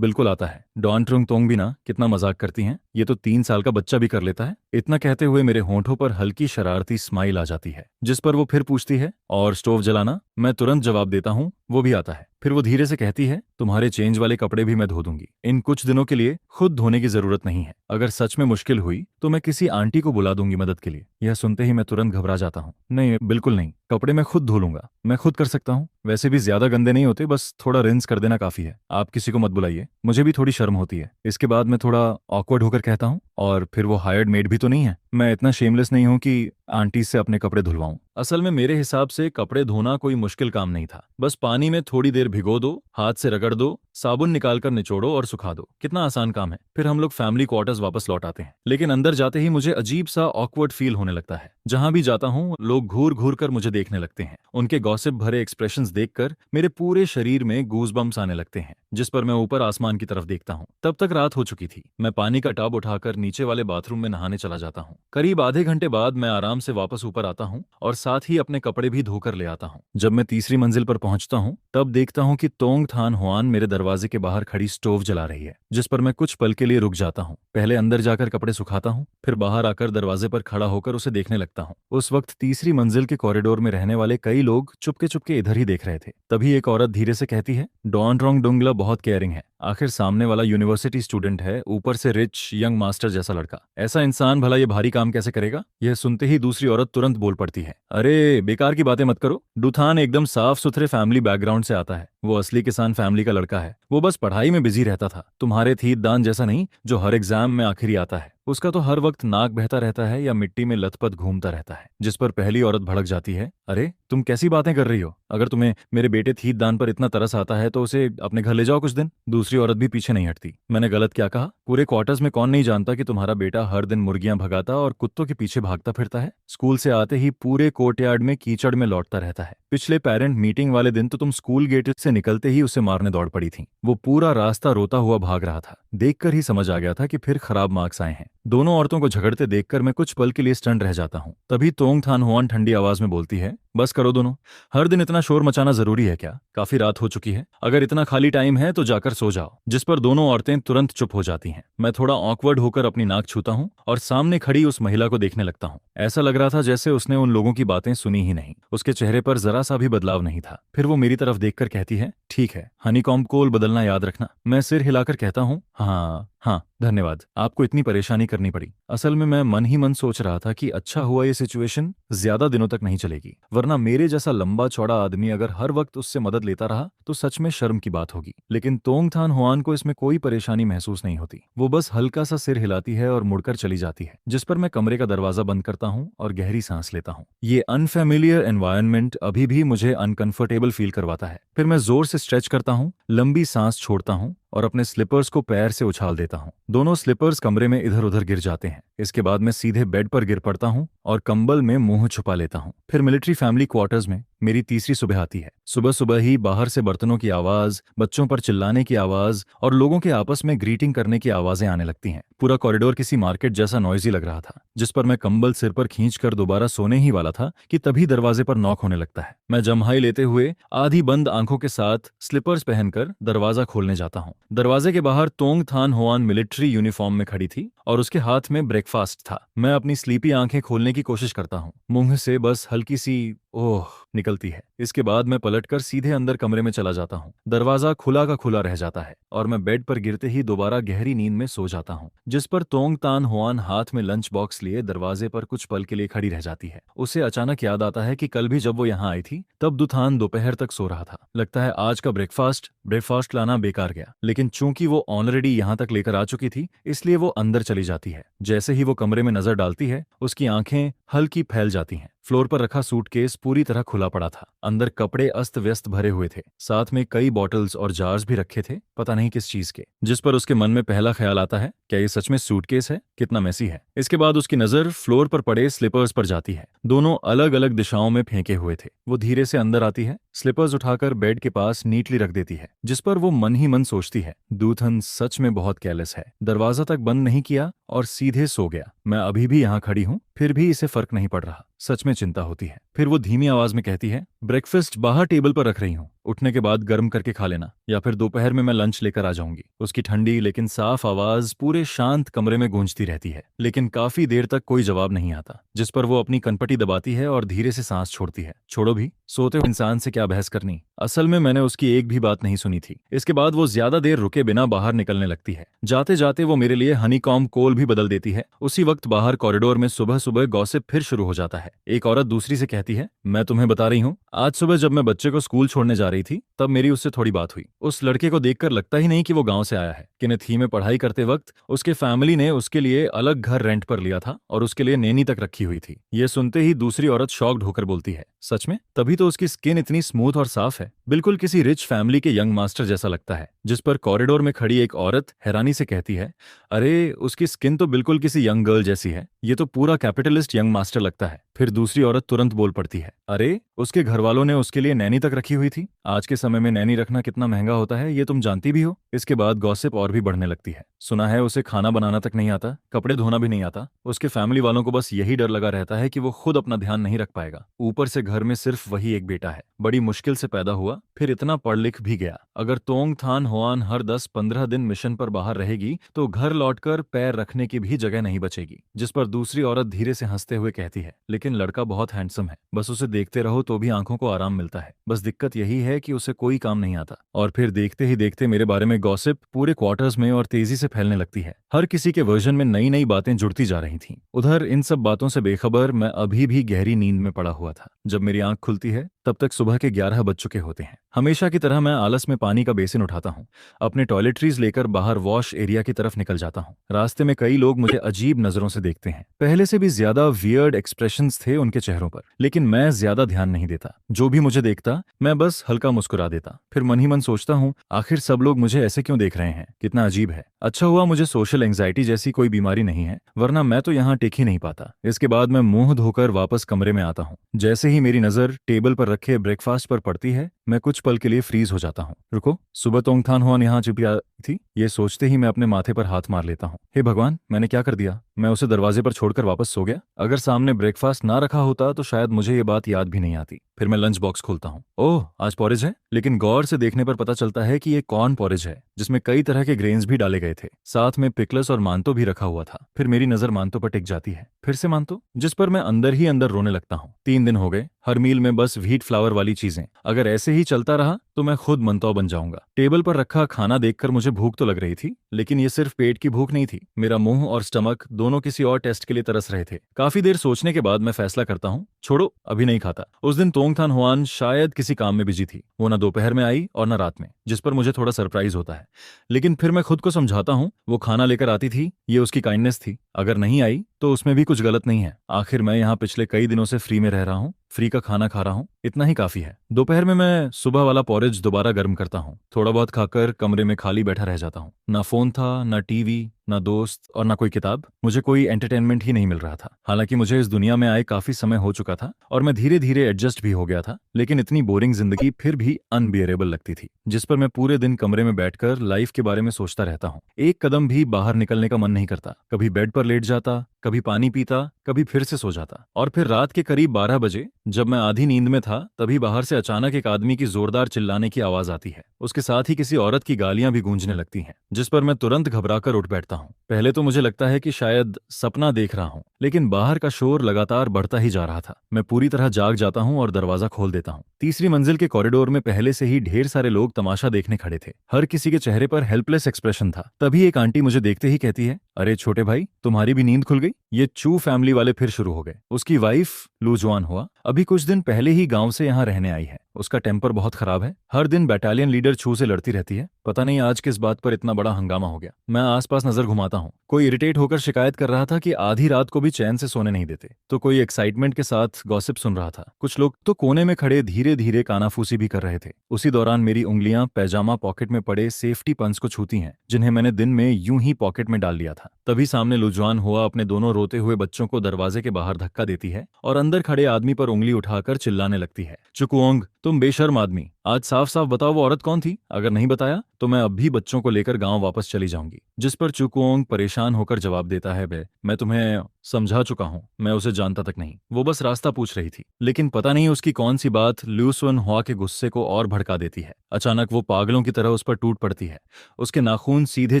बिल्कुल आता है। डॉन ट्रुंग तोंग भी ना कितना मजाक करती हैं, ये तो 3 साल का बच्चा भी कर लेता है। इतना कहते हुए मेरे होंठों पर हल्की शरारती स्माइल आ जाती है, जिस पर वो फिर पूछती है, और स्टोव जलाना? मैं तुरंत जवाब देता हूँ, वो भी आता है। फिर वो धीरे से कहती है, तुम्हारे चेंज वाले कपड़े भी मैं धो दूंगी, इन कुछ दिनों के लिए खुद धोने की जरूरत नहीं है। अगर सच में मुश्किल हुई तो मैं किसी आंटी को बुला दूंगी मदद के लिए। यह सुनते ही मैं तुरंत घबरा जाता हूँ। नहीं, बिल्कुल नहीं, कपड़े मैं खुद धो लूंगा, मैं खुद कर सकता हूँ। वैसे भी ज्यादा गंदे नहीं होते, बस थोड़ा रिंस कर देना काफी है। आप किसी को मत बुलाइए, मुझे भी थोड़ी शर्म होती है। इसके बाद मैं थोड़ा ऑकवर्ड होकर कहता हूँ, और फिर वो हायर्ड मेड भी तो नहीं है? मैं इतना शेमलेस नहीं हूँ कि आंटी से अपने कपड़े धुलवाऊं। असल में मेरे हिसाब से कपड़े धोना कोई मुश्किल काम नहीं था। बस पानी में थोड़ी देर भिगो दो, हाथ से रगड़ दो, साबुन निकालकर निचोड़ो और सुखा दो। कितना आसान काम है। फिर हम लोग फैमिली क्वार्टर्स वापस लौट आते हैं। लेकिन अंदर जाते ही मुझे अजीब सा ऑकवर्ड फील होने लगता है। जहां भी जाता हूं लोग घूर घूर कर मुझे देखने लगते हैं। उनके गॉसिप भरे एक्सप्रेशंस देखकर मेरे पूरे शरीर में गूज़बम्प्स आने लगते हैं। जिस पर मैं ऊपर आसमान की तरफ देखता हूँ। तब तक रात हो चुकी थी। मैं पानी का टब उठाकर नीचे वाले बाथरूम में नहाने चला जाता हूँ। करीब आधे घंटे बाद मैं आराम से वापस ऊपर आता हूँ और साथ ही अपने कपड़े भी धोकर ले आता हूँ। जब मैं तीसरी मंजिल पर पहुंचता हूँ तब देखता हूँ कि तोंगथान हुआन मेरे दरवाजे के बाहर खड़ी स्टोव जला रही है, जिस पर मैं कुछ पल के लिए रुक जाता हूँ। पहले अंदर जाकर कपड़े सुखाता हूँ, फिर बाहर आकर दरवाजे पर खड़ा होकर उसे देखने लगता हूँ। उस वक्त तीसरी मंजिल के कॉरिडोर में रहने वाले कई लोग चुपके चुपके इधर ही देख रहे थे। तभी एक औरत धीरे से कहती है, डॉन रोंग डुंगला बहुत केयरिंग है। आखिर सामने वाला यूनिवर्सिटी स्टूडेंट है, ऊपर से रिच यंग मास्टर जैसा लड़का। ऐसा इंसान भला ये भारी काम कैसे करेगा? यह सुनते ही दूसरी औरत तुरंत बोल पड़ती है, अरे बेकार की बातें मत करो। डुथान एकदम साफ सुथरे फैमिली बैकग्राउंड से आता है। वो असली किसान फैमिली का लड़का है। वो बस पढ़ाई में बिजी रहता था। तुम्हारे थीदान जैसा नहीं जो हर एग्जाम में आखिरी आता है। उसका तो हर वक्त नाक बहता रहता है या मिट्टी में लथपथ घूमता रहता है। जिस पर पहली औरत भड़क जाती है, अरे तुम कैसी बातें कर रही हो? अगर तुम्हें मेरे बेटे थीदान पर इतना तरस आता है तो उसे अपने घर ले जाओ कुछ दिन। दूसरी औरत भी पीछे नहीं हटती। मैंने गलत क्या कहा? पूरे क्वार्टर्स में कौन नहीं जानता कि तुम्हारा बेटा हर दिन मुर्गियां भगाता और कुत्तों के पीछे भागता फिरता है। स्कूल से आते ही पूरे कोर्टयार्ड में कीचड़ में लौटता रहता है। पिछले पेरेंट मीटिंग वाले दिन तो तुम स्कूल गेट से निकलते ही उसे मारने दौड़ पड़ी थी। वो पूरा रास्ता रोता हुआ भाग रहा था। देखकर ही समझ आ गया था कि फिर खराब मार्क्स आए हैं। दोनों औरतों को झगड़ते देखकर मैं कुछ पल के लिए स्टन रह जाता हूँ। तभी तोंगथान हुआन ठंडी आवाज में बोलती है, बस करो दोनों, हर दिन इतना शोर मचाना जरूरी है क्या? काफी रात हो चुकी है, अगर इतना खाली टाइम है तो जाकर सो जाओ। जिस पर दोनों औरतें तुरंत चुप हो जाती हैं। मैं थोड़ा ऑकवर्ड होकर अपनी नाक छूता हूँ और सामने खड़ी उस महिला को देखने लगता हूँ। ऐसा लग रहा था जैसे उसने उन लोगों की बातें सुनी ही नहीं। उसके चेहरे पर जरा सा भी बदलाव नहीं था। फिर वो मेरी तरफ देखकर कहती है, ठीक है, हनीकॉम्ब कोल बदलना याद रखना। मैं सिर हिलाकर कहता हूँ, हाँ हाँ धन्यवाद, आपको इतनी परेशानी करनी पड़ी। असल में मैं मन ही मन सोच रहा था कि अच्छा हुआ ये सिचुएशन ज्यादा दिनों तक नहीं चलेगी, वरना मेरे जैसा लंबा चौड़ा आदमी अगर हर वक्त उससे मदद लेता रहा तो सच में शर्म की बात होगी। लेकिन तोंगथान हुआन को इसमें कोई परेशानी महसूस नहीं होती। वो बस हल्का सा सिर हिलाती है और मुड़कर चली जाती है। जिस पर मैं कमरे का दरवाजा बंद करता हूँ और गहरी सांस लेता हूँ। ये अनफेमिलियर एनवायरनमेंट अभी भी मुझे अनकंफर्टेबल फील करवाता है। फिर मैं जोर से स्ट्रेच करता हूँ, लंबी सांस छोड़ता हूँ और अपने स्लीपर्स को पैर से उछाल देता हूँ। दोनों स्लीपर्स कमरे में इधर उधर गिर जाते हैं। इसके बाद मैं सीधे बेड पर गिर पड़ता हूँ और कंबल में मुंह छुपा लेता हूँ। फिर मिलिट्री फैमिली क्वार्टर्स में मेरी तीसरी सुबह आती है। सुबह सुबह ही बाहर से बर्तनों की आवाज, बच्चों पर चिल्लाने की आवाज और लोगों के आपस में ग्रीटिंग करने की आवाजें आने लगती हैं। पूरा कॉरिडोर किसी मार्केट जैसा नॉइजी लग रहा था। जिस पर मैं कंबल सिर पर खींचकर दोबारा सोने ही वाला था कि तभी दरवाजे पर नॉक होने लगता है। मैं जम्हाई लेते हुए आधी बंद आंखों के साथ स्लीपर्स पहनकर दरवाजा खोलने जाता हूँ। दरवाजे के बाहर तोंगथान हुआन मिलिट्री यूनिफॉर्म में खड़ी थी और उसके हाथ में ब्रेकफास्ट था। मैं अपनी स्लीपी आंखें खोलने की कोशिश करता हूँ। मुंह से बस हल्की सी ओह निकलती है। इसके बाद मैं पलटकर सीधे अंदर कमरे में चला जाता हूँ। दरवाजा खुला का खुला रह जाता है और मैं बेड पर गिरते ही दोबारा गहरी नींद में सो जाता हूँ, जिस पर तोंग तान हुआन हाथ में लंच बॉक्स लिए दरवाजे पर कुछ पल के लिए खड़ी रह जाती है। उसे अचानक याद आता है कि कल भी जब वो यहाँ आई थी तब दुथान दोपहर तक सो रहा था। लगता है आज का ब्रेकफास्ट लाना बेकार गया, लेकिन चूंकि वो ऑलरेडी यहाँ तक लेकर आ चुकी थी इसलिए वो अंदर चली जाती है। जैसे ही वो कमरे में नजर डालती है उसकी आंखें हल्की फैल जाती हैं। फ्लोर पर रखा सूटकेस पूरी तरह खुला पड़ा था। अंदर कपड़े अस्त व्यस्त भरे हुए थे, साथ में कई बॉटल्स और जार्स भी रखे थे, पता नहीं किस चीज के। जिस पर उसके मन में पहला ख्याल आता है, क्या ये सच में सूटकेस है? कितना मैसी है। इसके बाद उसकी नजर फ्लोर पर पड़े स्लीपर्स पर जाती है। दोनों अलग अलग दिशाओं में फेंके हुए थे। वो धीरे से अंदर आती है, स्लीपर्स उठाकर बेड के पास नीटली रख देती है, जिस पर वो मन ही मन सोचती है, दूथन सच में बहुत केयरलेस है। दरवाजा तक बंद नहीं किया और सीधे सो गया। मैं अभी भी यहाँ खड़ी हूँ, फिर भी इसे फर्क नहीं पड़ रहा। सच में चिंता होती है। फिर वो धीमी आवाज में कहती है, ब्रेकफास्ट बाहर टेबल पर रख रही हूँ, उठने के बाद गर्म करके खा लेना, या फिर दोपहर में मैं लंच लेकर आ जाऊंगी। उसकी ठंडी लेकिन साफ आवाज पूरे शांत कमरे में गूंजती रहती है, लेकिन काफी देर तक कोई जवाब नहीं आता, जिस पर वो अपनी कनपटी दबाती है और धीरे से सांस छोड़ती है। छोड़ो भी, सोते हुए इंसान से क्या बहस करनी। असल में मैंने उसकी एक भी बात नहीं सुनी थी। इसके बाद वो ज्यादा देर रुके बिना बाहर निकलने लगती है। जाते जाते वो मेरे लिए हनीकॉम्ब कोल भी बदल देती है। उसी वक्त बाहर कॉरिडोर में सुबह सुबह गॉसिप फिर शुरू हो जाता है। एक औरत दूसरी से कहती है, मैं तुम्हें बता रही हूँ, आज सुबह जब मैं बच्चे को स्कूल छोड़ने जा रही थी तब मेरी उससे थोड़ी बात हुई। उस लड़के को देखकर लगता ही नहीं कि वो गांव से आया है। किनेथी में पढ़ाई करते वक्त उसके फैमिली ने उसके लिए अलग घर रेंट पर लिया था और उसके लिए नैनी तक रखी हुई थी। ये सुनते ही दूसरी औरत शॉक्ड होकर बोलती है, सच में? तभी तो उसकी स्किन इतनी स्मूथ और साफ है, बिल्कुल किसी रिच फैमिली के यंग मास्टर जैसा लगता है। जिस पर कॉरिडोर में खड़ी एक औरत हैरानी से कहती है, अरे उसकी स्किन तो बिल्कुल किसी यंग गर्ल जैसी है, ये तो पूरा कैपिटलिस्ट यंग मास्टर लगता है। फिर दूसरी औरत तुरंत बोल पड़ती है, अरे उसके घर वालों ने उसके लिए नैनी तक रखी हुई थी। आज के समय में नैनी रखना कितना महंगा होता है ये तुम जानती भी हो। इसके बाद गॉसिप और भी बढ़ने लगती है। सुना है उसे खाना बनाना तक नहीं आता, कपड़े धोना भी नहीं आता। उसके फैमिली वालों को बस यही डर लगा रहता है कि वो खुद अपना ध्यान नहीं रख पाएगा। ऊपर से घर में सिर्फ वही एक बेटा है, बड़ी मुश्किल से पैदा हुआ, फिर इतना पढ़ लिख भी गया। अगर तोंग थान होआन हर 10-15 दिन मिशन पर बाहर रहेगी तो घर लौटकर पैर रखने की भी जगह नहीं बचेगी। जिस पर दूसरी औरत धीरे से हंसते हुए कहती है, लेकिन लड़का बहुत हैंडसम है, बस उसे देखते रहो तो भी आंखों को आराम मिलता है। बस दिक्कत यही है कि उसे कोई काम नहीं आता। और फिर देखते ही देखते मेरे बारे में गॉसिप पूरे क्वार्टर्स में और तेजी से फैलने लगती है। हर किसी के वर्जन में नई नई बातें जुड़ती जा रही थीं। उधर इन सब बातों से बेखबर मैं अभी भी गहरी नींद में पड़ा हुआ था। जब मेरी आंख खुलती है तब तक सुबह के 11 बज चुके होते हैं। हमेशा की तरह मैं आलस में पानी का बेसिन उठाता हूँ, अपने टॉयलेटरीज लेकर बाहर वॉश एरिया की तरफ निकल जाता हूँ। रास्ते में कई लोग मुझे अजीब नजरों से देखते हैं। पहले से भी ज्यादा वियर्ड एक्सप्रेशंस थे उनके चेहरों पर, लेकिन मैं ज्यादा ध्यान नहीं देता। जो भी मुझे देखता मैं बस हल्का मुस्कुरा देता। फिर मन ही मन सोचता हूँ, आखिर सब लोग मुझे ऐसे क्यों देख रहे हैं, कितना अजीब है। अच्छा हुआ मुझे सोशल एंजाइटी जैसी कोई बीमारी नहीं है, वरना मैं तो यहाँ टिक ही नहीं पाता। इसके बाद मैं मुंह धोकर वापस कमरे में आता हूँ। जैसे ही मेरी नजर टेबल पर रखे ब्रेकफास्ट पर पड़ती है मैं कुछ पल के लिए फ्रीज हो जाता हूँ। रुको, सुबह तोंगथान हुआन यहाँ चुपी आई थी, ये सोचते ही मैं अपने माथे पर हाथ मार लेता हूँ। हे भगवान, मैंने क्या कर दिया? मैं उसे दरवाजे पर छोड़कर वापस सो गया। अगर सामने ब्रेकफास्ट ना रखा होता तो शायद मुझे ये बात याद भी नहीं आती। फिर मैं लंच बॉक्स खोलता हूँ। ओह, आज पॉरेज है, लेकिन गौर से देखने पर पता चलता है कि ये कॉर्न पॉरेज है, जिसमें कई तरह के ग्रेन्स भी डाले गए थे। साथ में पिकलस और मांतो भी रखा हुआ था। फिर मेरी नजर मांतो पर टिक जाती है, फिर से मांतो, जिस पर मैं अंदर ही अंदर रोने लगता हूँ। 3 दिन हो गए, हर मील में बस व्हीट फ्लावर वाली चीजें। अगर ऐसे ही चलता रहा तो मैं खुद मंतौ बन जाऊंगा। टेबल पर रखा खाना देखकर मुझे भूख तो लग रही थी, लेकिन ये सिर्फ पेट की भूख नहीं थी। मेरा मुंह और स्टमक दोनों किसी और टेस्ट के लिए तरस रहे थे। काफी देर सोचने के बाद मैं फैसला करता हूँ, छोड़ो, अभी नहीं खाता। उस दिन तोंगथान हुआन शायद किसी काम में बिजी थी। वो ना दोपहर में आई और ना रात में, जिस पर मुझे थोड़ा सरप्राइज होता है। लेकिन फिर मैं खुद को समझाता हूँ, वो खाना लेकर आती थी, ये उसकी काइंडनेस थी। अगर नहीं आई तो उसमें भी कुछ गलत नहीं है। आखिर मैं यहाँ पिछले कई दिनों से फ्री में रह रहा हूँ, फ्री का खाना खा रहा हूँ, इतना ही काफी है। दोपहर में मैं सुबह वाला पॉरेज दोबारा गर्म करता हूँ। थोड़ा बहुत खाकर कमरे में खाली बैठा रह जाता हूँ। ना फोन था, ना टीवी, ना दोस्त और ना कोई किताब। मुझे कोई एंटरटेनमेंट ही नहीं मिल रहा था। हालांकि मुझे इस दुनिया में आए काफी समय हो चुका था और मैं धीरे धीरे एडजस्ट भी हो गया था, लेकिन इतनी बोरिंग जिंदगी फिर भी अनबियरेबल लगती थी, जिस पर मैं पूरे दिन कमरे में बैठकर लाइफ के बारे में सोचता रहता हूँ। एक कदम भी बाहर निकलने का मन नहीं करता। कभी बेड पर लेट जाता, कभी पानी पीता, कभी फिर से सो जाता। और फिर रात के करीब 12 बजे जब मैं आधी नींद में था, तभी बाहर से अचानक एक आदमी की जोरदार चिल्लाने की आवाज आती है। उसके साथ ही किसी औरत की गालियां भी गूंजने लगती हैं, जिस पर मैं तुरंत घबराकर उठ बैठता हूँ। पहले तो मुझे लगता है कि शायद सपना देख रहा हूँ, लेकिन बाहर का शोर लगातार बढ़ता ही जा रहा था। मैं पूरी तरह जाग जाता हूँ और दरवाजा खोल देता हूँ। तीसरी मंजिल के कॉरिडोर में पहले से ही ढेर सारे लोग तमाशा देखने खड़े थे। हर किसी के चेहरे पर हेल्पलेस एक्सप्रेशन था। तभी एक आंटी मुझे देखते ही कहती है, अरे छोटे भाई, तुम्हारी भी नींद खुल गई? ये चू फैमिली वाले फिर शुरू हो गए। उसकी वाइफ लूजवान हुआ अभी कुछ दिन पहले ही गांव से यहाँ रहने आई है। उसका टेम्पर बहुत खराब है। हर दिन बटालियन लीडर चू से लड़ती रहती है। पता नहीं आज किस बात पर इतना बड़ा हंगामा हो गया। मैं आसपास नजर घुमाता हूँ। कोई इरिटेट होकर शिकायत कर रहा था कि आधी रात को भी चैन से सोने नहीं देते, तो कोई एक्साइटमेंट के साथ गॉसिप सुन रहा था। कुछ लोग तो कोने में खड़े धीरे धीरे कानाफूसी भी कर रहे थे। उसी दौरान मेरी उंगलियां पैजामा पॉकेट में पड़े सेफ्टी पंच को छूती हैं, जिन्हें मैंने दिन में यूं ही पॉकेट में डाल लिया था। तभी सामने लुजवान हुआ अपने दोनों रोते हुए बच्चों को दरवाजे के बाहर धक्का देती है और अंदर खड़े आदमी पर उंगली उठाकर चिल्लाने लगती है, चुकुओंग, तुम बेशर्म आदमी, आज साफ साफ बताओ वो औरत कौन थी? अगर नहीं बताया तो मैं अब भी बच्चों को लेकर गांव वापस चली जाऊंगी। जिस पर चुकुओंग परेशान होकर जवाब देता है, बे मैं तुम्हें समझा चुका हूं, मैं उसे जानता तक नहीं, वो बस रास्ता पूछ रही थी। लेकिन पता नहीं उसकी कौन सी बात ल्यूसन हुआ के गुस्से को और भड़का देती है। अचानक वो पागलों की तरह उस पर टूट पड़ती है। उसके नाखून सीधे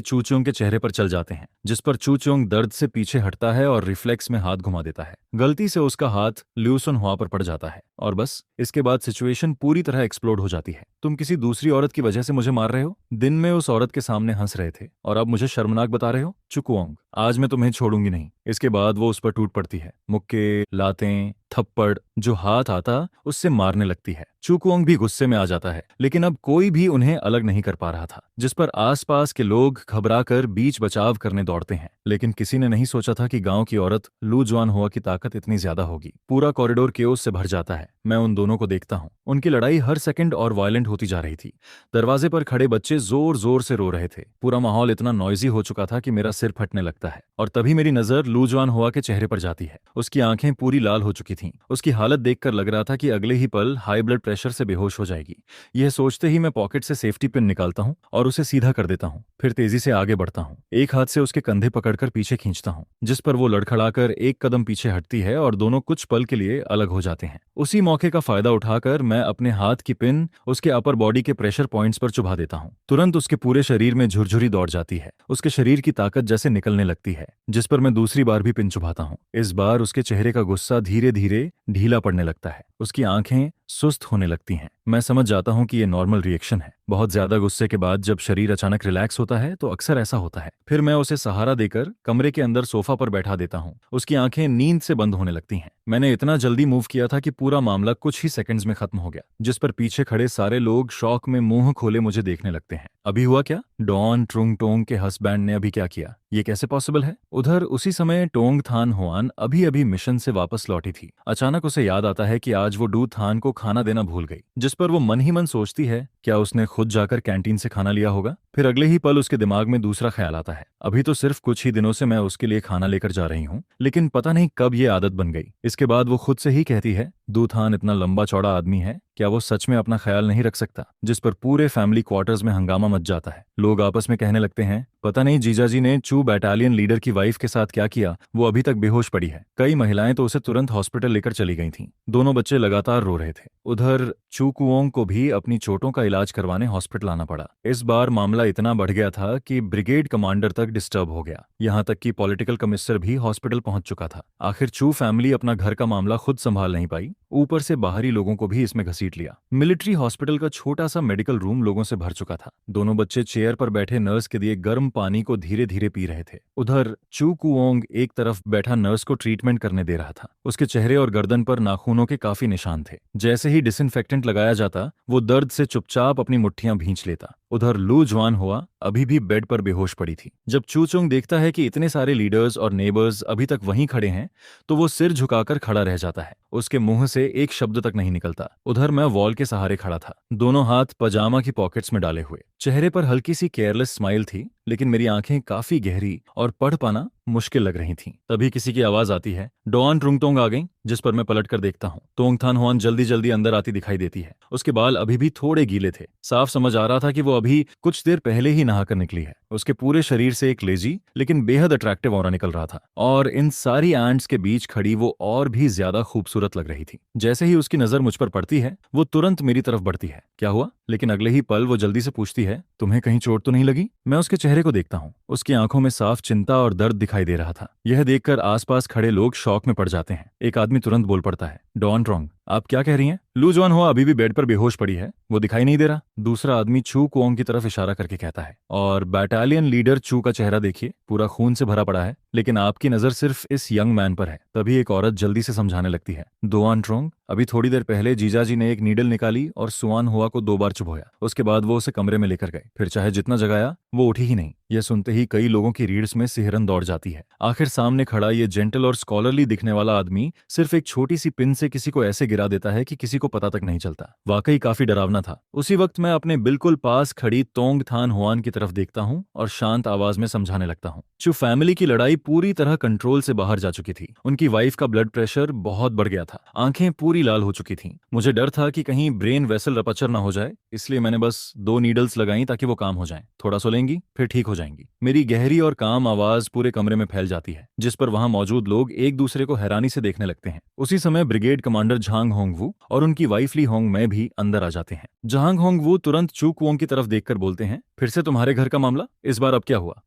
चूचोंग के चेहरे पर चल जाते हैं, जिस पर चूचोंग दर्द से पीछे हटता है और रिफ्लेक्स में हाथ घुमा देता है। गलती से उसका हाथ ल्यूसन हुआ पर पड़ जाता है और बस इसके बाद सिचुएशन पूरी तरह एक्सप्लोड हो जाती है। तुम किसी दूसरी औरत की वजह से मुझे मार रहे हो? दिन में उस औरत के सामने हंस रहे थे और अब मुझे शर्मनाक बता रहे हो? चुकुओंग, आज मैं तुम्हें छोड़ूंगी नहीं। इसके बाद वो उस पर टूट पड़ती है। मुक्के, लातें, थप्पड़ जो हाथ आता उससे मारने लगती है। चुकुओंग भी गुस्से में आ जाता है, लेकिन अब कोई भी उन्हें अलग नहीं कर पा रहा था, जिस पर आसपास के लोग घबराकर बीच बचाव करने दौड़ते हैं। लेकिन किसी ने नहीं सोचा था कि गांव की औरत लू जवान हुआ की ताकत इतनी ज्यादा होगी। पूरा कॉरिडोर केओस से भर जाता है। मैं उन दोनों को देखता हूँ। उनकी लड़ाई हर सेकंड और वायलेंट होती जा रही थी। दरवाजे पर खड़े बच्चे जोर जोर से रो रहे थे। पूरा माहौल इतना नॉइजी हो चुका था कि मेरा सिर फटने लगता है। और तभी मेरी नजर लू जवान हुआ के चेहरे पर जाती है। उसकी आंखें पूरी लाल हो चुकी थीं। उसकी हालत देखकर लग रहा था कि अगले ही पल हाई ब्लड प्रेशर से बेहोश हो जाएगी। यह सोचते ही मैं पॉकेट से सेफ्टी पिन निकालता हूँ और उसे सीधा कर देता हूँ। फिर तेजी से आगे बढ़ता हूँ। एक हाथ से उसके कंधे पकड़कर पीछे खींचता हूँ, जिस पर वो लड़खड़ाकर एक कदम पीछे हटती है और दोनों कुछ पल के लिए अलग हो जाते हैं। उसी मौके का फायदा उठाकर मैं अपने हाथ की पिन उसके अपर बॉडी के प्रेशर पॉइंट्स पर चुभा देता हूँ। तुरंत उसके पूरे शरीर में झुरझुरी दौड़ जाती है। उसके शरीर की ताकत जैसे निकलने लगती है, जिस पर मैं दूसरी बार भी पिन चुभाता हूँ। इस बार उसके चेहरे का गुस्सा धीरे धीरे ढीला पड़ने लगता है। उसकी आंखें सुस्त होने लगती हैं। मैं समझ जाता हूँ कि ये नॉर्मल रिएक्शन है। बहुत ज्यादा गुस्से के बाद जब शरीर अचानक रिलैक्स होता है तो अक्सर ऐसा होता है। फिर मैं उसे सहारा देकर कमरे के अंदर सोफा पर बैठा देता हूँ। उसकी आंखें नींद से बंद होने लगती हैं। मैंने इतना जल्दी मूव किया था कि पूरा मामला कुछ ही सेकंड्स में खत्म हो गया, जिस पर पीछे खड़े सारे लोग शौक में मुंह खोले मुझे देखने लगते हैं। अभी हुआ क्या? डॉन ट्रुंग टोंग के हस्बैंड ने अभी क्या किया? ये कैसे पॉसिबल है? उधर उसी समय टोंग थान हुआन अभी अभी मिशन से वापस लौटी थी। अचानक उसे याद आता है कि आज वो डू थान को खाना देना भूल गई, जिस पर वो मन ही मन सोचती है, क्या उसने खुद जाकर कैंटीन से खाना लिया होगा? फिर अगले ही पल उसके दिमाग में दूसरा ख्याल आता है, अभी तो सिर्फ कुछ ही दिनों से मैं उसके लिए खाना लेकर जा रही हूँ, लेकिन पता नहीं कब ये आदत बन गई। इसके बाद वो खुद से ही कहती है, डू थान इतना लंबा चौड़ा आदमी है, क्या वो सच में अपना ख्याल नहीं रख सकता? जिस पर पूरे फैमिली क्वार्टर्स में हंगामा मच जाता है। लोग आपस में कहने लगते हैं, पता नहीं जीजाजी ने चू बटालियन लीडर की वाइफ के साथ क्या किया, वो अभी तक बेहोश पड़ी है। कई महिलाएं तो उसे तुरंत हॉस्पिटल लेकर चली गई थीं। दोनों बच्चे लगातार रो रहे थे। उधर चू कुओंग को भी अपनी चोटों का इलाज करवाने हॉस्पिटल आना पड़ा। इस बार मामला इतना बढ़ गया था कि ब्रिगेड कमांडर तक डिस्टर्ब हो गया। यहाँ तक कि पॉलिटिकल कमिश्नर भी हॉस्पिटल पहुंच चुका था। आखिर चू फैमिली अपना घर का मामला खुद संभाल नहीं पाई, ऊपर से बाहरी लोगों को भी इसमें घसीट लिया। मिलिट्री हॉस्पिटल का छोटा सा मेडिकल रूम लोगों से भर चुका था। दोनों बच्चे चेयर पर बैठे नर्स के दिए गर्म पानी को धीरे धीरे पी रहे थे। उधर चू कुओंग एक तरफ बैठा नर्स को ट्रीटमेंट करने दे रहा था। उसके चेहरे और गर्दन पर नाखूनों के काफी निशान थे। जैसे ही डिसइंफेक्टेंट लगाया जाता, वो दर्द से चुपचाप अपनी मुट्ठियां भींच लेता। उधर लू जवान हुआ अभी भी बेड पर बेहोश पड़ी थी। जब चूचोंग देखता है कि इतने सारे लीडर्स और नेबर्स अभी तक वहीं खड़े हैं, तो वो सिर झुकाकर खड़ा रह जाता है। उसके मुंह से एक शब्द तक नहीं निकलता। उधर मैं वॉल के सहारे खड़ा था, दोनों हाथ पजामा की पॉकेट्स में डाले हुए। चेहरे पर हल्की सी केयरलेस स्माइल थी, लेकिन मेरी आंखें काफी गहरी और पढ़ पाना मुश्किल लग रही थीं। तभी किसी की आवाज आती है, डॉन ट्रुंगतोंग आ गई, जिस पर मैं पलट कर देखता हूँ। तोंगथान हुआन जल्दी जल्दी अंदर आती दिखाई देती है। उसके बाल अभी भी थोड़े गीले थे, साफ समझ आ रहा था कि वो अभी कुछ देर पहले ही नहाकर निकली है। उसके पूरे शरीर से एक लेजी लेकिन बेहद अट्रैक्टिव ऑरा निकल रहा था, और इन सारी एंट्स के बीच खड़ी वो और भी ज्यादा खूबसूरत लग रही थी। जैसे ही उसकी नजर मुझ पर पड़ती है, वो तुरंत मेरी तरफ बढ़ती है। क्या हुआ? लेकिन अगले ही पल वो जल्दी से पूछती है, तुम्हें कहीं चोट तो नहीं लगी? मैं उसके चेहरे को देखता हूँ। उसकी आंखों में साफ चिंता और दर्द दिखाई दे रहा था। यह देखकर आसपास खड़े लोग शौक में पड़ जाते हैं। एक आदमी तुरंत बोल पड़ता है, डॉन ट्रोंग, आप क्या कह रही हैं? लू जॉन हुआ अभी भी बेड पर बेहोश पड़ी है, वो दिखाई नहीं दे रहा। दूसरा आदमी चू कुओंग की तरफ इशारा करके कहता है, और बैटालियन लीडर चू का चेहरा देखिए, पूरा खून से भरा पड़ा है, लेकिन आपकी नजर सिर्फ इस यंग मैन पर है। तभी एक औरत जल्दी से समझाने लगती है, दोआन ट्रोंग, अभी थोड़ी देर पहले जीजाजी ने एक नीडल निकाली और सुआन हुआ को 2 बार चुभोया। उसके बाद वो उसे कमरे में लेकर गए, फिर चाहे जितना जगाया वो उठी ही नहीं। यह सुनते ही कई लोगों की रीढ़ में सिहरन दौड़ जाती है। आखिर सामने खड़ा ये जेंटल और स्कॉलरली दिखने वाला आदमी सिर्फ एक छोटी सी पिन से किसी को ऐसे गिरा देता है कि किसी को पता तक नहीं चलता। वाकई काफी डरावना था। उसी वक्त मैं अपने बिल्कुल पास खड़ी तोंग थान हुआन की तरफ देखता हूँ और शांत आवाज में समझाने लगता हूँ। चू फैमिली की लड़ाई पूरी तरह कंट्रोल से बाहर जा चुकी थी। उनकी वाइफ का ब्लड प्रेशर बहुत बढ़ गया था, आंखें पूरी लाल हो चुकी थीं। मुझे डर था कि कहीं ब्रेन वेसल रपचर ना हो जाए, इसलिए मैंने बस 2 नीडल्स लगाई ताकि वो काम हो जाएं। थोड़ा सोलेंगी, फिर ठीक हो जाएंगी। मेरी गहरी और काम आवाज पूरे कमरे में फैल जाती है, जिस पर वहां मौजूद लोग एक दूसरे को हैरानी से देखने लगते हैं। उसी समय ब्रिगेड कमांडर झांग होंगवू और उनकी वाइफ ली होंग मैं भी अंदर आ जाते हैं। झांग होंगवू तुरंत चू कुओंग की तरफ देखकर बोलते हैं, फिर से तुम्हारे घर का मामला? इस बार अब क्या हुआ?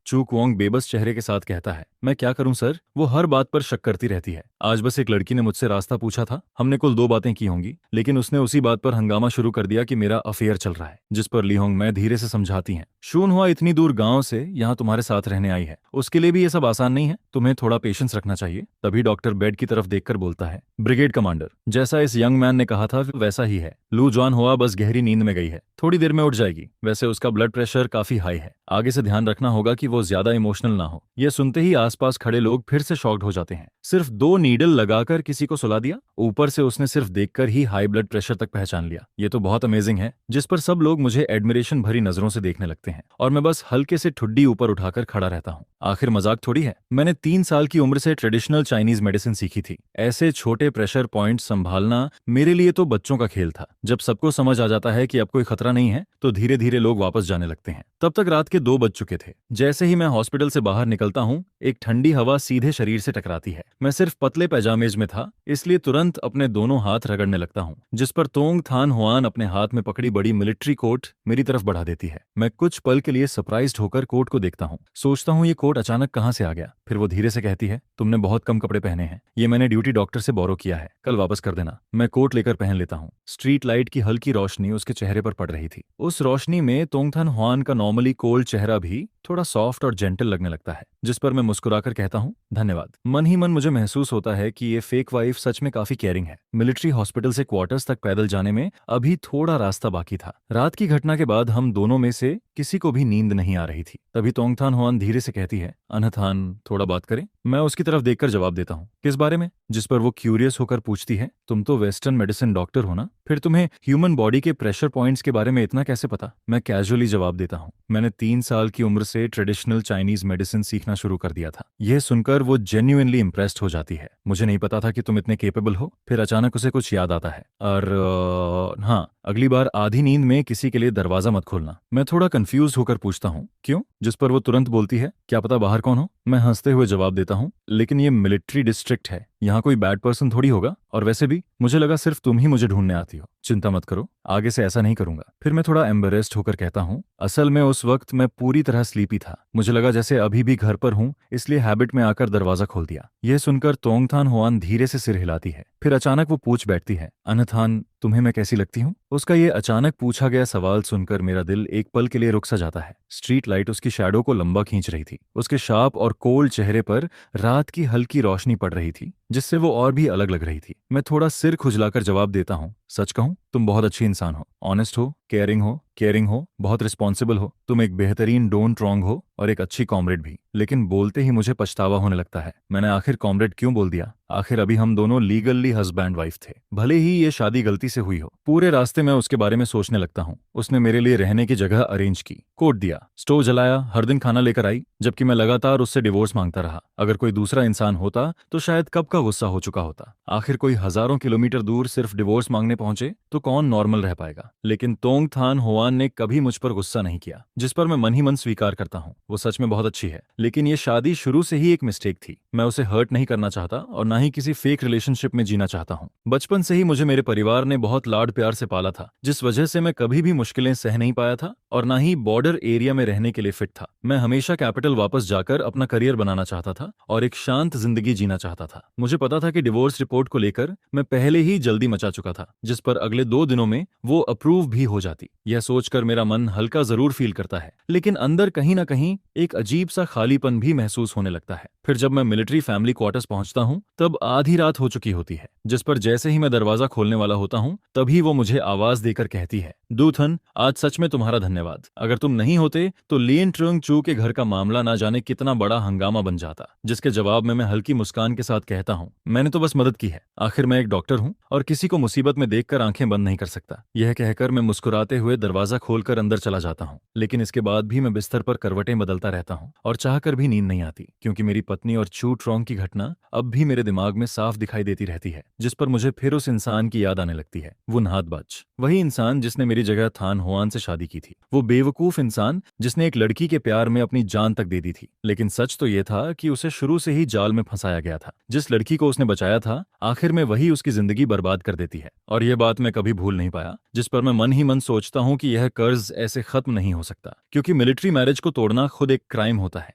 चू कुओंग बेबस चेहरे के साथ कहता है, मैं क्या करूं सर, वो हर बात पर शक करती रहती है। आज बस एक लड़की ने मुझसे रास्ता पूछा था, हमने कुल 2 बातें की होंगी, लेकिन उसने उसी बात पर हंगामा शुरू कर दिया कि मेरा अफेयर चल रहा है। जिस पर ली होंग मैं धीरे से समझाती हैं, शून हुआ इतनी दूर गांव से यहाँ तुम्हारे साथ रहने आई है, उसके लिए भी ये सब आसान नहीं है, तुम्हें थोड़ा पेशेंस रखना चाहिए। तभी डॉक्टर बेड की तरफ देखकर बोलता है, ब्रिगेड कमांडर, जैसा इस यंग मैन ने कहा था वैसा ही है। लू जॉन हुआ बस गहरी नींद में गई है, थोड़ी देर में उठ जाएगी। वैसे उसका ब्लड प्रेशर काफी हाई है, आगे से ध्यान रखना होगा कि वो ज्यादा इमोशनल ना हो। यह सुनते ही आसपास खड़े लोग फिर से शॉक्ड हो जाते हैं। सिर्फ 2 नीडल लगाकर किसी को सुला दिया, ऊपर से उसने सिर्फ देखकर ही हाई ब्लड प्रेशर तक पहचान लिया। ये तो बहुत अमेजिंग है। जिस पर सब लोग मुझे एडमिरेशन भरी नजरों से देखने लगते हैं और मैं बस हल्के से ठुड्डी ऊपर उठाकर खड़ा रहता हूँ। आखिर मजाक थोड़ी है। मैंने 3 साल की उम्र से ट्रेडिशनल चाइनीज मेडिसिन सीखी थी। ऐसे छोटे प्रेशर पॉइंट संभालना मेरे लिए तो बच्चों का खेल था। जब सबको समझ आ जाता है कि अब कोई खतरा नहीं है, तो धीरे धीरे लोग वापस जाने लगते हैं। तब तक रात के 2 बज चुके थे। जैसे ही मैं हॉस्पिटल से बाहर निकलता हूँ, एक ठंडी हवा सीधे शरीर से टकराती है। मैं सिर्फ पतले पैजामेज में था, इसलिए तुरंत अपने दोनों हाथ रगड़ने लगता हूँ, जिस पर तोंग थान हुआन अपने हाथ में पकड़ी बड़ी मिलिट्री कोट मेरी तरफ बढ़ा देती है। मैं कुछ पल के लिए सरप्राइज्ड होकर कोट को देखता हूँ, सोचता हूँ ये कोट अचानक कहाँ से आ गया। फिर वो धीरे से कहती है, तुमने बहुत कम कपड़े पहने हैं, ये मैंने ड्यूटी डॉक्टर से बोरो किया है, कल वापस कर देना। मैं कोट लेकर पहन लेता हूँ। स्ट्रीट लाइट की हल्की रोशनी उसके चेहरे पर पड़ रही थी। उस रोशनी में तोंगथान हुआन का नॉर्मली कोल्ड चेहरा भी थोड़ा सॉफ्ट और जेंटल लगने लगता है, जिस पर मैं मुस्कुराकर कहता हूँ, धन्यवाद। मन ही मन मुझे महसूस होता है कि ये फेक वाइफ सच में काफी केयरिंग है। मिलिट्री हॉस्पिटल से क्वार्टर्स तक पैदल जाने में अभी थोड़ा रास्ता बाकी था। रात की घटना के बाद हम दोनों में से किसी को भी नींद नहीं आ रही थी। तभी तोंगथान हुआन धीरे से कहती है, अनथान, थोड़ा बात करें? मैं उसकी तरफ देखकर जवाब देता हूँ, किस बारे में? जिस पर वो क्यूरियस होकर पूछती है, तुम तो वेस्टर्न मेडिसिन डॉक्टर हो ना, फिर तुम्हें ह्यूमन बॉडी के प्रेशर पॉइंट्स के बारे में इतना कैसे पता? मैं कैजुअली जवाब देता हूँ, मैंने 3 साल की उम्र से ट्रेडिशनल चाइनीज मेडिसिन सीखना शुरू कर दिया था। यह सुनकर वो जेन्युइनली इंप्रेस्ड हो जाती है। मुझे नहीं पता था कि तुम इतने केपेबल हो। फिर अचानक उसे कुछ याद आता है, और हाँ, अगली बार आधी नींद में किसी के लिए दरवाजा मत खोलना। मैं थोड़ा कंफ्यूज होकर पूछता हूँ, क्यों? जिस पर वो तुरंत बोलती है, क्या पता बाहर कौन हो? मैं हंसते हुए जवाब देता हूँ, लेकिन ये मिलिट्री डिस्ट्रिक्ट है, यहाँ कोई बैड पर्सन थोड़ी होगा, और वैसे भी मुझे लगा सिर्फ तुम ही मुझे ढूंढने आती हो। चिंता मत करो, आगे से ऐसा नहीं करूंगा। फिर मैं थोड़ा एम्बेरेस्ड होकर कहता हूँ, असल में उस वक्त मैं पूरी तरह स्लीपी था, मुझे लगा जैसे अभी भी घर पर हूँ, इसलिए हैबिट में आकर दरवाजा खोल दिया। यह सुनकर तोंगथान हुआन धीरे से सिर हिलाती है। फिर अचानक वो पूछ बैठती है, अनथान, तुम्हें मैं कैसी लगती हूँ? उसका ये अचानक पूछा गया सवाल सुनकर मेरा दिल एक पल के लिए रुक सा जाता है। स्ट्रीट लाइट उसकी शैडो को लंबा खींच रही थी। उसके शार्प और कोल्ड चेहरे पर रात की हल्की रोशनी पड़ रही थी, जिससे वो और भी अलग लग रही थी। मैं थोड़ा सिर खुजलाकर जवाब देता हूँ, सच कहूँ, तुम बहुत अच्छी इंसान हो, ऑनेस्ट हो, केयरिंग हो, बहुत रिस्पॉन्सिबल हो। तुम एक बेहतरीन डोन ट्रॉन्ग हो और एक अच्छी कॉमरेड भी। लेकिन बोलते ही मुझे पछतावा होने लगता है, मैंने आखिर कॉमरेड क्यों बोल दिया? आखिर अभी हम दोनों लीगली हस्बैंड वाइफ थे, भले ही ये शादी गलती से हुई हो। पूरे रास्ते मैं उसके बारे में सोचने लगता हूँ। उसने मेरे लिए रहने की जगह अरेंज की, कोट दिया, स्टोव जलाया, हर दिन खाना लेकर आई। जबकि मैं लगातार उससे डिवोर्स मांगता रहा। अगर कोई दूसरा इंसान होता तो शायद कब का गुस्सा हो चुका होता। आखिर कोई हजारों किलोमीटर दूर सिर्फ डिवोर्स मांगने पहुंचे तो कौन नॉर्मल रह पाएगा। लेकिन तोंग थान होआन ने कभी मुझ पर गुस्सा नहीं किया, जिस पर मैं मन ही मन स्वीकार करता हूँ। वो सच में बहुत अच्छी है, लेकिन ये शादी शुरू से ही एक मिस्टेक थी। मैं उसे हर्ट नहीं करना चाहता और ना ही किसी फेक रिलेशनशिप में जीना चाहता हूँ। बचपन से ही मुझे मेरे परिवार ने बहुत लाड प्यार से पाला था, जिस वजह से मैं कभी भी मुश्किलें सह नहीं पाया था और ना ही बॉर्डर एरिया में रहने के लिए फिट था। मैं हमेशा कैपिटल वापस जाकर अपना करियर बनाना चाहता था और एक शांत जिंदगी जीना चाहता था। मुझे पता था कि डिवोर्स रिपोर्ट को लेकर मैं पहले ही जल्दी मचा चुका था, जिस पर अगले 2 दिनों में वो अप्रूव भी हो जाती। यह सोचकर मेरा मन हल्का जरूर फील करता है, लेकिन अंदर कहीं ना कहीं एक अजीब सा खालीपन भी महसूस होने लगता है। फिर जब मैं मिलिट्री फैमिली क्वार्टर्स पहुंचता हूं तब आधी रात हो चुकी होती है, जिस पर जैसे ही मैं दरवाजा खोलने वाला होता हूं तभी वो मुझे आवाज देकर कहती है, दूथन, आज सच में तुम्हारा धन्यवाद। अगर तुम नहीं होते तो लियन ट्रुंग चू के घर का मामला ना जाने कितना बड़ा हंगामा बन जाता। जिसके जवाब में मैं हल्की मुस्कान के साथ कहता हूँ, मैंने तो बस मदद की है। आखिर मैं एक डॉक्टर हूँ और किसी को मुसीबत में देखकर आंखें बंद नहीं कर सकता। यह कहकर मैं मुस्कुराते हुए दरवाजा खोलकर अंदर चला जाता हूँ, लेकिन इसके बाद भी मैं बिस्तर पर करवटें बदलता रहता हूँ और चाहकर भी नींद नहीं आती, क्योंकि मेरी पत्नी और चू ट्रोंग की घटना अब भी मेरे दिमाग में साफ दिखाई देती रहती है, जिस पर मुझे फिर उस इंसान की याद आने लगती है। वो नहातबाज, वही इंसान जिसने मेरी जगह थान होआन से शादी की थी। वो बेवकूफ इंसान जिसने एक लड़की के प्यार में अपनी जान तक दे दी थी। लेकिन सच तो यह था कि उसे शुरू से ही जाल में फंसाया गया था। जिस लड़की को उसने बचाया था, आखिर में वही उसकी जिंदगी बर्बाद कर देती है। और यह बात मैं कभी भूल नहीं पाया, जिस पर मैं मन ही मन सोचता हूँ कि यह कर्ज ऐसे खत्म नहीं हो सकता, क्योंकि मिलिट्री मैरिज को तोड़ना खुद एक क्राइम होता है।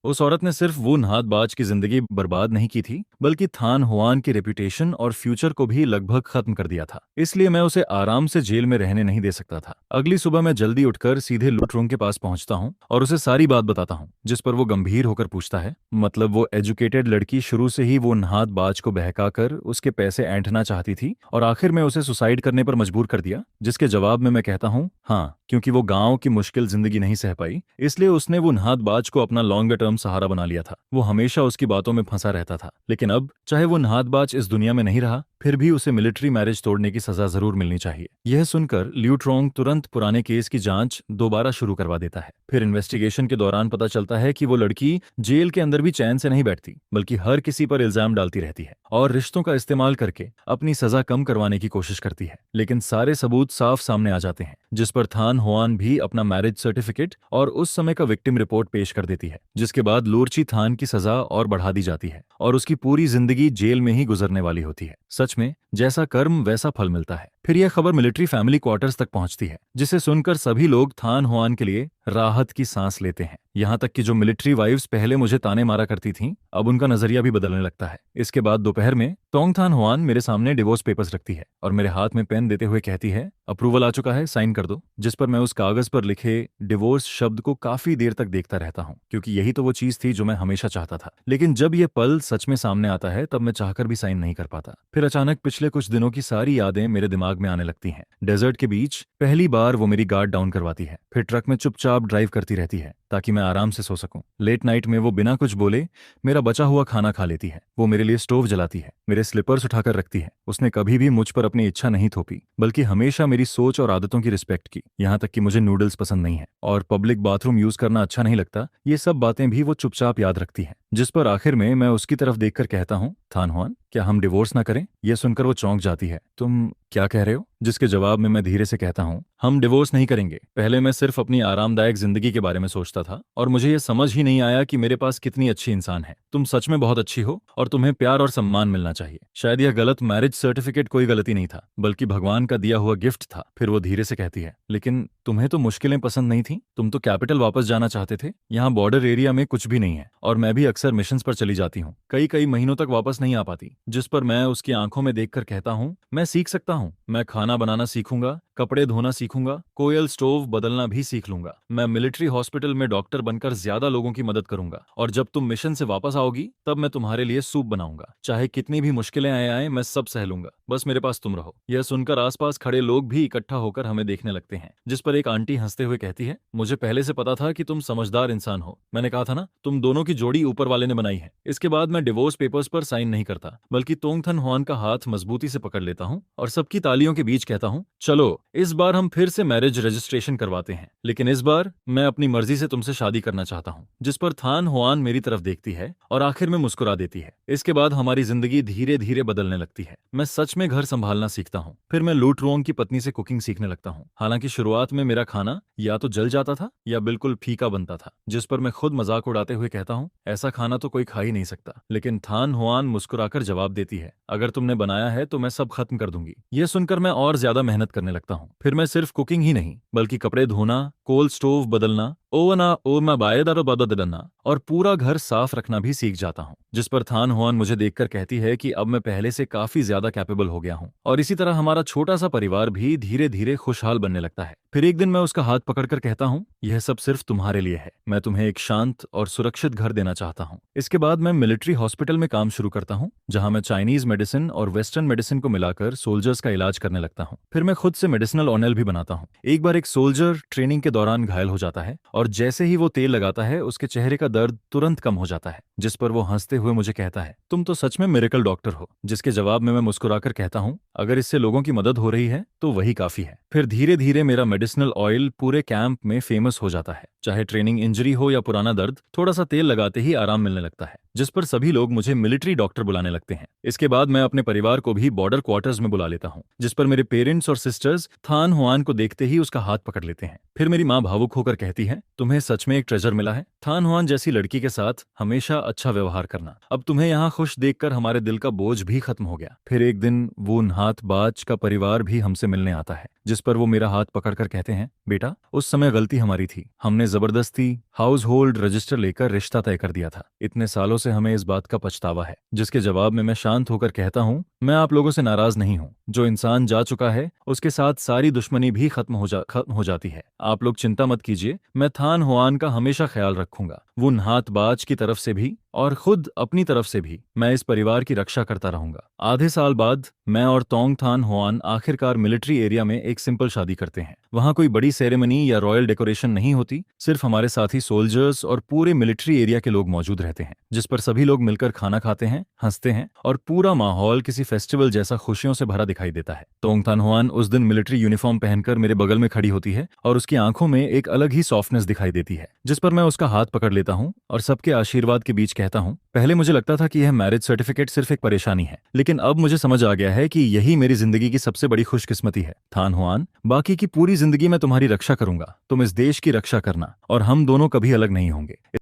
उस औरत ने सिर्फ वो नहातबाज की जिंदगी बर्बाद नहीं की थी, बल्कि थान होआन की रेपुटेशन और फ्यूचर को भी लगभग खत्म कर दिया था। इसलिए मैं उसे आराम से जेल में रहने नहीं दे सकता था। अगली सुबह मैं जल्दी उठकर सीधे लुटरोंग के पास पहुंचता हूं और उसे सारी बात बताता हूं, जिस पर वो गंभीर होकर पूछता है, मतलब वो एजुकेटेड लड़की शुरू से ही वो नहातबाज को बहकाकर उसके पैसे ऐंठना चाहती थी और आखिर में उसे सुसाइड करने पर मजबूर कर दिया। जिसके जवाब में मैं कहता हूं, हाँ, क्योंकि वो गांव की मुश्किल जिंदगी नहीं सह पाई, इसलिए उसने वो नहातबाज को अपना लॉन्गर टर्म सहारा बना लिया था। वो हमेशा उसकी बातों में फंसा रहता था, लेकिन अब चाहे वो नहातबाज इस दुनिया में नहीं रहा, फिर भी उसे मिलिट्री मैरिज तोड़ने की सजा जरूर मिलनी चाहिए। यह सुनकर लियू ट्रोंग तुरंत पुराने केस की जांच दोबारा शुरू करवा देता है। फिर इन्वेस्टिगेशन के दौरान पता चलता है कि वो लड़की जेल के अंदर भी चैन से नहीं बैठती, बल्कि हर किसी पर इल्जाम डालती रहती है और रिश्तों का इस्तेमाल करके अपनी सजा कम करवाने की कोशिश करती है। लेकिन सारे सबूत साफ सामने आ जाते हैं, जिस पर थान होआन भी अपना मैरिज सर्टिफिकेट और उस समय का विक्टिम रिपोर्ट पेश कर देती है। जिसके बाद लूरची थान की सजा और बढ़ा दी जाती है और उसकी पूरी जिंदगी जेल में ही गुजरने वाली होती है। सच में जैसा कर्म वैसा फल मिलता है। फिर यह खबर मिलिट्री फैमिली क्वार्टर्स तक पहुंचती है, जिसे सुनकर सभी लोग थान होआन के लिए राहत की सांस लेते हैं। यहाँ तक कि जो मिलिट्री वाइफ्स पहले मुझे ताने मारा करती थीं, अब उनका नजरिया भी बदलने लगता है। इसके बाद दोपहर में तोंग थान होआन मेरे सामने डिवोर्स पेपर्स रखती है और मेरे हाथ में पेन देते हुए कहती है, अप्रूवल आ चुका है, साइन कर दो। जिस पर मैं उस कागज पर लिखे डिवोर्स शब्द को काफी देर तक देखता रहता हूँ, क्योंकि यही तो वो चीज थी जो मैं हमेशा चाहता था। लेकिन जब यह पल सच में सामने आता है तब मैं चाहकर भी साइन नहीं कर पाता। फिर अचानक पिछले कुछ दिनों की सारी यादें मेरे दिमाग में आने लगती हैं। डेजर्ट के बीच पहली बार वो मेरी गार्ड डाउन करवाती है, फिर ट्रक में चुपचाप ड्राइव करती रहती है ताकि मैं आराम से सो सकूं। लेट नाइट में वो बिना कुछ बोले मेरा बचा हुआ खाना खा लेती है। वो मेरे लिए स्टोव जलाती है, मेरे स्लीपर्स उठाकर रखती है। उसने कभी भी मुझ पर अपनी इच्छा नहीं थोपी, बल्कि हमेशा मेरी सोच और आदतों की रिस्पेक्ट की। यहाँ तक कि मुझे नूडल्स पसंद नहीं है और पब्लिक बाथरूम यूज करना अच्छा नहीं लगता, ये सब बातें भी वो चुपचाप याद रखती है। जिस पर आखिर में मैं उसकी तरफ देखकर कहता हूँ, थान होआन, क्या हम डिवोर्स ना करें? यह सुनकर वो चौंक जाती है। तुम क्या कह रहे हो? जिसके जवाब में मैं धीरे से कहता हूँ, हम डिवोर्स नहीं करेंगे। पहले मैं सिर्फ अपनी आरामदायक जिंदगी के बारे में सोचता था और मुझे ये समझ ही नहीं आया कि मेरे पास कितनी अच्छी इंसान है। तुम सच में बहुत अच्छी हो और तुम्हें प्यार और सम्मान मिलना चाहिए। शायद यह गलत मैरिज सर्टिफिकेट कोई गलती नहीं था, बल्कि भगवान का दिया हुआ गिफ्ट था। फिर वो धीरे से कहती है, लेकिन तुम्हें तो मुश्किलें पसंद नहीं थी, तुम तो कैपिटल वापस जाना चाहते थे। यहाँ बॉर्डर एरिया में कुछ भी नहीं है और मैं भी अक्सर मिशन पर चली जाती हूँ, कई महीनों तक वापस नहीं आ पाती। जिस पर मैं उसकी आंखों में देखकर कहता हूँ, मैं सीख सकता हूँ। मैं खाना बनाना सीखूंगा, कपड़े धोना सीखूंगा, कोयल स्टोव बदलना भी सीख लूंगा। मैं मिलिट्री हॉस्पिटल में डॉक्टर बनकर ज्यादा लोगों की मदद करूंगा और जब तुम मिशन से वापस आओगी तब मैं तुम्हारे लिए सूप बनाऊंगा। चाहे कितनी भी मुश्किलें आए मैं सब सह लूंगा, बस मेरे पास तुम रहो। यह सुनकर आसपास खड़े लोग भी इकट्ठा होकर हमें देखने लगते हैं। जिस पर एक आंटी हंसते हुए कहती है, मुझे पहले से पता था कि तुम समझदार इंसान हो। मैंने कहा था ना, तुम दोनों की जोड़ी ऊपर वाले ने बनाई है। इसके बाद मैं डिवोर्स पेपर्स पर साइन नहीं करता, बल्कि तोंग थन होआन का हाथ मजबूती से पकड़ लेता हूँ और सबकी तालियों के बीच बीच कहता हूँ, चलो इस बार हम फिर से मैरिज रजिस्ट्रेशन करवाते हैं, लेकिन इस बार मैं अपनी मर्जी से तुमसे शादी करना चाहता हूँ। जिस पर थान हुआन मेरी तरफ देखती है और आखिर में मुस्कुरा देती है। इसके बाद हमारी जिंदगी धीरे धीरे बदलने लगती है। मैं सच में घर संभालना सीखता हूँ। फिर मैं लूट रोंग की पत्नी से कुकिंग सीखने लगता हूँ। हालांकि शुरुआत में मेरा खाना या तो जल जाता था या बिल्कुल फीका बनता था, जिस पर मैं खुद मजाक उड़ाते हुए कहता हूँ, ऐसा खाना तो कोई खा ही नहीं सकता। लेकिन थान हुआन मुस्कुराकर जवाब देती है, अगर तुमने बनाया है तो मैं सब खत्म कर दूंगी। यह सुनकर मैं और ज्यादा मेहनत करने लगता हूँ। फिर मैं सिर्फ कुकिंग ही नहीं बल्कि कपड़े धोना, कोल स्टोव बदलना, ओवना ओमा बायदारो बदलना और पूरा घर साफ रखना भी सीख जाता हूँ। जिस पर थान हुआन मुझे देखकर कहती है कि अब मैं पहले से काफी ज्यादा कैपेबल हो गया हूँ। और इसी तरह हमारा छोटा सा परिवार भी धीरे धीरे खुशहाल बनने लगता है। फिर एक दिन मैं उसका हाथ पकड़कर कहता हूँ, यह सब सिर्फ तुम्हारे लिए है। मैं तुम्हें एक शांत और सुरक्षित घर देना चाहता हूँ। इसके बाद मैं मिलिट्री हॉस्पिटल में काम शुरू करता हूँ, जहाँ मैं चाइनीज मेडिसिन और वेस्टर्न मेडिसिन को मिलाकर सोल्जर्स का इलाज करने लगता हूँ। फिर मैं खुद से मेडिसिनल ऑयल भी बनाता हूँ। एक बार एक सोल्जर ट्रेनिंग के दौरान घायल हो जाता है और जैसे ही वो तेल लगाता है उसके चेहरे का दर्द तुरंत कम हो जाता है। जिस पर वो हंसते हुए मुझे कहता है, तुम तो सच में मिरेकल डॉक्टर हो। जिसके जवाब में मैं मुस्कुराकर कहता हूँ, अगर इससे लोगों की मदद हो रही है तो वही काफी है। फिर धीरे धीरे मेरा मेडिसिनल ऑयल पूरे कैंप में फेमस हो जाता है। चाहे ट्रेनिंग इंजरी हो या पुराना दर्द, थोड़ा सा तेल लगाते ही आराम मिलने लगता है। जिस पर सभी लोग मुझे मिलिट्री डॉक्टर बुलाने लगते हैं। इसके बाद मैं अपने परिवार को भी बॉर्डर क्वार्टर्स में बुला लेता हूँ, जिस पर मेरे पेरेंट्स और सिस्टर्स थान हुआन को देखते ही उसका हाथ पकड़ लेते हैं। फिर मेरी माँ भावुक होकर कहती है, तुम्हें सच में एक ट्रेजर मिला है। थान हुआन जैसी लड़की के साथ हमेशा अच्छा व्यवहार करना। अब तुम्हें यहाँ खुश देखकर हमारे दिल का बोझ भी खत्म हो गया। फिर एक दिन वो नहात बाज का परिवार भी हमसे मिलने आता है, जिस पर वो मेरा हाथ पकड़कर कहते हैं, बेटा उस समय गलती हमारी थी। हमने जबरदस्ती हाउस होल्ड रजिस्टर लेकर रिश्ता तय कर दिया था। इतने सालों से हमें इस बात का पछतावा है। जिसके जवाब में मैं शांत होकर कहता हूँ, मैं आप लोगों से नाराज नहीं हूँ। जो इंसान जा चुका है उसके साथ सारी दुश्मनी भी खत्म हो जाती है। आप लोग चिंता मत कीजिए, मैं थान हुआन का हमेशा ख्याल रखूंगा। वो नहात बाज की तरफ से भी और खुद अपनी तरफ से भी मैं इस परिवार की रक्षा करता रहूंगा। आधे साल बाद मैं और तोंग थान हुआन आखिरकार मिलिट्री एरिया में एक सिंपल शादी करते हैं। वहां कोई बड़ी सेरेमनी या रॉयल डेकोरेशन नहीं होती, सिर्फ हमारे साथी सोल्जर्स और पूरे मिलिट्री एरिया के लोग मौजूद रहते हैं। जिस पर सभी लोग मिलकर खाना खाते हैं, हंसते हैं और पूरा माहौल किसी फेस्टिवल जैसा खुशियों से भरा दिखाई देता है। तोंग थान हुआन उस दिन मिलिट्री यूनिफॉर्म पहनकर मेरे बगल में खड़ी होती है और उसकी आंखों में एक अलग ही सॉफ्टनेस दिखाई देती है। जिस पर मैं उसका हाथ पकड़ लेता हूँ और सबके आशीर्वाद के बीच कहता हूँ, पहले मुझे लगता था कि यह मैरिज सर्टिफिकेट सिर्फ एक परेशानी है, लेकिन अब मुझे समझ आ गया है कि यही मेरी जिंदगी की सबसे बड़ी खुशकिस्मती है। थान हुआन, बाकी की पूरी जिंदगी मैं तुम्हारी रक्षा करूंगा, तुम इस देश की रक्षा करना और हम दोनों कभी अलग नहीं होंगे।